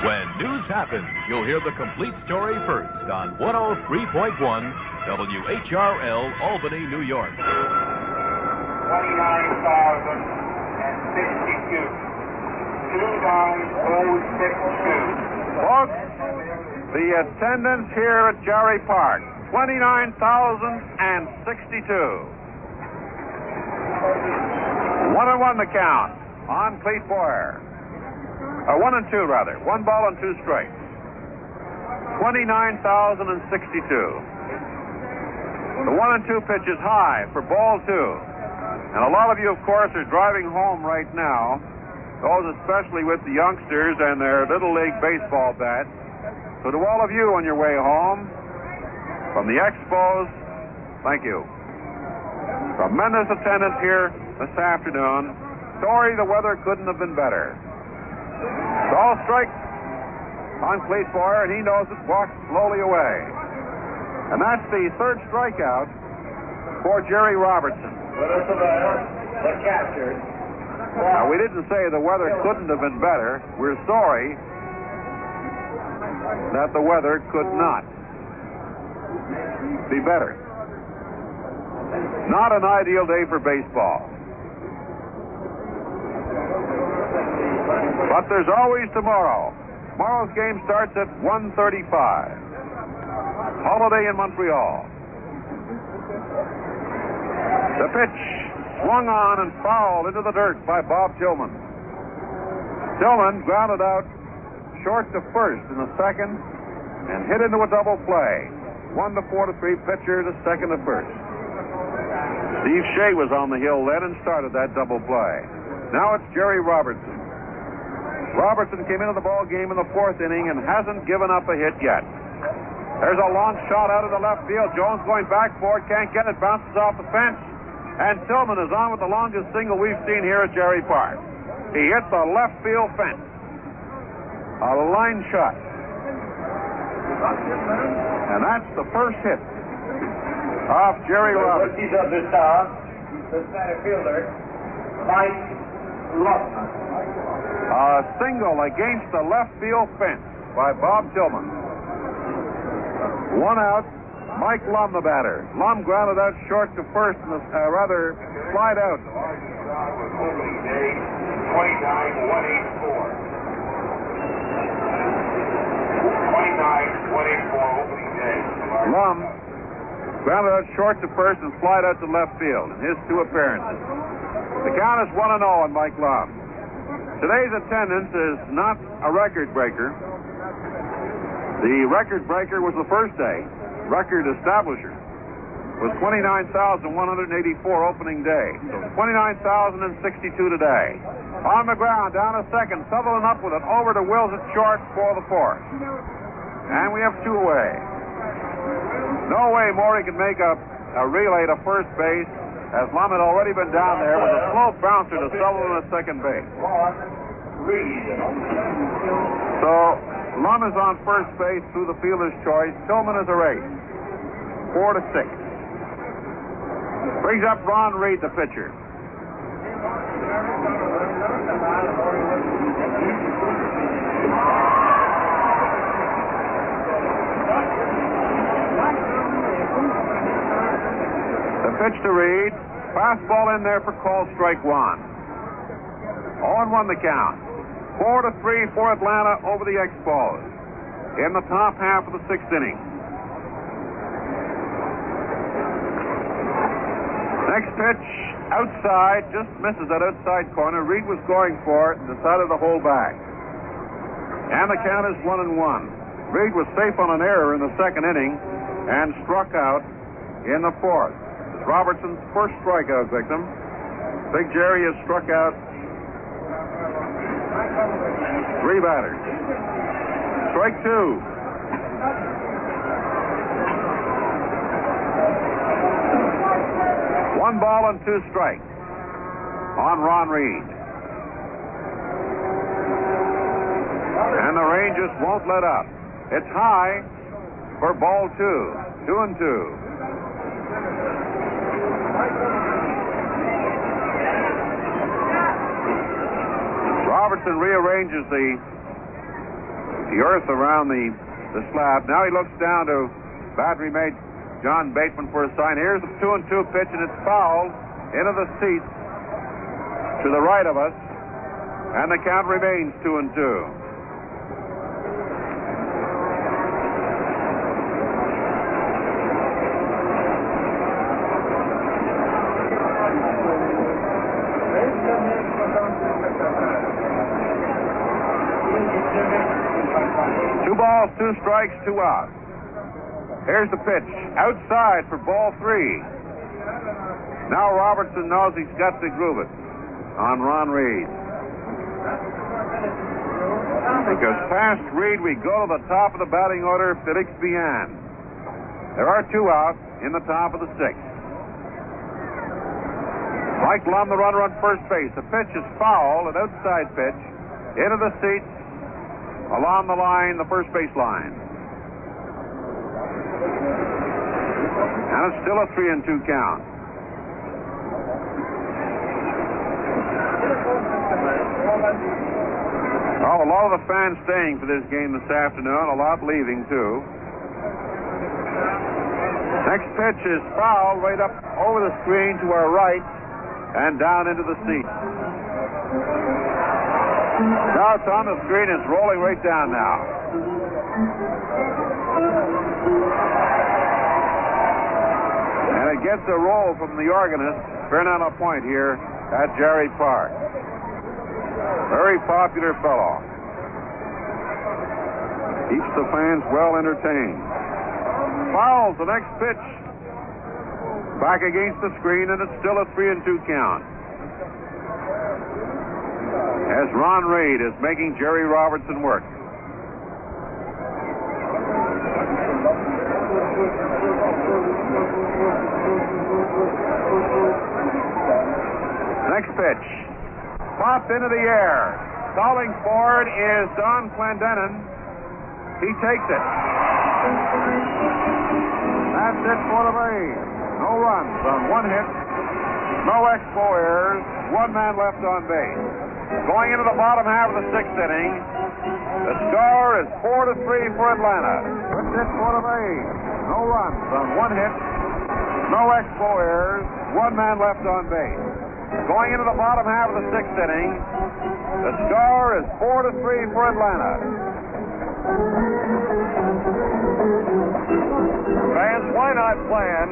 When news happens, you'll hear the complete story first on 103.1 WHRL, Albany, New York. 29,062. 29062. Folks, the attendance here at Jarry Park, 29,062. 1-1 the count on Clete Boyer. 1-2 rather. 1 ball and 2 strikes. 29,062. The 1-2 pitch is high for ball 2. And a lot of you, of course, are driving home right now. Those especially with the youngsters and their Little League baseball bats. So to all of you on your way home, from the Expos, thank you. Tremendous attendance here this afternoon. Sorry the weather couldn't have been better. Ball strike on Clete Boyer, and he knows it, walks slowly away. And that's the third strikeout for Jarry Robertson. The catcher. Now, we didn't say the weather couldn't have been better. We're sorry that the weather could not be better. Not an ideal day for baseball. But there's always tomorrow. Tomorrow's game starts at 1:35. Holiday in Montreal. The pitch swung on and fouled into the dirt by Bob Tillman. Tillman grounded out short to first in the second and hit into a double play. 1-4-3 pitcher to second to first. Steve Shea was on the hill then and started that double play. Now it's Jarry Robertson. Robertson came into the ball game in the fourth inning and hasn't given up a hit yet. There's a long shot out of the left field. Jones going back for it, can't get it, bounces off the fence. And Tillman is on with the longest single we've seen here at Jarry Park. He hit the left field fence. A line shot. And that's the first hit off Jarry Robertson. Rookies of the star, the center fielder, Mike Luckman. A single against the left field fence by Bob Tillman. 1 out. Mike Lum, the batter. Lum grounded out short to first, and rather slide out. Opening day, 29,184. 29,184 opening day. Lum grounded out short to first and slide out to left field in his 2 appearances. The count is 1-0 on Mike Lum. Today's attendance is not a record breaker. The record breaker was the first day. Record establisher was 29,184 opening day. So 29,062 today. On the ground, down a second. Sutherland up with it. Over to Wills at short for the fourth. And we have 2 away. No way Morey can make a relay to first base, as Lum had already been down there with a slow bouncer to Sutherland at second base. So Lum is on first base through the fielder's choice. Tillman is erased. 4-6. Brings up Ron Reed, the pitcher. The pitch to Reed. Fastball in there for call strike 1. 0-1 the count. 4-3 for Atlanta over the Expos in the top half of the 6th inning. Next pitch, outside, just misses that outside corner. Reed was going for it and decided to hold back. And the count is 1-1. Reed was safe on an error in the 2nd inning and struck out in the 4th. Robertson's first strikeout victim. Big Jarry has struck out 3 batters. Strike 2. One ball and 2 strikes on Ron Reed. And the Rangers won't let up. It's high for ball 2. 2-2. Robertson rearranges the earth around the slab. Now he looks down to battery mate John Bateman for a sign. Here's the 2-2 pitch, and it's fouled into the seats to the right of us, and the count remains 2-2. Two balls, two strikes, two outs. Here's the pitch. Outside for ball three. Now Robertson knows he's got to groove it on Ron Reed. Because past Reed, we go to the top of the batting order, Felix Bian. There are two outs in the top of the sixth. Mike Lum, the runner on first base. The pitch is foul, an outside pitch, into the seats, along the line, the first base line. And it's still a 3-2 count. Oh, a lot of the fans staying for this game this afternoon, a lot leaving too. Next pitch is foul right up over the screen to our right and down into the seat. Now it's on the screen. It's rolling right down now. And it gets a roll from the organist, Fernando Point, here at Jarry Park. Very popular fellow. Keeps the fans well entertained. Fouls the next pitch. Back against the screen, and it's still a 3-2 count. As Ron Reed is making Jerry Robertson work. Next pitch. Popped into the air. Calling for it is Don Clendenin. He takes it. That's it for the Braves. No runs on one hit. No Expo errors. One man left on base. Going into the bottom half of the sixth inning, the score is 4-3 for Atlanta. That's it for the Braves. No runs on one hit. No Expo errors. One man left on base. Going into the bottom half of the sixth inning, the score is 4-3 for Atlanta. Fans, why not plan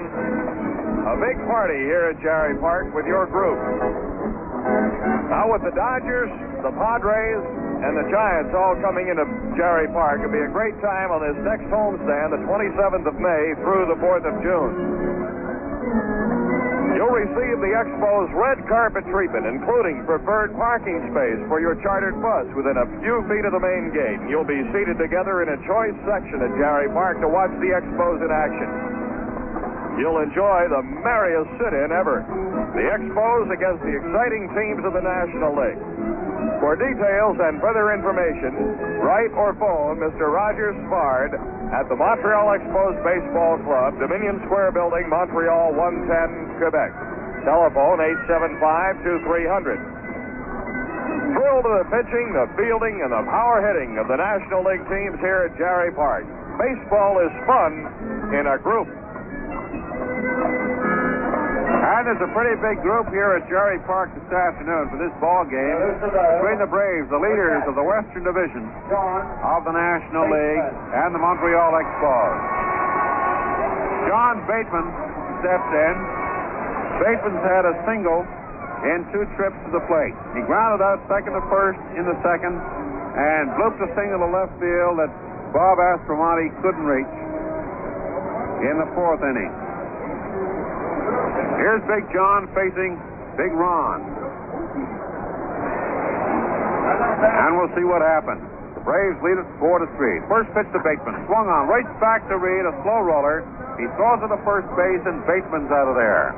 a big party here at Jarry Park with your group? Now with the Dodgers, the Padres, and the Giants all coming into Jarry Park, it'll be a great time on this next homestand, the 27th of May through the 4th of June. You'll receive the Expos red carpet treatment, including preferred parking space for your chartered bus within a few feet of the main gate. You'll be seated together in a choice section at Jarry Park to watch the Expos in action. You'll enjoy the merriest sit-in ever. The Expos against the exciting teams of the National League. For details and further information, write or phone Mr. Roger Spard at the Montreal Expos Baseball Club, Dominion Square Building, Montreal, 110, Quebec. Telephone 875-2300. Thrilled to the pitching, the fielding, and the power hitting of the National League teams here at Jarry Park. Baseball is fun in a group. And there's a pretty big group here at Jarry Park this afternoon for this ball game between the Braves, the leaders of the Western Division of the National League, and the Montreal Expos. John Bateman steps in. Bateman's had a single in 2 trips to the plate. He grounded out second to first in the second and blooped a single to left field that Bob Aspromonte couldn't reach in the 4th inning. Here's Big John facing Big Ron. And we'll see what happens. The Braves lead it 4-3. First pitch to Bateman. Swung on. Right back to Reed, a slow roller. He throws it to first base, and Bateman's out of there.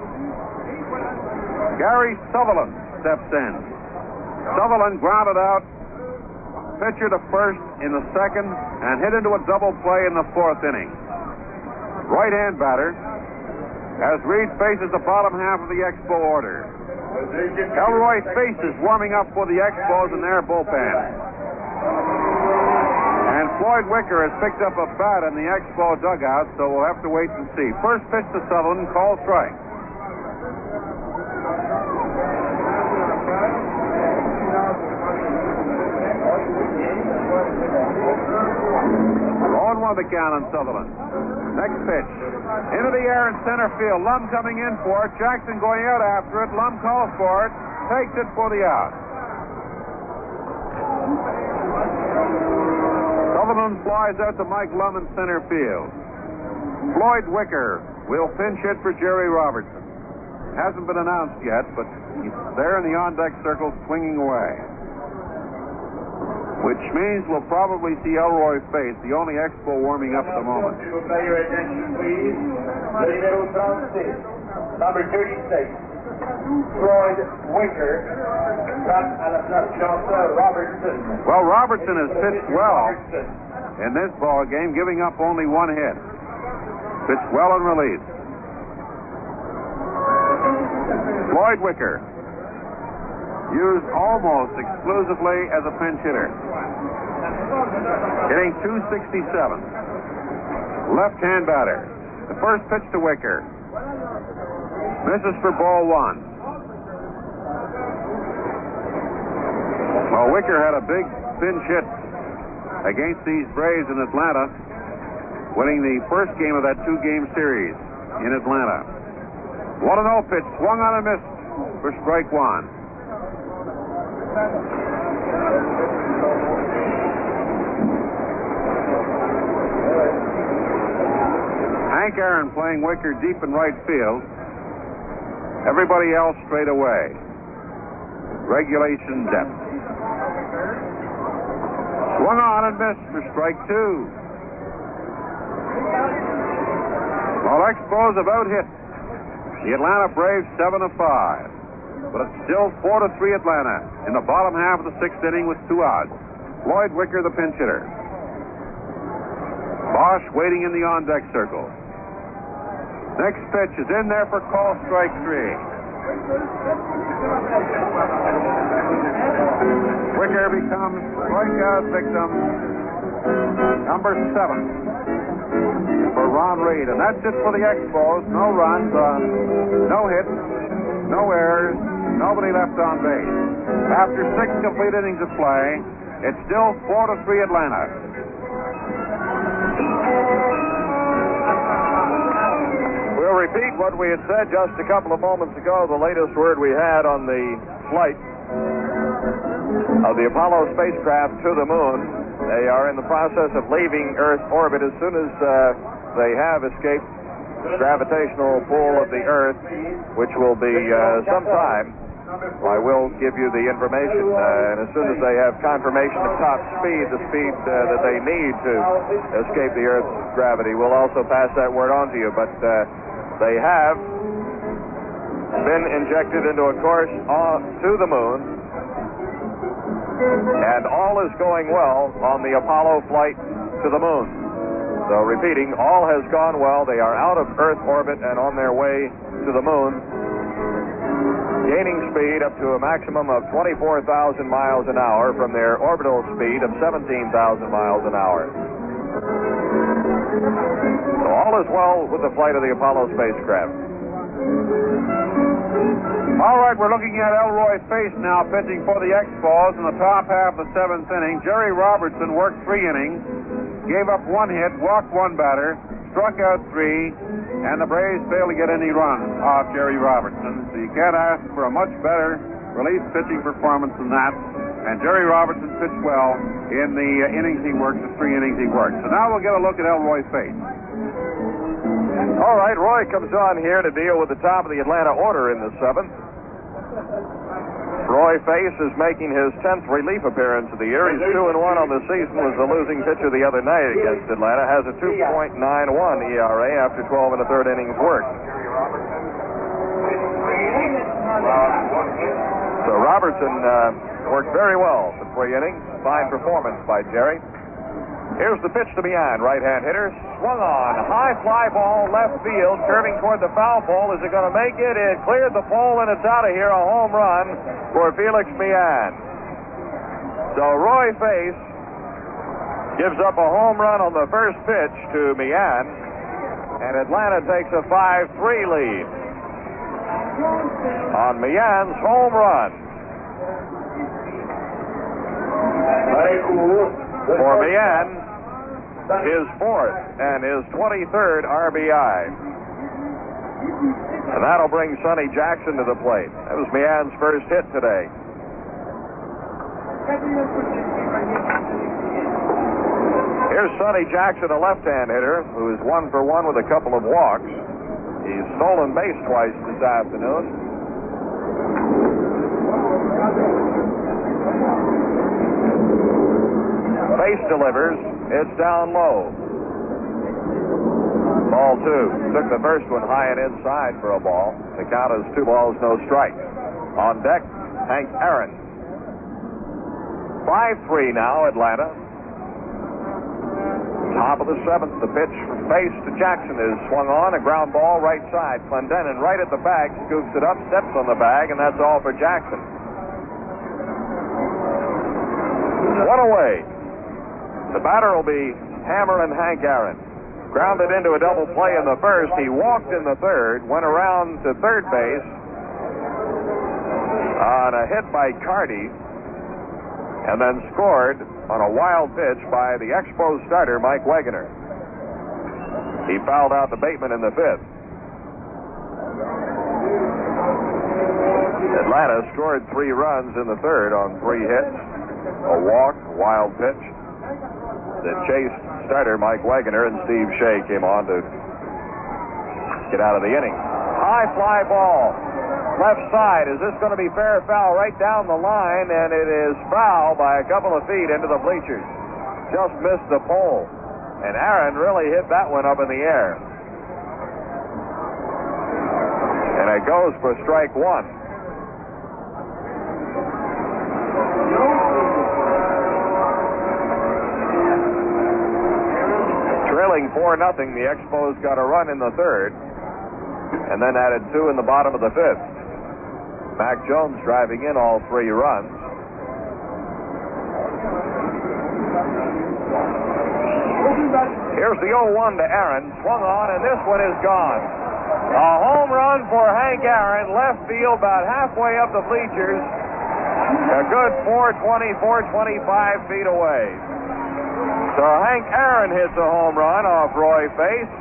Gary Sutherland steps in. Sutherland grounded out. Pitcher to first in the second and hit into a double play in the 4th inning. Right-hand batter. as Reed faces the bottom half of the Expo order. Elroy Face is warming up for the Expos in their bullpen. And Floyd Wicker has picked up a bat in the Expo dugout, so we'll have to wait and see. First pitch to Sutherland, call strike. 0-1 the count on Sutherland. Next pitch. Into the air in center field. Lum coming in for it. Jackson going out after it. Lum calls for it. Takes it for the out. Sutherland flies out to Mike Lum in center field. Floyd Wicker will pinch hit for Jerry Robertson. Hasn't been announced yet, but he's there in the on-deck circle swinging away. Which means we'll probably see Elroy Face, the only Expo warming up at the moment. Your attention, please. Number 36, Floyd Wicker. Robertson. Well, Robertson has pitched well in this ball game, giving up only one hit. Pitched well and released. Floyd Wicker, used almost exclusively as a pinch hitter. Hitting .267. Left-hand batter. The first pitch to Wicker. Misses for ball one. Well, Wicker had a big pinch hit against these Braves in Atlanta, winning the first game of that two-game series in Atlanta. 1-0 pitch, swung on and missed for strike one. Hank Aaron playing Wicker deep in right field. Everybody else straight away. Regulation depth. Swung on and missed for strike two. Well, Expos have out-hit the Atlanta Braves 7-5. But it's still 4-3 Atlanta in the bottom half of the sixth inning with 2 outs. Floyd Wicker, the pinch hitter. Bosch waiting in the on-deck circle. Next pitch is in there for call strike 3. Wicker becomes strikeout victim number 7 for Ron Reed. And that's it for the Expos. No runs, no hits, no errors. Nobody left on base. After 6 complete innings of play, it's still 4-3 Atlanta. We'll repeat what we had said just a couple of moments ago, the latest word we had on the flight of the Apollo spacecraft to the moon. They are in the process of leaving Earth orbit. As soon as they have escaped the gravitational pull of the Earth, which will be some time, I will give you the information, and as soon as they have confirmation of top speed, the speed that they need to escape the Earth's gravity, we'll also pass that word on to you. But they have been injected into a course to the moon, and all is going well on the Apollo flight to the moon. So, repeating, all has gone well. They are out of Earth orbit and on their way to the moon, gaining speed up to a maximum of 24,000 miles an hour from their orbital speed of 17,000 miles an hour. So all is well with the flight of the Apollo spacecraft. All right, we're looking at Elroy Face now pitching for the Expos in the top half of the 7th inning. Jerry Robertson worked 3 innings, gave up 1 hit, walked 1 batter, struck out 3, and the Braves failed to get any runs off Jerry Robertson. So you can't ask for a much better relief pitching performance than that. And Jerry Robertson pitched well in the innings he worked, the 3 innings he worked. So now we'll get a look at Elroy Face. All right, Roy comes on here to deal with the top of the Atlanta order in the 7th. Roy Face is making his 10th relief appearance of the year. He's 2-1 on the season. Was the losing pitcher the other night against Atlanta. Has a 2.91 ERA after 12 1/3 innings worked. So Robertson worked very well for 3 innings. Fine performance by Jerry. Here's the pitch to Mian, right-hand hitter. swung on. High fly ball left field, curving toward the foul pole. Is it going to make it? It cleared the pole, and it's out of here. A home run for Felix Mian. So Roy Face gives up a home run on the first pitch to Mian, and Atlanta takes a 5-3 lead on Mian's home run. For Mian, his fourth and his 23rd RBI. And that'll bring Sonny Jackson to the plate. That was Mian's first hit today. Here's Sonny Jackson, a left-hand hitter, who is 1 for 1 with a couple of walks. He's stolen base twice this afternoon. Base delivers. It's down low. Ball 2. Took the first one high and inside for a ball. The count is 2 balls, no strikes. On deck, Hank Aaron. 5-3 now, Atlanta. Top of the 7th, the pitch from Face to Jackson is swung on. A ground ball right side. Clendenin right at the bag, scoops it up, steps on the bag, and that's all for Jackson. One away. The batter will be Hammer and Hank Aaron. Grounded into a double play in the first. He walked in the third, went around to third base on a hit by Carty, and then scored on a wild pitch by the Expos starter, Mike Wegener. He fouled out the Bateman in the 5th. Atlanta scored 3 runs in the 3rd on 3 hits, a walk, a wild pitch. The chased starter, Mike Wegener, and Steve Shea came on to get out of the inning. High fly ball, left side. Is this going to be fair or foul? Right down the line, and it is foul by a couple of feet into the bleachers. Just missed the pole. And Aaron really hit that one up in the air. And it goes for strike 1. Trailing 4-0, the Expos got a run in the 3rd, and then added 2 in the bottom of the 5th. Mac Jones driving in all 3 runs. Here's the 0-1 to Aaron, swung on, and this one is gone. A home run for Hank Aaron, left field, about halfway up the bleachers. A good 420, 425 feet away. So Hank Aaron hits a home run off Roy Face.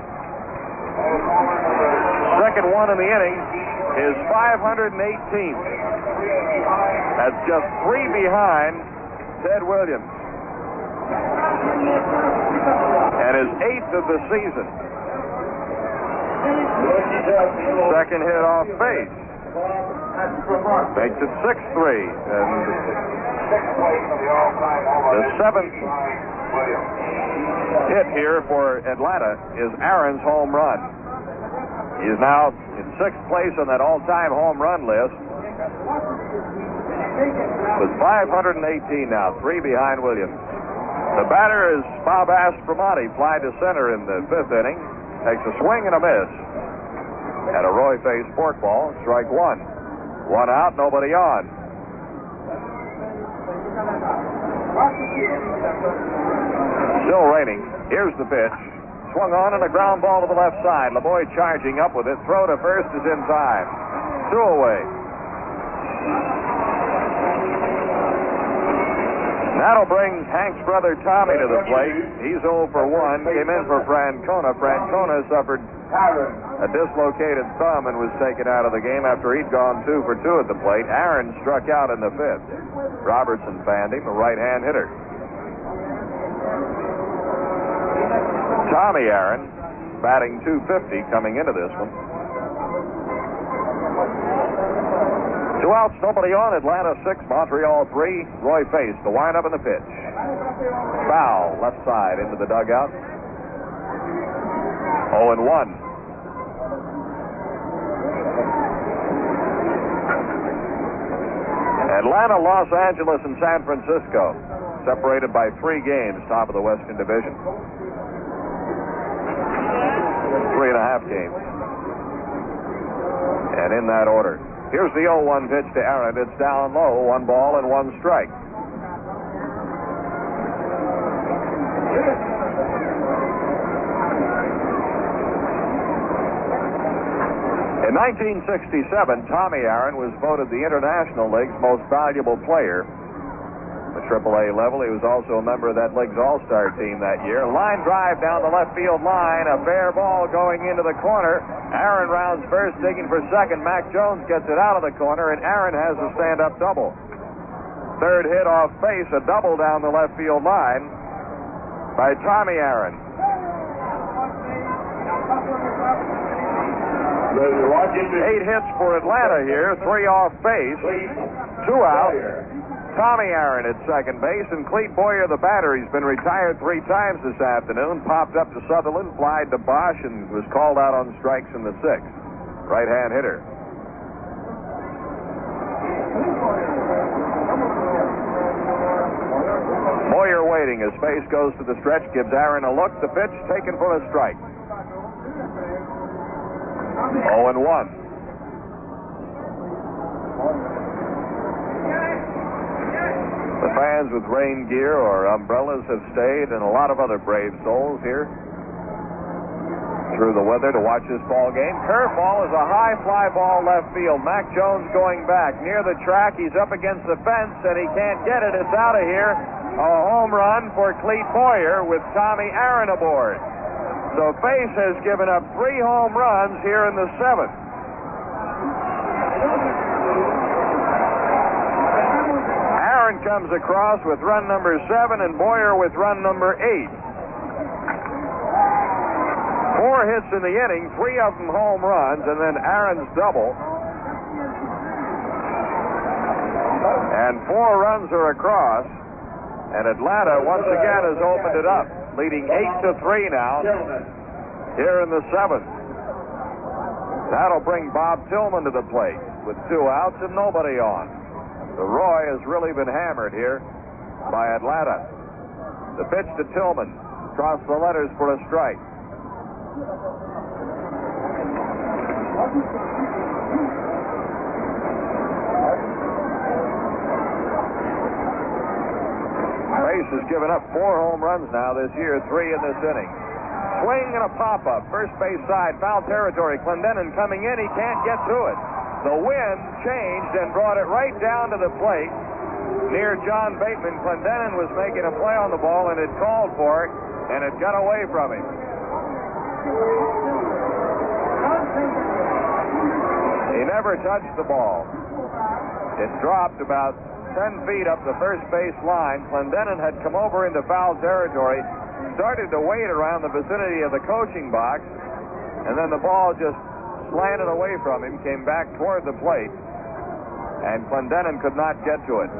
Second one in the inning, his 518th. That's just 3 behind Ted Williams. And his 8th of the season. Second hit off base. Makes it 6-3. And the 7th hit here for Atlanta is Aaron's home run. He is now in 6th place on that all-time home run list with 518 now, 3 behind Williams. The batter is Bob Aspromonte, fly to center in the 5th inning. Takes a swing and a miss. At a Roy Face forkball, strike 1. 1 out, nobody on. Still raining. Here's the pitch. Swung on and a ground ball to the left side. LeBoy charging up with it. Throw to first is in time. 2 away. That'll bring Hank's brother Tommy to the plate. He's 0 for 1. Came in for Francona. Francona suffered a dislocated thumb and was taken out of the game after he'd gone 2 for 2 at the plate. Aaron struck out in the 5th. Robertson fanned him, a right-hand hitter. Tommy Aaron batting .250 coming into this one. 2 outs, nobody on. Atlanta 6, Montreal 3. Roy Face, the windup and the pitch. Foul, left side into the dugout. 0-1. Atlanta, Los Angeles, and San Francisco separated by 3 games, top of the Western Division. 3.5 games. And in that order. Here's the 0-1 pitch to Aaron. It's down low, 1 ball and 1 strike. In 1967, Tommy Aaron was voted the International League's most valuable player. The AAA level, he was also a member of that league's all-star team that year. Line drive down the left field line, a fair ball going into the corner. Aaron rounds first, digging for second. Mac Jones gets it out of the corner, and Aaron has a stand-up double. Third hit off base, a double down the left field line by Tommy Aaron. 8 hits for Atlanta here, 3 off base, 2 out. Tommy Aaron at second base, and Clete Boyer, the batter. He's been retired 3 times this afternoon. Popped up to Sutherland, flied to Bosch, and was called out on strikes in the 6th. Right-hand hitter. Boyer waiting as Space goes to the stretch, gives Aaron a look. The pitch taken for a strike. 0-1. The fans with rain gear or umbrellas have stayed, and a lot of other brave souls here through the weather to watch this ball game. Curveball is a high fly ball left field. Mac Jones going back near the track. He's up against the fence, and he can't get it. It's out of here. A home run for Clete Boyer with Tommy Aaron aboard. So Face has given up 3 home runs here in the 7th. Aaron comes across with run number 7 and Boyer with run number 8. 4 hits in the inning, 3 of them home runs, and then Aaron's double. And 4 runs are across, and Atlanta once again has opened it up, leading 8-3 now here in the 7th. That'll bring Bob Tillman to the plate with 2 outs and nobody on. The Roy has really been hammered here by Atlanta. The pitch to Tillman. Across the letters for a strike. Face has given up 4 home runs now this year, 3 in this inning. Swing and a pop-up, first base side, foul territory. Clendenin coming in, he can't get to it. The wind changed and brought it right down to the plate near John Bateman. Clendenin was making a play on the ball and it called for it, and it got away from him. He never touched the ball. It dropped about 10 feet up the first base line. Clendenin had come over into foul territory, started to wait around the vicinity of the coaching box, and then the ball just slanted away from him, came back toward the plate, and Clendenin could not get to it.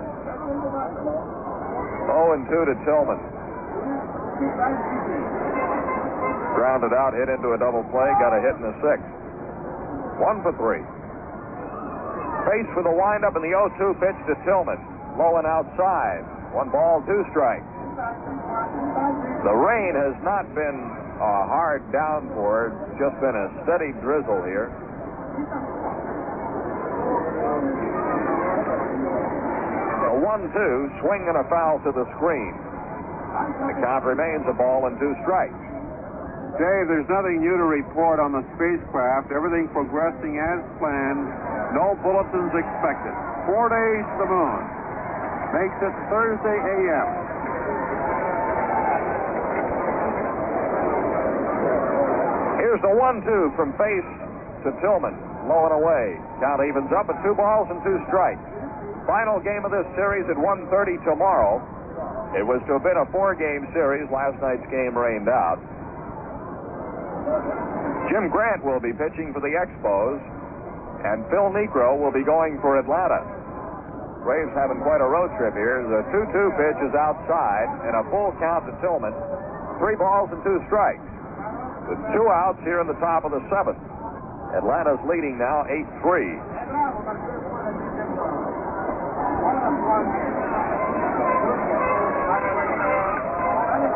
0-2 to Tillman. Grounded out, hit into a double play, got a hit in the 6th. 1 for 3. Face for the windup and the 0-2 pitch to Tillman. Low and outside. 1 ball, 2 strikes. The rain has not been a hard downpour. It's just been a steady drizzle here. A 1-2, swing and a foul to the screen. The count remains a ball and 2 strikes. Dave, there's nothing new to report on the spacecraft. Everything progressing as planned. No bulletins expected. 4 days to the moon. Makes it Thursday a.m. Here's the 1-2 from Face to Tillman. Low and away. Count evens up at 2 balls and 2 strikes. Final game of this series at 1:30 tomorrow. It was to have been a 4-game series. Last night's game rained out. Jim Grant will be pitching for the Expos, and Phil Niekro will be going for Atlanta. Braves having quite a road trip here. The 2-2 pitch is outside, and a full count to Tillman. 3 balls and 2 strikes. With 2 outs here in the top of the 7th. Atlanta's leading now 8-3.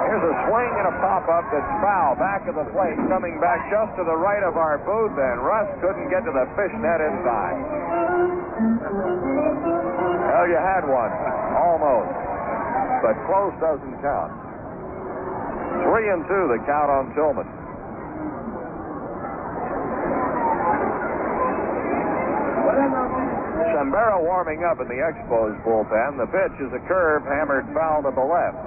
Here's a swing and a pop-up that's foul back of the plate, coming back just to the right of our booth, and Russ couldn't get to the fish net in time. Well, you had one, almost, but close doesn't count. 3-2 the count on Tillman. Sambera warming up in the Expos bullpen. The pitch is a curve hammered foul to the left.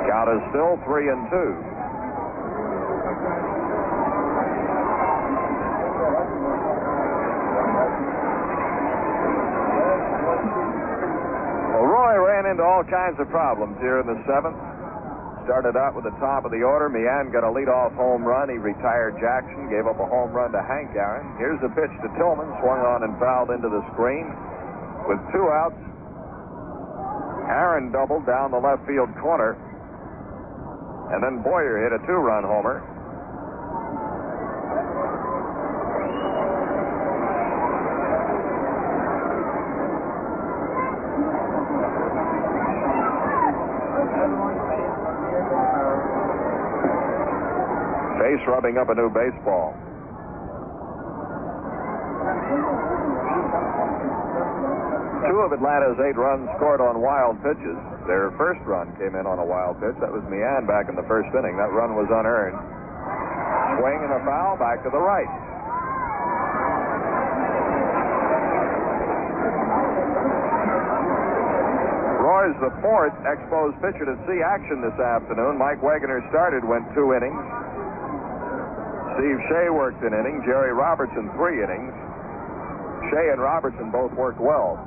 Count is still 3-2. Well, Roy ran into all kinds of problems here in the seventh. Started out with the top of the order. Meehan got a leadoff home run. He retired Jackson, gave up a home run to Hank Aaron. Here's the pitch to Tillman, swung on and fouled into the screen. With 2 outs, Aaron doubled down the left field corner. And then Boyer hit a 2-run homer. Base rubbing up a new baseball. Two of Atlanta's 8 runs scored on wild pitches. Their first run came in on a wild pitch. That was Meehan back in the first inning. That run was unearned. Swing and a foul back to the right. Roy's the 4th Expos pitcher to see action this afternoon. Mike Wegener started, went 2 innings. Steve Shea worked an inning. Jerry Robertson 3 innings. Shea and Robertson both worked well.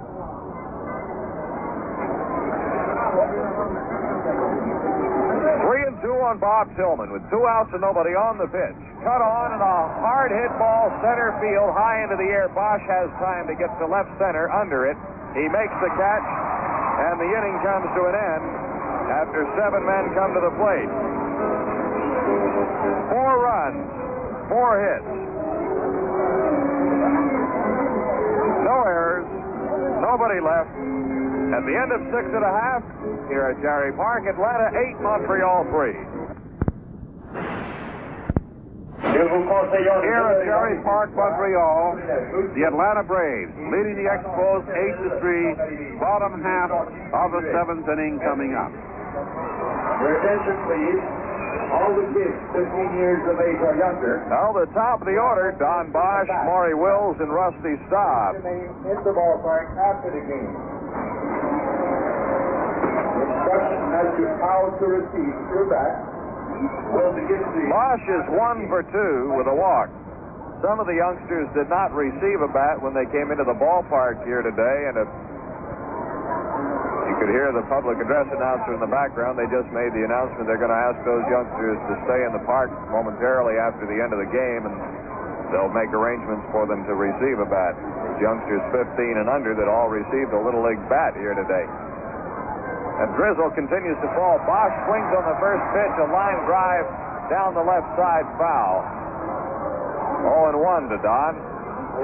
3-2 on Bob Tillman with 2 outs and nobody on the pitch. Cut on and a hard hit ball center field high into the air. Bosch has time to get to left center under it. He makes the catch and the inning comes to an end after 7 men come to the plate. 4 runs. 4 hits. No errors. Nobody left. At the end of 6 1/2, here at Jarry Park, Atlanta 8, Montreal 3. Here at Jarry Park, Montreal, the Atlanta Braves leading the Expos 8-3, bottom half of the 7th inning coming up. Your attention, please. All the kids 15 years of age or younger. Now the top of the order, Don Bosch, Maury Wills, and Rusty Staub. In the ballpark after the game. Instruction as to how to receive your bat will begin to... Bosch is 1 for 2 with a walk. Some of the youngsters did not receive a bat when they came into the ballpark here today, and you could hear the public address announcer in the background. They just made the announcement they're going to ask those youngsters to stay in the park momentarily after the end of the game, and they'll make arrangements for them to receive a bat. Those youngsters 15 and under that all received a Little League bat here today. And drizzle continues to fall. Bosch swings on the first pitch, a line drive down the left side, foul. 0-1 to Don.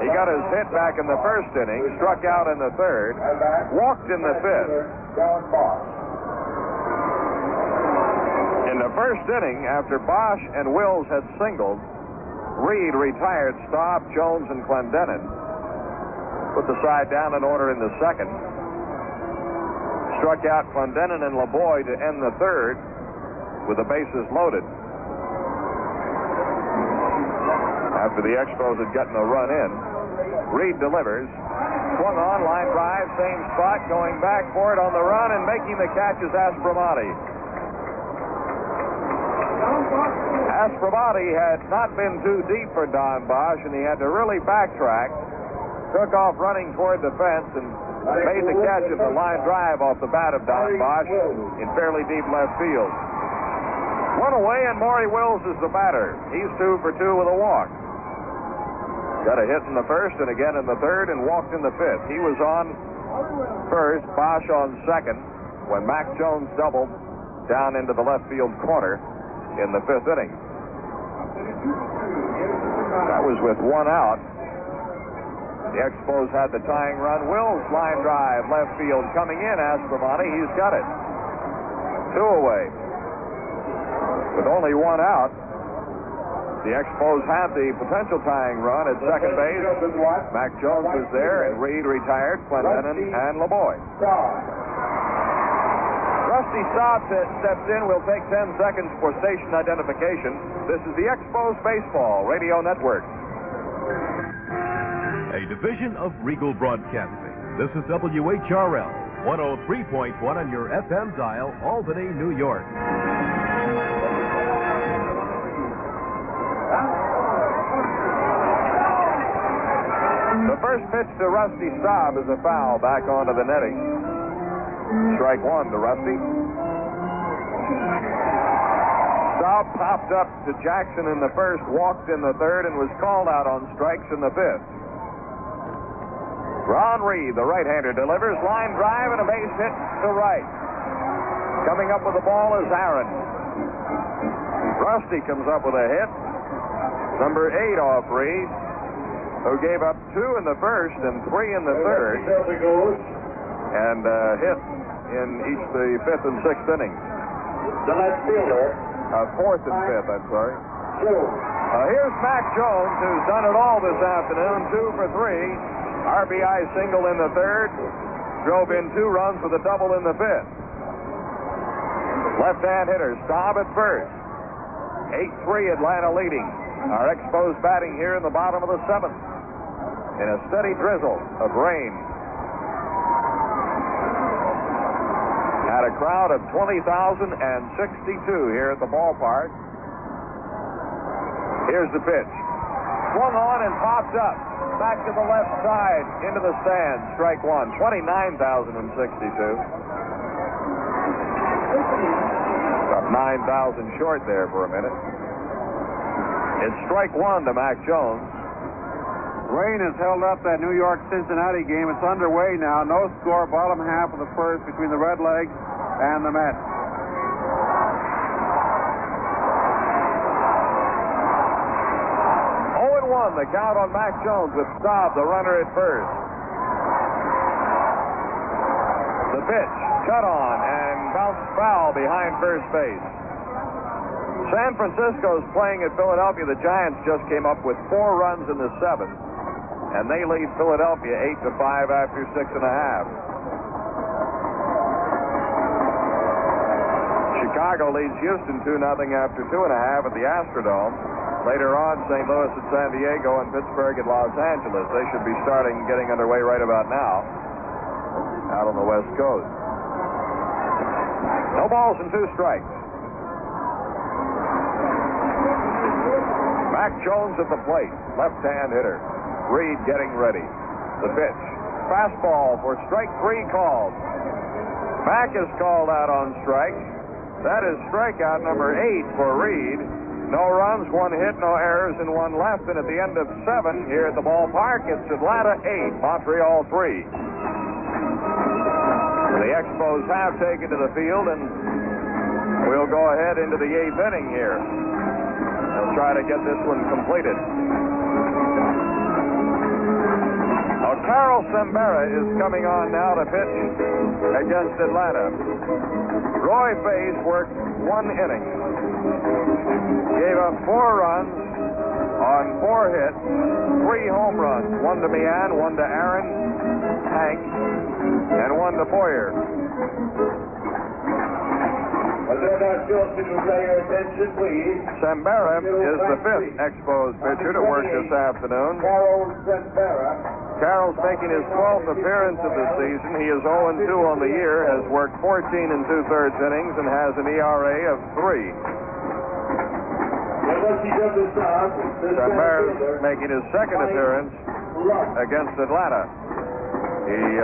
He got his hit back in the first inning, struck out in the third, walked in the fifth. In the first inning, after Bosch and Wills had singled, Reed retired Staub, Jones, and Clendenin. Put the side down in order in the second. Struck out Clendenin and LeBoy to end the third with the bases loaded. After the Expos had gotten a run in, Reed delivers. Swung on, line drive, same spot, going back for it on the run, and making the catch is Aspromati. Aspromati had not been too deep for Don Bosch, and he had to really backtrack. Took off running toward the fence and made the catch of the line drive off the bat of Don Bosch in fairly deep left field. One away, and Maury Wills is the batter. He's 2 for 2 with a walk. Got a hit in the first and again in the third and walked in the fifth. He was on first, Bosch on second, when Mac Jones doubled down into the left field corner in the 5th inning. That was with 1 out. The Expos had the tying run. Wills line drive, left field coming in. Aspromati, he's got it. 2 away. With only 1 out, the Expos had the potential tying run at second base. Mac Jones was there, and Reed retired, Clendenin, and LeBoy. Rusty Staub steps in. We'll take 10 seconds for station identification. This is the Expos Baseball Radio Network. A division of Regal Broadcasting. This is WHRL 103.1 on your FM dial, Albany, New York. The first pitch to Rusty Staub is a foul back onto the netting. Strike 1 to Rusty. Staub popped up to Jackson in the first, walked in the third, and was called out on strikes in the fifth. Ron Reed, the right-hander, delivers line drive and a base hit to right. Coming up with the ball is Aaron. Rusty comes up with a hit. Number 8 off Reed, who gave up 2 in the first and 3 in the third, and hit in each the 5th and 6th innings. The left fielder. 4th and 5th, I'm sorry. Here's Mac Jones, who's done it all this afternoon. 2 for 3. RBI single in the third. Drove in 2 runs with a double in the 5th. Left-hand hitter, Staub at first. 8-3 Atlanta leading. Our Expos batting here in the bottom of the 7th. In a steady drizzle of rain. Had a crowd of 20,062 here at the ballpark. Here's the pitch. Swung on and popped up. Back to the left side, into the stands. Strike 1. 29,062. About 9,000 short there for a minute. It's strike 1 to Mac Jones. Rain has held up that New York-Cincinnati game. It's underway now. No score, bottom half of the first between the Redlegs and the Mets. The count on Mac Jones with Staub, the runner at first. The pitch, cut on, and bounced foul behind first base. San Francisco's playing at Philadelphia. The Giants just came up with 4 runs in the 7th, and they lead Philadelphia 8-5 after 6.5. Chicago leads Houston 2-0 after 2.5 at the Astrodome. Later on, St. Louis at San Diego and Pittsburgh at Los Angeles. They should be getting underway right about now out on the West Coast. No balls and 2 strikes. Mac Jones at the plate, left-hand hitter. Reed getting ready. The pitch. Fastball for strike 3 called. Mac is called out on strike. That is strikeout number 8 for Reed. No runs, 1 hit, no errors, and 1 left. And at the end of 7 here at the ballpark, it's Atlanta 8, Montreal 3. The Expos have taken to the field, and we'll go ahead into the 8th inning here. They'll try to get this one completed. Carl Sembera is coming on now to pitch against Atlanta. Roy Faze worked 1 inning. Gave up 4 runs on 4 hits, 3 home runs. 1 to Meehan, 1 to Aaron, Hank, and 1 to Boyer. Sembera is the 5th Expos pitcher to work this afternoon. Carroll's making his 12th appearance of the season. He is 0-2 on the year, has worked 14 2/3 innings, and has an ERA of 3. Sembera making his 2nd appearance against Atlanta. He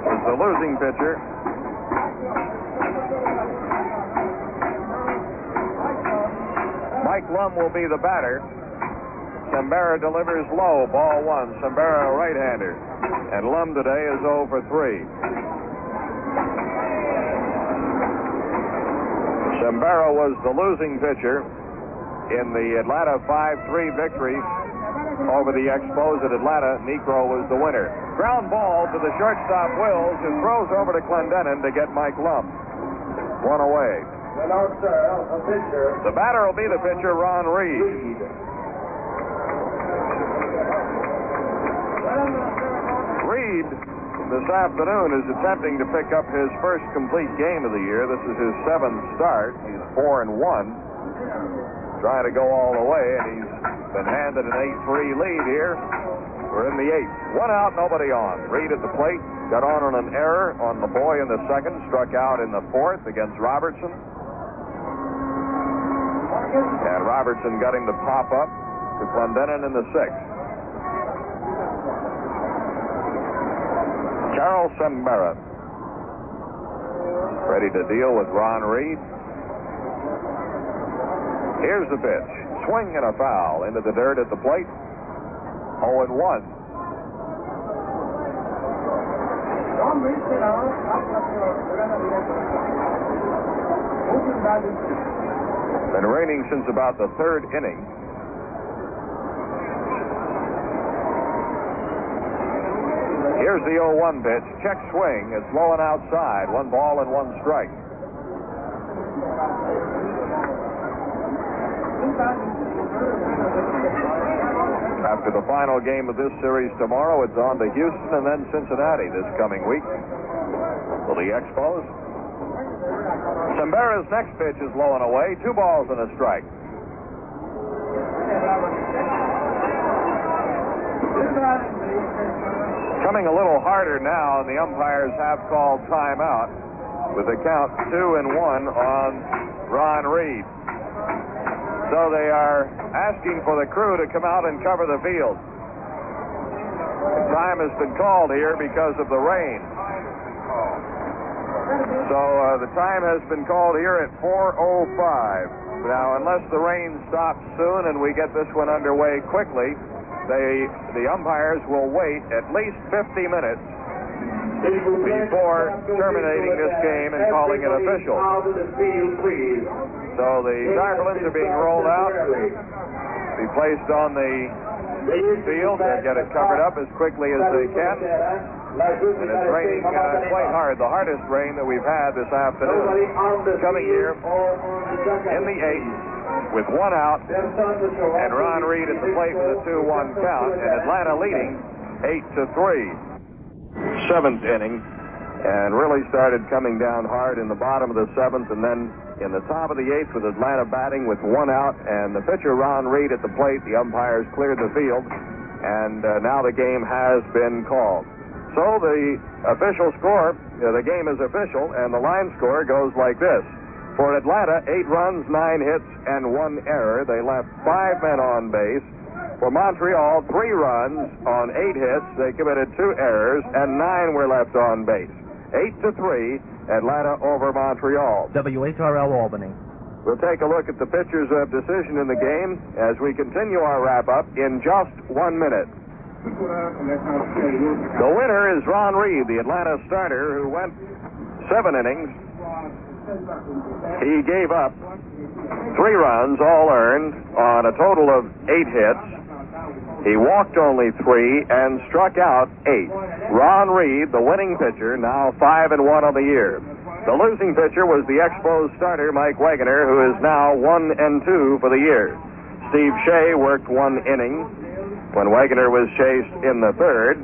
was the losing pitcher. Mike Lum will be the batter. Sembera delivers low, ball 1. Sembera a right-hander. And Lum today is 0 for 3. Sembera was the losing pitcher in the Atlanta 5-3 victory over the Expos at Atlanta. Necro was the winner. Ground ball to the shortstop Wills, who throws over to Clendenin to get Mike Lum. one away. The batter will be the pitcher, Ron Reed. Reed this afternoon is attempting to pick up his first complete game of the year. This is his 7th start. He's 4-1. Trying to go all the way, and he's been handed an 8-3 lead here. We're in the 8th. 1 out, nobody on. Reed at the plate. Got on an error on the boy in the 2nd. Struck out in the 4th against Robertson. And Robertson got him to pop up to Clendenin in the 6th. Carl Sembera ready to deal with Ron Reed. Here's the pitch. Swing and a foul into the dirt at the plate. 0-1. Been raining since about the 3rd inning. Here's the 0-1 pitch. Check swing. It's low and outside. 1 ball and 1 strike. After the final game of this series tomorrow, it's on to Houston and then Cincinnati this coming week for the Expos. Sembera's next pitch is low and away. 2 balls and a strike. Coming a little harder now, and the umpires have called timeout with the count 2-1 on Ron Reed. So they are asking for the crew to come out and cover the field. Time has been called here because of the rain. So the time has been called here at 4:05. Now, unless the rain stops soon and we get this one underway quickly, the umpires will wait at least 50 minutes before terminating this game and calling it official. So the tarpaulins are being rolled out, be placed on the field, and get it covered up as quickly as they can. And it's raining quite hard, the hardest rain that we've had this afternoon. Coming here in the 8th with 1 out, and Ron Reed at the plate with a 2-1 count, and Atlanta leading 8-3. 7th inning, and really started coming down hard in the bottom of the 7th, and then in the top of the 8th with Atlanta batting with 1 out, and the pitcher Ron Reed at the plate. The umpires cleared the field, and now the game has been called. So the official score, the game is official, and the line score goes like this. For Atlanta, 8 runs, 9 hits, and 1 error. They left 5 men on base. For Montreal, 3 runs on 8 hits. They committed 2 errors, and 9 were left on base. 8-3, Atlanta over Montreal. WHRL Albany. We'll take a look at the pitchers of decision in the game as we continue our wrap-up in just 1 minute. The winner is Ron Reed, the Atlanta starter, who went 7 innings. He gave up 3 runs, all earned, on a total of 8 hits. He walked only 3 and struck out 8. Ron Reed, the winning pitcher, now 5-1 on the year. The losing pitcher was the Expos starter, Mike Wegener, who is now 1-2 for the year. Steve Shea worked 1 inning when Wegener was chased in the 3rd.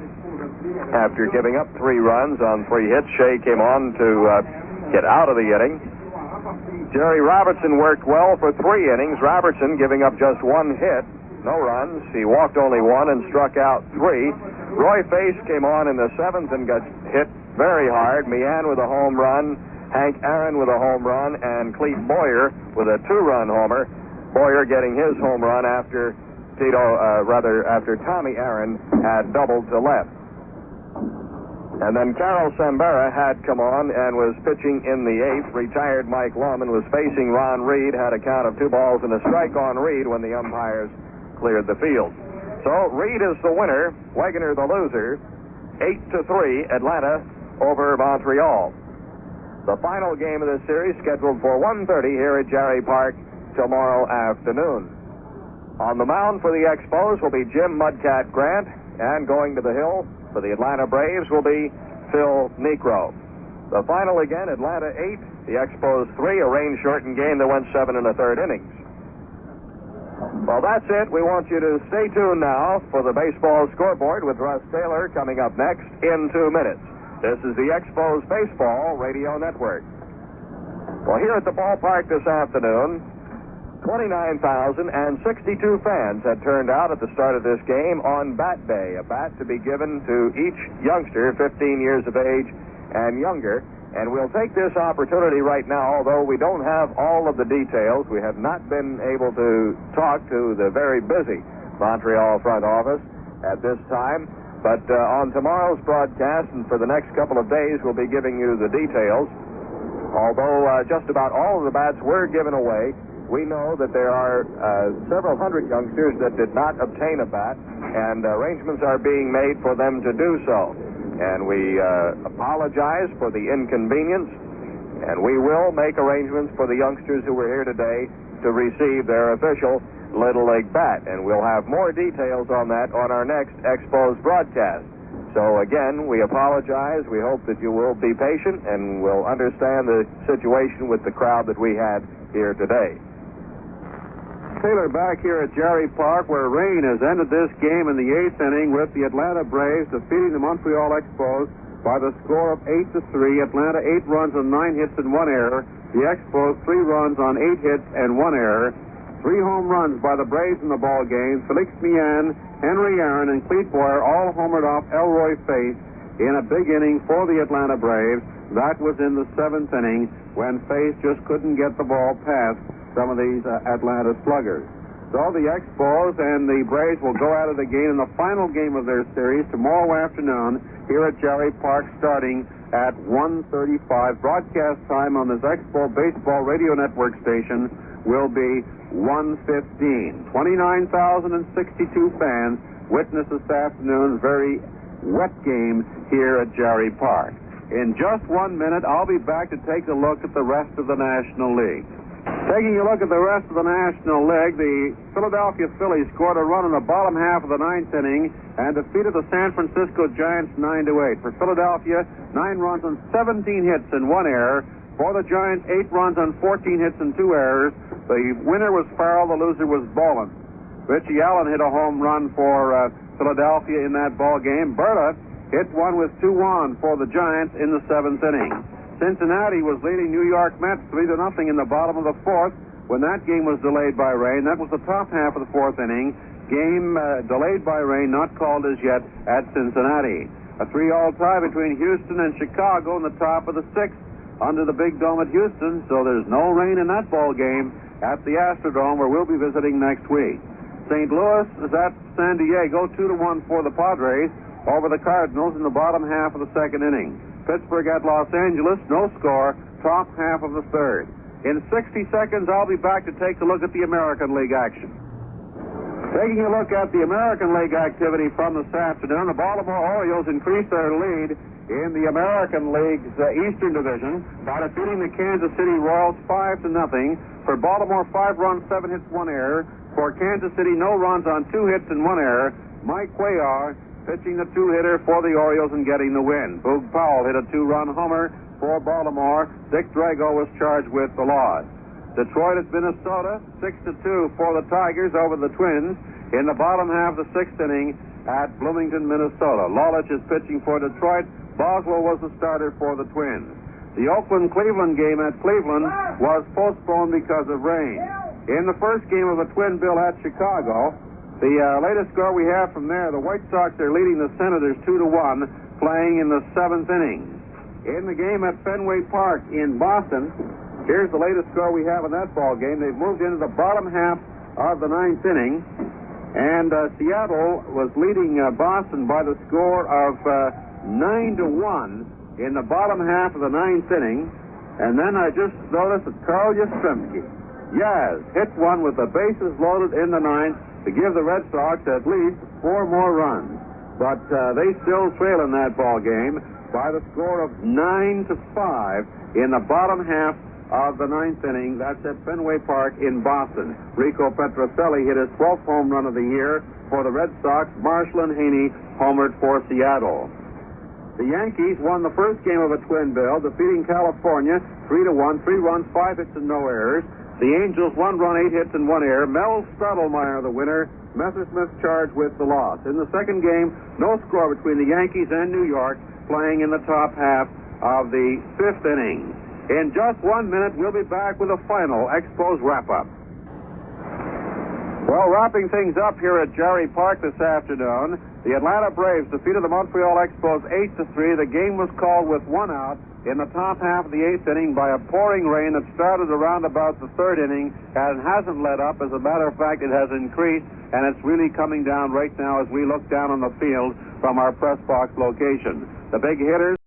After giving up 3 runs on 3 hits, Shea came on to get out of the inning. Jerry Robertson worked well for 3 innings. Robertson giving up just 1 hit, no runs. He walked only 1 and struck out 3. Roy Face came on in the 7th and got hit very hard. Meehan with a home run, Hank Aaron with a home run, and Clete Boyer with a 2-run homer. Boyer getting his home run after Tommy Aaron had doubled to left. And then Carl Sembera had come on and was pitching in the 8th. Retired Mike Lum was facing Ron Reed, had a count of 2 balls and a strike on Reed when the umpires cleared the field. So Reed is the winner, Wegener the loser. 8-3, Atlanta over Montreal. The final game of the series scheduled for 1:30 here at Jarry Park tomorrow afternoon. On the mound for the Expos will be Jim Mudcat Grant, and going to the hill for the Atlanta Braves will be Phil Necro. The final again, Atlanta 8 The Expos 3, a rain-shortened game that went 7 1/3 innings. Well, that's it. We want you to stay tuned now for the baseball scoreboard with Russ Taylor coming up next in 2 minutes. This is the Expos Baseball Radio Network. Well, here at the ballpark this afternoon, 29,062 fans had turned out at the start of this game on Bat Day, a bat to be given to each youngster 15 years of age and younger. And we'll take this opportunity right now, although we don't have all of the details. We have not been able to talk to the very busy Montreal front office at this time. But on tomorrow's broadcast and for the next couple of days, we'll be giving you the details. Although just about all of the bats were given away, we know that there are several hundred youngsters that did not obtain a bat, and arrangements are being made for them to do so. And we apologize for the inconvenience, and we will make arrangements for the youngsters who were here today to receive their official Little League bat. And we'll have more details on that on our next Expos broadcast. So again, we apologize. We hope that you will be patient and will understand the situation with the crowd that we had here today. Taylor back here at Jarry Park, where rain has ended this game in the 8th inning with the Atlanta Braves defeating the Montreal Expos by the score of 8-3. Atlanta 8 runs on 9 hits and 1 error. The Expos 3 runs on 8 hits and 1 error. 3 home runs by the Braves in the ball game. Felix Mian, Henry Aaron, and Clete Boyer all homered off Elroy Faith in a big inning for the Atlanta Braves. That was in the 7th inning when Faith just couldn't get the ball past some of these Atlanta sluggers. So the Expos and the Braves will go at it again in the final game of their series tomorrow afternoon here at Jarry Park, starting at 1:35. Broadcast time on this Expo Baseball Radio Network station will be 1:15. 29,062 fans witnessed this afternoon's very wet game here at Jarry Park. In just 1 minute, I'll be back to take a look at the rest of the National League. Taking a look at the rest of the National League, the Philadelphia Phillies scored a run in the bottom half of the 9th inning and defeated the San Francisco Giants 9-8. For Philadelphia, 9 runs on 17 hits and 1 error. For the Giants, 8 runs on 14 hits and 2 errors. The winner was Farrell, the loser was Bolin. Richie Allen hit a home run for Philadelphia in that ball game. Berta hit one with 2 on for the Giants in the 7th inning. Cincinnati was leading New York Mets 3-0 in the bottom of the 4th when that game was delayed by rain. That was the top half of the 4th inning. Game delayed by rain, not called as yet at Cincinnati. A 3-all tie between Houston and Chicago in the top of the 6th under the Big Dome at Houston, so there's no rain in that ball game at the Astrodome, where we'll be visiting next week. St. Louis is at San Diego, 2-1 for the Padres over the Cardinals in the bottom half of the 2nd inning. Pittsburgh at Los Angeles, no score, top half of the 3rd. In 60 seconds, I'll be back to take a look at the American League action. Taking a look at the American League activity from this afternoon, the Baltimore Orioles increased their lead in the American League's Eastern Division by defeating the Kansas City Royals 5-0. For Baltimore, 5 runs, 7 hits, 1 error. For Kansas City, no runs on 2 hits and 1 error. Mike Cuellar pitching the 2-hitter for the Orioles and getting the win. Boog Powell hit a 2-run homer for Baltimore. Dick Drago was charged with the loss. Detroit at Minnesota, 6-2 for the Tigers over the Twins in the bottom half of the 6th inning at Bloomington, Minnesota. Lolich is pitching for Detroit. Boswell was the starter for the Twins. The Oakland-Cleveland game at Cleveland was postponed because of rain. In the first game of the Twin Bill at Chicago, the latest score we have from there, the White Sox are leading the Senators 2-1, playing in the 7th inning. In the game at Fenway Park in Boston, here's the latest score we have in that ball game. They've moved into the bottom half of the 9th inning, and Seattle was leading Boston by the score of 9-1 in the bottom half of the 9th inning. And then I just noticed that Carl Yastrzemski, hit one with the bases loaded in the 9th to give the Red Sox at least 4 more runs. But they still trail in that ball game by the score of 9-5 in the bottom half of the 9th inning. That's at Fenway Park in Boston. Rico Petrocelli hit his 12th home run of the year for the Red Sox. Marshall and Haney homered for Seattle. The Yankees won the first game of a twin bill, defeating California 3-1, 3 runs, 5 hits, and no errors. The Angels 1 run, 8 hits, and 1 error. Mel Stottlemyre, the winner. Messersmith charged with the loss. In the second game, no score between the Yankees and New York, playing in the top half of the 5th inning. In just 1 minute, we'll be back with a final Expos wrap-up. Well, wrapping things up here at Jarry Park this afternoon, the Atlanta Braves defeated the Montreal Expos 8-3. The game was called with 1 out in the top half of the 8th inning by a pouring rain that started around about the 3rd inning and hasn't let up. As a matter of fact, it has increased, and it's really coming down right now as we look down on the field from our press box location. The big hitters